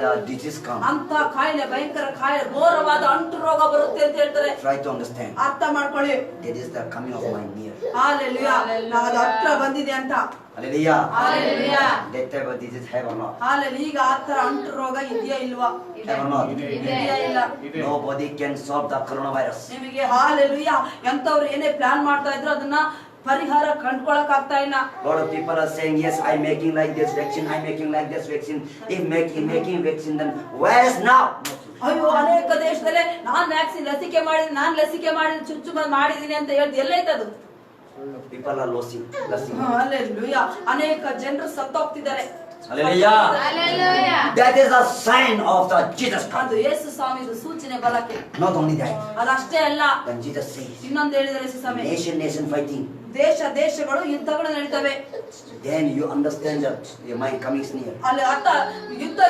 the disease come. ಅಂತ ಕಾಯಿಲೆ, ಭಯಂಕರ ಕಾಯಿಲೆ, ಘೋರವಾದ ಅಂಟು ರೋಗ ಬರುತ್ತೆ ಅಂತ ಹೇಳ್ತಾರೆ. Try to understand. ಅರ್ಥ ಮಾಡ್ಕೊಳ್ಳಿ. That is the coming of my near. Hallelujah. ಅದು ಹತ್ರ ಬಂದಿದೆ ಅಂತ. Hallelujah. Hallelujah. That type of disease have or not? Hallelujah. ಈಗ ಆ ತರ ಅಂಟು ರೋಗ ಇದೆಯಾ ಇಲ್ವಾ? Have or not? ಇದೆಯಾ ಇಲ್ಲ? Nobody can solve the coronavirus. ನಿಮಗೆ ಹಾಲೆಲೂಯಾ ಎಂತವ್ರು ಏನೇ ಪ್ಲಾನ್ ಮಾಡ್ತಾ ಇದ್ರು ಅದನ್ನ ಪರಿಹಾರ ಕಂಡ್ಕೊಳಕ್ ಆಗ್ತಾ ಇಲ್ಲ. Lot of people are saying, yes, I'm making like this vaccine, I'm making like this vaccine. If making vaccine, then where is now? ಅಯ್ಯೋ, ಅನೇಕ ದೇಶದಲ್ಲೇ ನಾನ್ ಲಸಿಕೆ ಮಾಡಿದೀನಿ ಚುಚ್ಚು ಮಾಡಿದೀನಿ ಅಂತ ಹೇಳ್ದು ಎಲ್ಲೈತದು? People are losing. ಹಲ್ಲೆಲೂಯಾ. ಅನೇಕ ಜನರು ಸತ್ತೋಗ್ತಿದ್ದಾರೆ. Hallelujah. Hallelujah. That is a sign of the Jesus ಅದು Christ. ಯೇಸು ಸ್ವಾಮಿದು ಸೂಚನೆ ಬಲಕ್ಕೆ. Not only that. ಅದಷ್ಟೇ ಅಲ್ಲ, When Jesus says, ಇನ್ನೊಂದು ಹೇಳಿದರೆ ಯೇಸು ಸ್ವಾಮಿ, nation fighting, ದೇಶಗಳು ಯುದ್ಧಗಳು ನಡೀತವೆ. then you understand that my coming is near. ಅಲ್ಲಿ ಅರ್ಥ ಯುದ್ಧ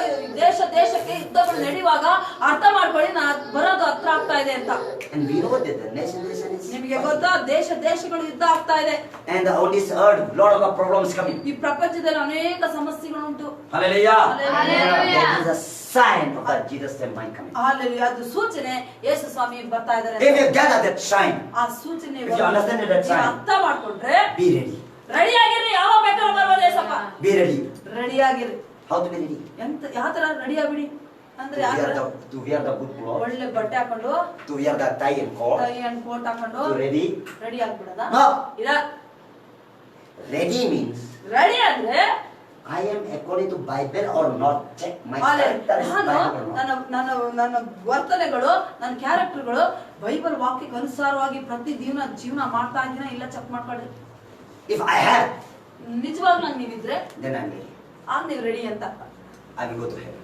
ದೇಶಕ್ಕೆ ಯುದ್ಧಗಳು ನಡೆಯುವಾಗ ಅರ್ಥ ಮಾಡ್ಕೊಳ್ಳಿ, ನಾ ಬರೋದು ಹತ್ರ ಆಗ್ತಾ ಇದೆ ಅಂತ. And we know that the nation is ನಿಮಗೆ ಗೊತ್ತಾ, ದೇಶಗಳು ಯುದ್ಧ ಆಗ್ತಾ ಇದೆ. and on this earth lot of problems coming. ಈ ಪ್ರಪಂಚದಲ್ಲಿ ಅನೇಕ ಸಮಸ್ಯೆಗಳು ಉಂಟು. Hallelujah. Hallelujah. That is a sign of that Jesus and my coming. Hallelujah. ಅದು ಸೂಚನೆ ಯೇಸು ಸ್ವಾಮಿ ಬರ್ತಾ ಇದ್ದಾರೆ. If you gather that sign, ಆ ಸೂಚನೆ if you understand that sign, ಅರ್ಥ ಮಾಡ್ಕೊಂಡ್ರೆ be ready. ರೆಡಿ ಆಗಿರ್ರಿ. ಯಾವ ಬೇಕಾದ್ರೂ ಬರ್ಬೋದು ಯೇಸಪ್ಪ. Be ready. ರೆಡಿ ಆಗಿರ್ರಿ. How to be ready? ಯಾವ ತರ ರೆಡಿ ಆಗ್ಬಿಡಿ ಅಂದ್ರೆ To wear the good clothes, ಒಳ್ಳೆ ಬಟ್ಟೆ ಹಾಕೊಂಡು, to wear the tie and coat, tie and coat ಹಾಕೊಂಡು to ready. ರೆಡಿ ಆಗ್ಬಿಡದ? No. ಇಲ್ಲ. Ready means ರೆಡಿ ಅಂದ್ರೆ I am according to Bible or not. Check my character is ನಾನು Bible or not. ನನ್ನ ವರ್ತನೆಗಳು, ನನ್ನ ಕ್ಯಾರೆಕ್ಟರ್ಗಳು ಬೈಬಲ್ ವಾಕ್ಯಕ್ಕೆ ಅನುಸಾರವಾಗಿ ಪ್ರತಿ ಜೀವನ ಮಾಡ್ತಾ ಇದ್ದೀನ ಇಲ್ಲ ಚೆಕ್ ಮಾಡ್ಕೊಳ್ಳಿ. If I have, ನಿಜವಾಗ್ಲೂ ನೀವಿದ್ರೆ then I'm ready. ಆಗ ನೀವು ರೆಡಿ ಅಂತ. I will go to heaven.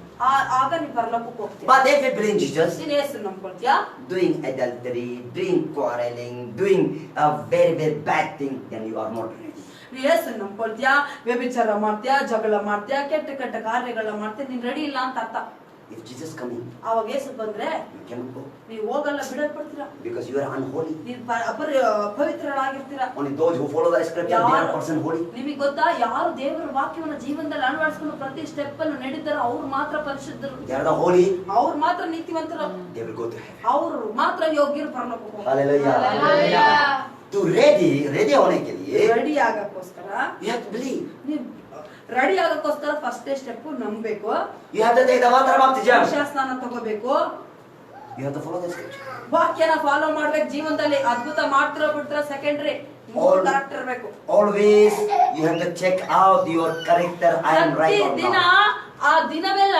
ಆಗ ನೀವು ಪರಲೋಕಕ್ಕೆ ಹೋಗ್ತೀಯ. But if you believe Jesus, ನೀನ್ ಹೆಸರು ನಂಬ್ಕೊಳ್ತೀಯಾ? doing adultery, doing quarreling, doing a very bad thing, then you are not ready. ನೀ ಹೆಸರು ನಂಬ್ಕೊಳ್ತೀಯಾ, ವ್ಯಭಿಚಾರ ಮಾಡ್ತೀಯಾ, ಜಗಳ ಮಾಡ್ತೀಯಾ, ಕೆಟ್ಟ ಕಾರ್ಯಗಳನ್ನ ಮಾಡ್ತೀಯ, ನೀನ್ ರೆಡಿ ಇಲ್ಲ ಅಂತ ಅರ್ಥ. If Jesus coming, ಅವಾಗ ಯೇಸು ಬಂದ್ರೆ you cannot go ನೀವು ಹೋಗಲ್ಲ, ಬಿಡಲ್ಪಡ್ತೀರಾ. because you are unholy. ನೀನ್ ಅಪವಿತ್ರರಾಗಿರ್ತೀರಾ. Only those who follow the scripture, they are person holy. ನಿಮಗೆ ಗೊತ್ತಾ, ಯಾರು ದೇವರ ವಾಕ್ಯವನ್ನ ಜೀವನದಲ್ಲಿ ಅಳವಡಿಸಿಕೊಂಡು ಪ್ರತಿ ಸ್ಟೆಪ್ ಅನ್ನು ನಡೀತಾರೋ ಅವ್ರು ಮಾತ್ರ ಪರಿಶುದ್ಧರು. They are the holy. ಅವ್ರು ಮಾತ್ರ ನೀತಿವಂತರು. They will go to heaven. ಅವ್ರು ಮಾತ್ರ ಯೋಗ್ಯರು ಪರಲೋಕಕ್ಕೆ ಹೋಗ್ತಾರೆ. Hallelujah. Hallelujah. To ready होने के लिए, ರೆಡಿ ಆಗಕ್ಕೋಸ್ಕರ you have to believe. ನೀವು ರೆಡಿ ಆಗಕ್ಕೋಸ್ಕರ ಫಸ್ಟ್ ಸ್ಟೆಪ್ ನಂಬಬೇಕು. You have to take the water baptism. ಸ್ನಾನ ತಗೋಬೇಕು. You have to follow the scripture. ವಾಕ್ಯನ ಫಾಲೋ ಮಾಡ್ಬೇಕು. ಜೀವನದಲ್ಲಿ ಅದ್ಭುತ ಮಾಡ್ತಿರೋ ಬಿಡ್ತಿರೋ ಸೆಕೆಂಡ್ರಿ, ಕರೆಕ್ಟ್ ಇರಬೇಕು. Always you have to check out your character. I am right or ದಿನ not. ಆ ದಿನವೆಲ್ಲ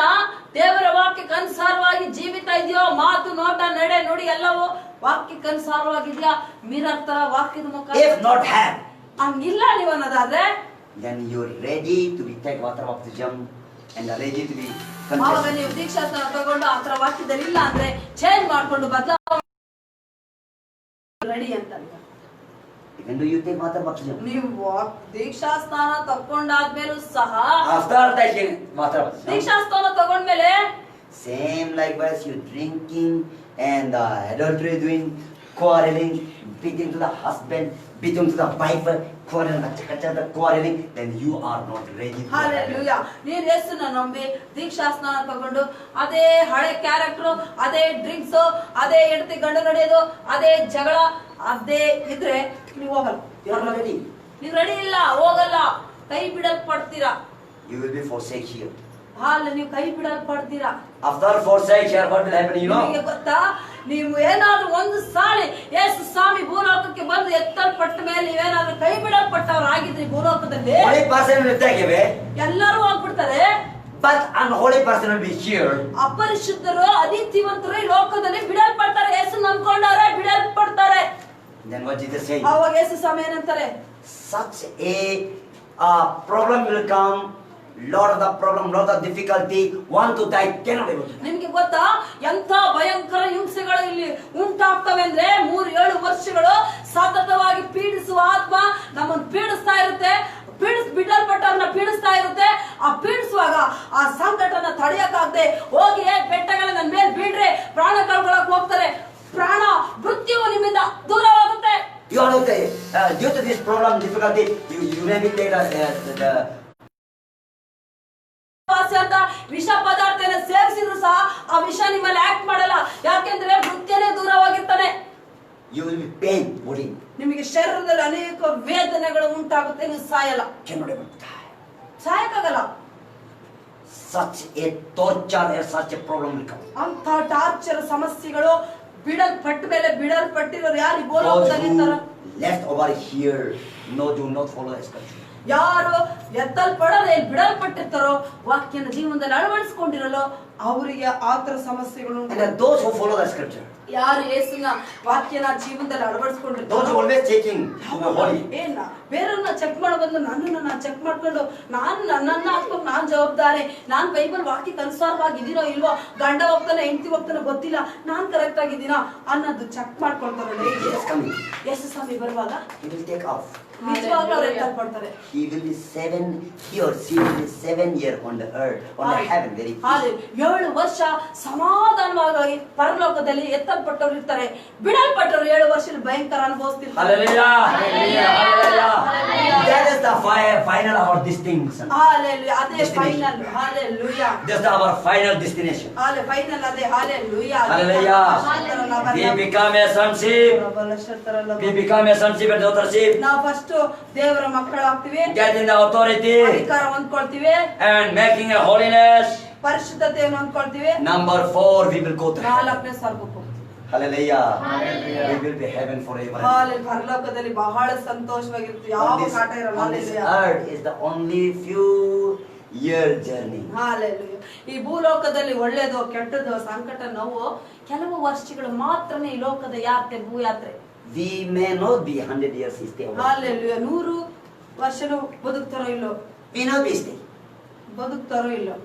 ದೇವರ ವಾಕ್ಯಕ್ಕೆ ಅನುಸಾರವಾಗಿ ಜೀವಿತ ಇದೆಯೋ, ಮಾತು ನೋಟ ನಡೆ ನುಡಿ ಎಲ್ಲವೂ ವಾಕ್ಯಕ್ಕೆ ಅನುಸಾರವಾಗಿದ್ಯಾ, ಮಿರರ್ ತರ ವಾಕ್ಯದ ಮುಖ. If not have, ಹಂಗಿಲ್ಲ ನೀವು ಅನ್ನೋದಾದ್ರೆ then you're ready to be take water baptism and arrange it to be ಆವಾಗ confessed. ನೀವು ದೀಕ್ಷಾಸ್ನಾನ ತಗೊಂಡು ಆತರ ವಾಕ್ಯದಲ್ಲಿ ಇಲ್ಲ ಅಂದ್ರೆ ಚೇಂಜ್ ಮಾಡ್ಕೊಂಡು ಬದಲಾವಣೆ ರೆಡಿ ಅಂತ. Even though you take water baptism. ನೀವು ದೀಕ್ಷಾಸ್ನಾನ ತಗೊಂಡಾದ್ಮೇಲೂ ಸಹ After taking water baptism. ದೀಕ್ಷಾಸ್ನಾನ ತಗೊಂಡ್ಮೇಲೆ Same likewise, you drinking and adultery doing, quarreling, beating to the husband, beating to the wife, quarreling, then you are not ready. Hallelujah. ನೀನ್ ಯೇಸುನ ನಂಬಿ ದೀಕ್ಷಾಸ್ನಾನ ತಗೊಂಡು ಅದೇ ಹಳೆ ಕ್ಯಾರೆಕ್ಟರ್, ಅದೇ ಡ್ರಿಂಕ್ಸ್, ಅದೇ ಹೆಂಡತಿ ಗಂಡ ನಡೆಯೋದು, ಅದೇ ಜಗಳ, ಅದೇ ಇದ್ರೆ ನೀವು ಹೋಗಲ್ಲ. You are not ready. ನೀವು ರೆಡಿ ಇಲ್ಲ, ಹೋಗಲ್ಲ, ಕೈ ಬಿಡಲ್ಪಡ್ತೀರಾ. You will be forsake here. ನೀವು ಕೈ ಬಿಡಲ್ಪಡ್ತೀರಾ. After forsake here, what will happen, you know? ನಿಮಗೆ ಗೊತ್ತಾ, ನೀವು ಏನಾದ್ರೂ ಒಂದು ಸಾರಿ ಯೇಸು ಸ್ವಾಮಿ ಭೂಲೋಕಕ್ಕೆ ಬಂದು ಎತ್ತಲ್ಪಟ್ಟ ಮೇಲೆ ನೀವೇನಾದ್ರೂ ಕೈ ಬಿಡಲ್ಪಟ್ಟವ್ರು ಆಗಿದ್ರಿ ಭೂಲೋಕದಲ್ಲಿ, Holy person will take away, ಎಲ್ಲರೂ ಹೋಗ್ಬಿಡ್ತಾರೆ. but unholy person will be here. ಅಪರಿಶುದ್ಧರು ಅನೀತಿವಂತರು ಈ ಲೋಕದಲ್ಲಿ ಬಿಡಲ್ಪಡ್ತಾರೆ. ಯೇಸು ನಂಬ್ಕೊಂಡವ್ರೆ ಬಿಡಲ್ಪಡ್ತಾರೆ. Then what Jesus saying? ಅವಾಗ ಯೇಸು ಸ್ವಾಮಿ ಏನಂತಾರೆ, Such a problem will come. Lot of the problem, lot of difficulty, want to die, cannot able to die. ನಿಮ್ಗೆ ಗೊತ್ತಾ ಎಂತ ಭಯಂಕರ ಹಿಂಸೆಗಳು ಇಲ್ಲಿ ಉಂಟಾಗ್ತವೆ ಅಂದ್ರೆ 3-7 ವರ್ಷಗಳು ಸತತವಾಗಿ ಪೀಡಿಸುವ ಆತ್ಮ ನಮ್ಮನ್ನು ಪೀಡಿಸ್ತಾ ಇರುತ್ತೆ. ಬಿಡಲ್ಪಟ್ಟವ್ರನ್ನ ಪೀಡಿಸ್ತಾ ಇರುತ್ತೆ. ಆ ಪೀಡಿಸುವಾಗ ಆ ಸಂಕಟನ ತಡೆಯಕ್ಕಾಗದೆ ಹೋಗಿ ಬೆಟ್ಟಗಳ ನನ್ನ ಮೇಲೆ ಬೀಳ್ರೆ ಪ್ರಾಣ ಕಳ್ಕೊಳಕ್ ಹೋಗ್ತಾರೆ. ಪ್ರಾಣ ಮೃತ್ಯುವು ನಿಮ್ಮಿಂದ ದೂರವಾಗುತ್ತೆ. You are not due to this problem, difficulty, you may be take the ಅಂತ ವಿಷ ಪದಾರ್ಥನ ಸೇವಿಸಿದ್ರು ಸಹ ಆ ವಿಷ ನಿಮ್ಮಲ್ಲಿ ಆಕ್ಟ್ ಮಾಡಲ್ಲ. ಯಾಕೆಂದ್ರೆ ಮೃತ್ಯುನೇ ದೂರವಾಗಿರ್ತಾನೆ. you will be pain, body, ನಿಮಗೆ ಶರೀರದಲ್ಲಿ ಅನೇಕ ವೇದನೆಗಳು ಉಂಟಾಗುತ್ತೆ. ನೀವು ಸಾಯಲ್ಲ, cannot able to die. ಸಾಯಕ್ಕಾಗಲ್ಲ. Such a torture and such a problem will come. ಅಂತ ಟಾರ್ಚರ್ ಸಮಸ್ಯೆಗಳು ಬಿಡಲ್ಪಟ್ಟ ಮೇಲೆ ಬಿಡಲ್ಪಟ್ಟಿರೋರು ಯಾರು ಈ Those ಭೂಲೋಕದಲ್ಲಿ who ಇರ್ತಾರೋ, left over here, no, do not follow the scripture. ಯಾರು ಎತ್ತಲ್ಪಡದೆ ಬಿಡಲ್ಪಟ್ಟಿರ್ತಾರೋ, ವಾಕ್ಯನ ಜೀವನದಲ್ಲಿ ಅಳವಡಿಸಿಕೊಂಡಿರಲು ಅವರಿಗೆ ಆತರ ಸಮಸ್ಯೆಗಳು And those who follow the scripture, ಯಾರು ಯೇಸುನ ವಾಕ್ಯನ ಜೀವನದಲ್ಲಿ those who ಅಳವಡಿಸಿಕೊಂಡಿರ್ತಾರೋ, always checking to be holy. ಏನ ಬೇರೆಯವ್ರನ್ನ ಚೆಕ್ ಮಾಡೋ ಬದಲು ನನ್ನನ್ನ ಚೆಕ್ ಮಾಡ್ಕೊಂಡು ನನ್ನನ್ನ ಹಾಕೊಂಡು ನಾನ್ ಜವಾಬ್ದಾರಿ, ನಾನ್ ಬೈಬಲ್ ವಾಕ್ಯಕ್ಕೆ ಅನುಸಾರವಾಗಿದ್ದೀನೋ ಇಲ್ವೋ, ಗಂಡ ಹೋಗ್ತಾನೆ ಹೆಂಡತಿ ಹೋಗ್ತಾನೆ ಗೊತ್ತಿಲ್ಲ, ನಾನ್ ಕರೆಕ್ಟ್ ಆಗಿದ್ದೀನಾ ಅನ್ನೋದು ಚೆಕ್ ಮಾಡ್ಕೊಳ್ತಾರಲ್ಲ. Jesus coming, ಯೇಸು ಸ್ವಾಮಿ ಬರುವಾಗ he will take off. ನಿಜವಾಗ್ಲೂ ಅವ್ರು ಎತ್ತಲ್ಪಡ್ತಾರೆ. He will be 7 years, he will be 7 years on the earth, on the heaven, very peaceful. 7 ವರ್ಷ ಸಮಾಧಾನವಾಗಿ ಪರಲೋಕದಲ್ಲಿ ಎತ್ತಲ್ಪಟ್ಟವ್ರು ಇರ್ತಾರೆ. ಬಿಡಲ್ಪಟ್ಟವ್ರು 7 ವರ್ಷದಲ್ಲಿ ಭಯಂಕರ ಅನುಭವಿಸ್ತಿರ್ತಾರೆ. Hallelujah! Hallelujah! That is the final of our distinction. Hallelujah. ಅದೇ Destination. Final. Hallelujah. That's our final destination. Final ಅದೇ. Hallelujah. Hallelujah. We become a sonship. We become a sonship and daughtership. ನಾವು first ದೇವರ ಮಕ್ಕಳಾಗ್ತೀವಿ, Getting the authority ಅಧಿಕಾರ ಹೊಂದ್ಕೊಳ್ತೀವಿ, and making a holiness. ಪರಿಶುದ್ಧತೆಯನ್ನು ಹೊಂದ್ಕೊಳ್ತೀವಿ. Number 4, we will go to heaven. 4ನೇ ಸ್ವರ್ಗಕ್ಕೆ. Hallelujah. We will be heaven forever. ಪರಲೋಕದಲ್ಲಿ ಬಹಳ ಸಂತೋಷವಾಗಿರುತ್ತೆ. ಯಾವ ಕಾಟ ಇರಲ್ಲ. On this earth is the only few year journey. Hallelujah. ಈ ಭೂಲೋಕದಲ್ಲಿ ಒಳ್ಳೇದು ಕೆಟ್ಟದ್ದು ಸಂಕಟ ನೋವು ಕೆಲವು ವರ್ಷಗಳು ಮಾತ್ರನೇ ಈ ಲೋಕದ ಯಾತ್ರೆ ಭೂಯಾತ್ರೆ. We may not be 100 years stay. Hallelujah. 100 ವರ್ಷನೂ ಬದುಕ್ತಾರೋ ಇಲ್ಲೋ, We not be stay. ಬದುಕ್ತಾರೋ ಇಲ್ಲೋ.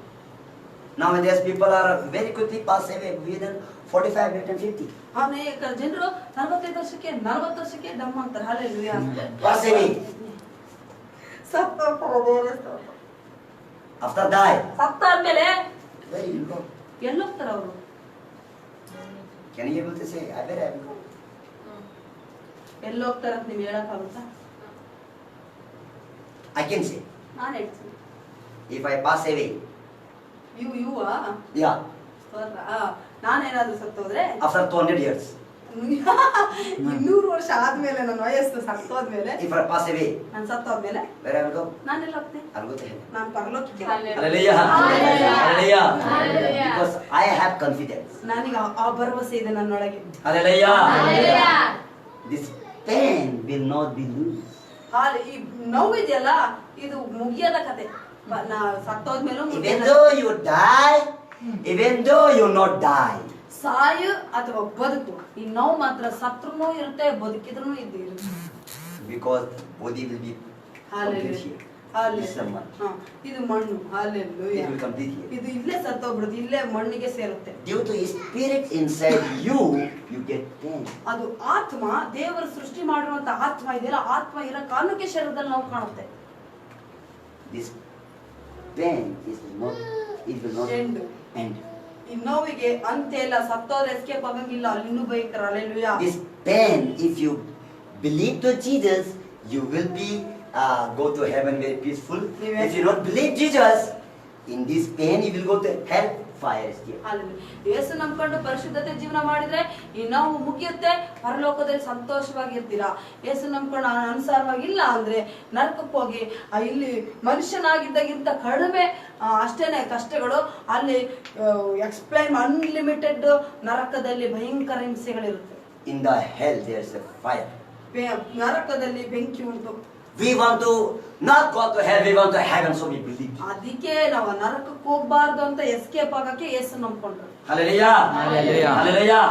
Nowadays people are very quickly pass away within 45 and 50. ಅನೇಕ ಜನರು 45 ವರ್ಷಕ್ಕೆ 40 ವರ್ಷಕ್ಕೆ ಡಮ್ ಅಂತಾರೆ. Hallelujah. Pass away. After die, ಸತ್ತಾದ್ಮೇಲೆ where you go? ಎಲ್ಲೋಗ್ತಾರ ಅವರು? Can you able to say, I will go? ಎಲ್ಲೋಗ್ತಾರ ಅಂತ ನೀವು ಹೇಳಕ್ಕಾಗುತ್ತಾ? I can say, ನಾನು ಹೇಳ್ತೀನಿ. if I pass away, Yuva yeah, ನಾನೇನಾದ್ರೂ ಸತ್ತೋದ್ರೆ after 200 years, 200 ವರ್ಷ ಆದ್ಮೇಲೆ ನನ್ನ ವಯಸ್ಸು ಸತ್ತೋದ್ಮೇಲೆ, if I pass away, ನಾನು ಸತ್ತೋದ್ಮೇಲೆ where I will go? ನಾನೆಲ್ಲ ಹೋಗ್ತೀನಿ? I will go to heaven. ನಾನು ಪರಲೋಕಕ್ಕೆ. Hallelujah. Hallelujah. Hallelujah. Hallelujah. Because I have confidence. ನನಗೆ ಆ ಭರವಸೆ ಇದೆ ನನ್ನೊಳಗೆ. Hallelujah. Hallelujah. This pain will not be loose. ಈ ನೋವು ಇದೆಯಲ್ಲ ಇದು ಮುಗಿಯದ ಕತೆ. ಸತ್ತೋದ್ಮೇಲೂ Even though you die, even though you not die, ಸಾಯು ಅಥವಾ ಬದುಕು, ಈ ನೋವು ಮಾತ್ರ ಸತ್ರುನು ಇರುತ್ತೆ ಬದುಕಿದ್ರು ಇದ್ದೇ ಇರುತ್ತೆ. because body will be complete Hallelujah. here. ಹಾಲೆ This is the mud. ಇದು ಮಣ್ಣು It hallelujah will complete here. ಇದು ಇಲ್ಲೇ ಸತ್ತೋಗ್ಬಿಡುದು ಇಲ್ಲೇ ಮಣ್ಣಿಗೆ ಸೇರುತ್ತೆ Due to His Spirit inside you, you get pain. ಅದು ಆತ್ಮ ದೇವರು ಸೃಷ್ಟಿ ಮಾಡಿರುವಂತ ಆತ್ಮ ಇದೆಯಲ್ಲ ಆತ್ಮ ಇರೋ ಕಾರಣಕ್ಕೆ ಶರೀರದಲ್ಲಿ ನಾವು ಕಾಣುತ್ತೆ This pain is not, it will not End. end. ಈ ನೋವಿಗೆ ಅಂತ್ಯ ಇಲ್ಲ ಸತ್ತೋದ್ರೆ ಎಸ್ಕೇಪ್ ಆಗಂಗಿಲ್ಲ ಅಲ್ಲಿ ಇನ್ನೂ ಭಯಂಕರ hallelujah This pain, if you believe to Jesus, you will be go to heaven very peaceful. Amen. If you don't believe Jesus, in this pain you will go to hell fire still. ಯೇಸು ನಂಬ್ಕೊಂಡು ಪರಿಶುದ್ಧತೆ ಜೀವನ ಮಾಡಿದ್ರೆ ಈ ನೋವು ಮುಗಿಯುತ್ತೆ ಪರಲೋಕದಲ್ಲಿ ಸಂತೋಷವಾಗಿರ್ತೀರಾ ಯೇಸು ನಂಬ್ಕೊಂಡು ಅನುಸಾರವಾಗಿ ಇಲ್ಲ ಅಂದ್ರೆ ನರಕಕ್ಕೆ ಹೋಗಿ ಇಲ್ಲಿ ಮನುಷ್ಯನಾಗಿದ್ದಾಗಿಂತ ಕಡಿಮೆ ಅಷ್ಟೇನೆ ಕಷ್ಟಗಳು ಅಲ್ಲಿ ಎಕ್ಸ್ಪ್ಲೈನ್ ಅನ್ಲಿಮಿಟೆಡ್ ನರಕದಲ್ಲಿ ಭಯಂಕರ ಹಿಂಸೆಗಳಿರುತ್ತೆ In the hell there is a fire. ನರಕದಲ್ಲಿ ಬೆಂಕಿ ಉಂಟು We want to not go to hell, we want to heaven, so we believe. ಅದಕ್ಕೆ ನಾವು ನರಕಕ್ಕೆ ಹೋಗ್ಬಾರ್ದು ಅಂತ ಎಸ್ಕೇಪ್ ಆಗಕ್ಕೆ ಯೇಸು ನಂಬ್ಕೊಂಡ್ರು Hallelujah. Hallelujah. Hallelujah.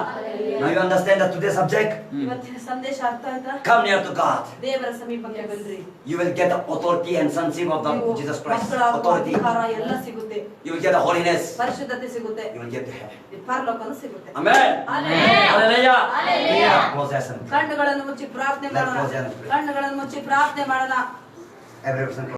Now you understand that today's subject? ಇವತ್ತಿನ ಸಂದೇಶ ಅರ್ಥ ಆಯ್ತಾ Come near to God. ದೇವರ ಸಮೀಪಕ್ಕೆ ಬನ್ರಿ You will get the authority and sonship of the ನೀವು Jesus Christ. ಮಕ್ಕಳಾಗುವ Authority. ಅಧಿಕಾರ ಎಲ್ಲ ಸಿಗುತ್ತೆ You will get the holiness. ಪರಿಶುದ್ಧತೆ ಸಿಗುತ್ತೆ You will get the heaven. ಪರಲೋಕನು ಸಿಗುತ್ತೆ Amen. Hallelujah. Hallelujah. Hallelujah. Close your eyes. ಕಣ್ಣುಗಳನ್ನು ಮುಚ್ಚಿ ಪ್ರಾರ್ಥನೆ ಮಾಡೋಣ Let us pray. ಕಣ್ಣುಗಳನ್ನು ಮುಚ್ಚಿ ಪ್ರಾರ್ಥನೆ ಮಾಡೋಣ Every person.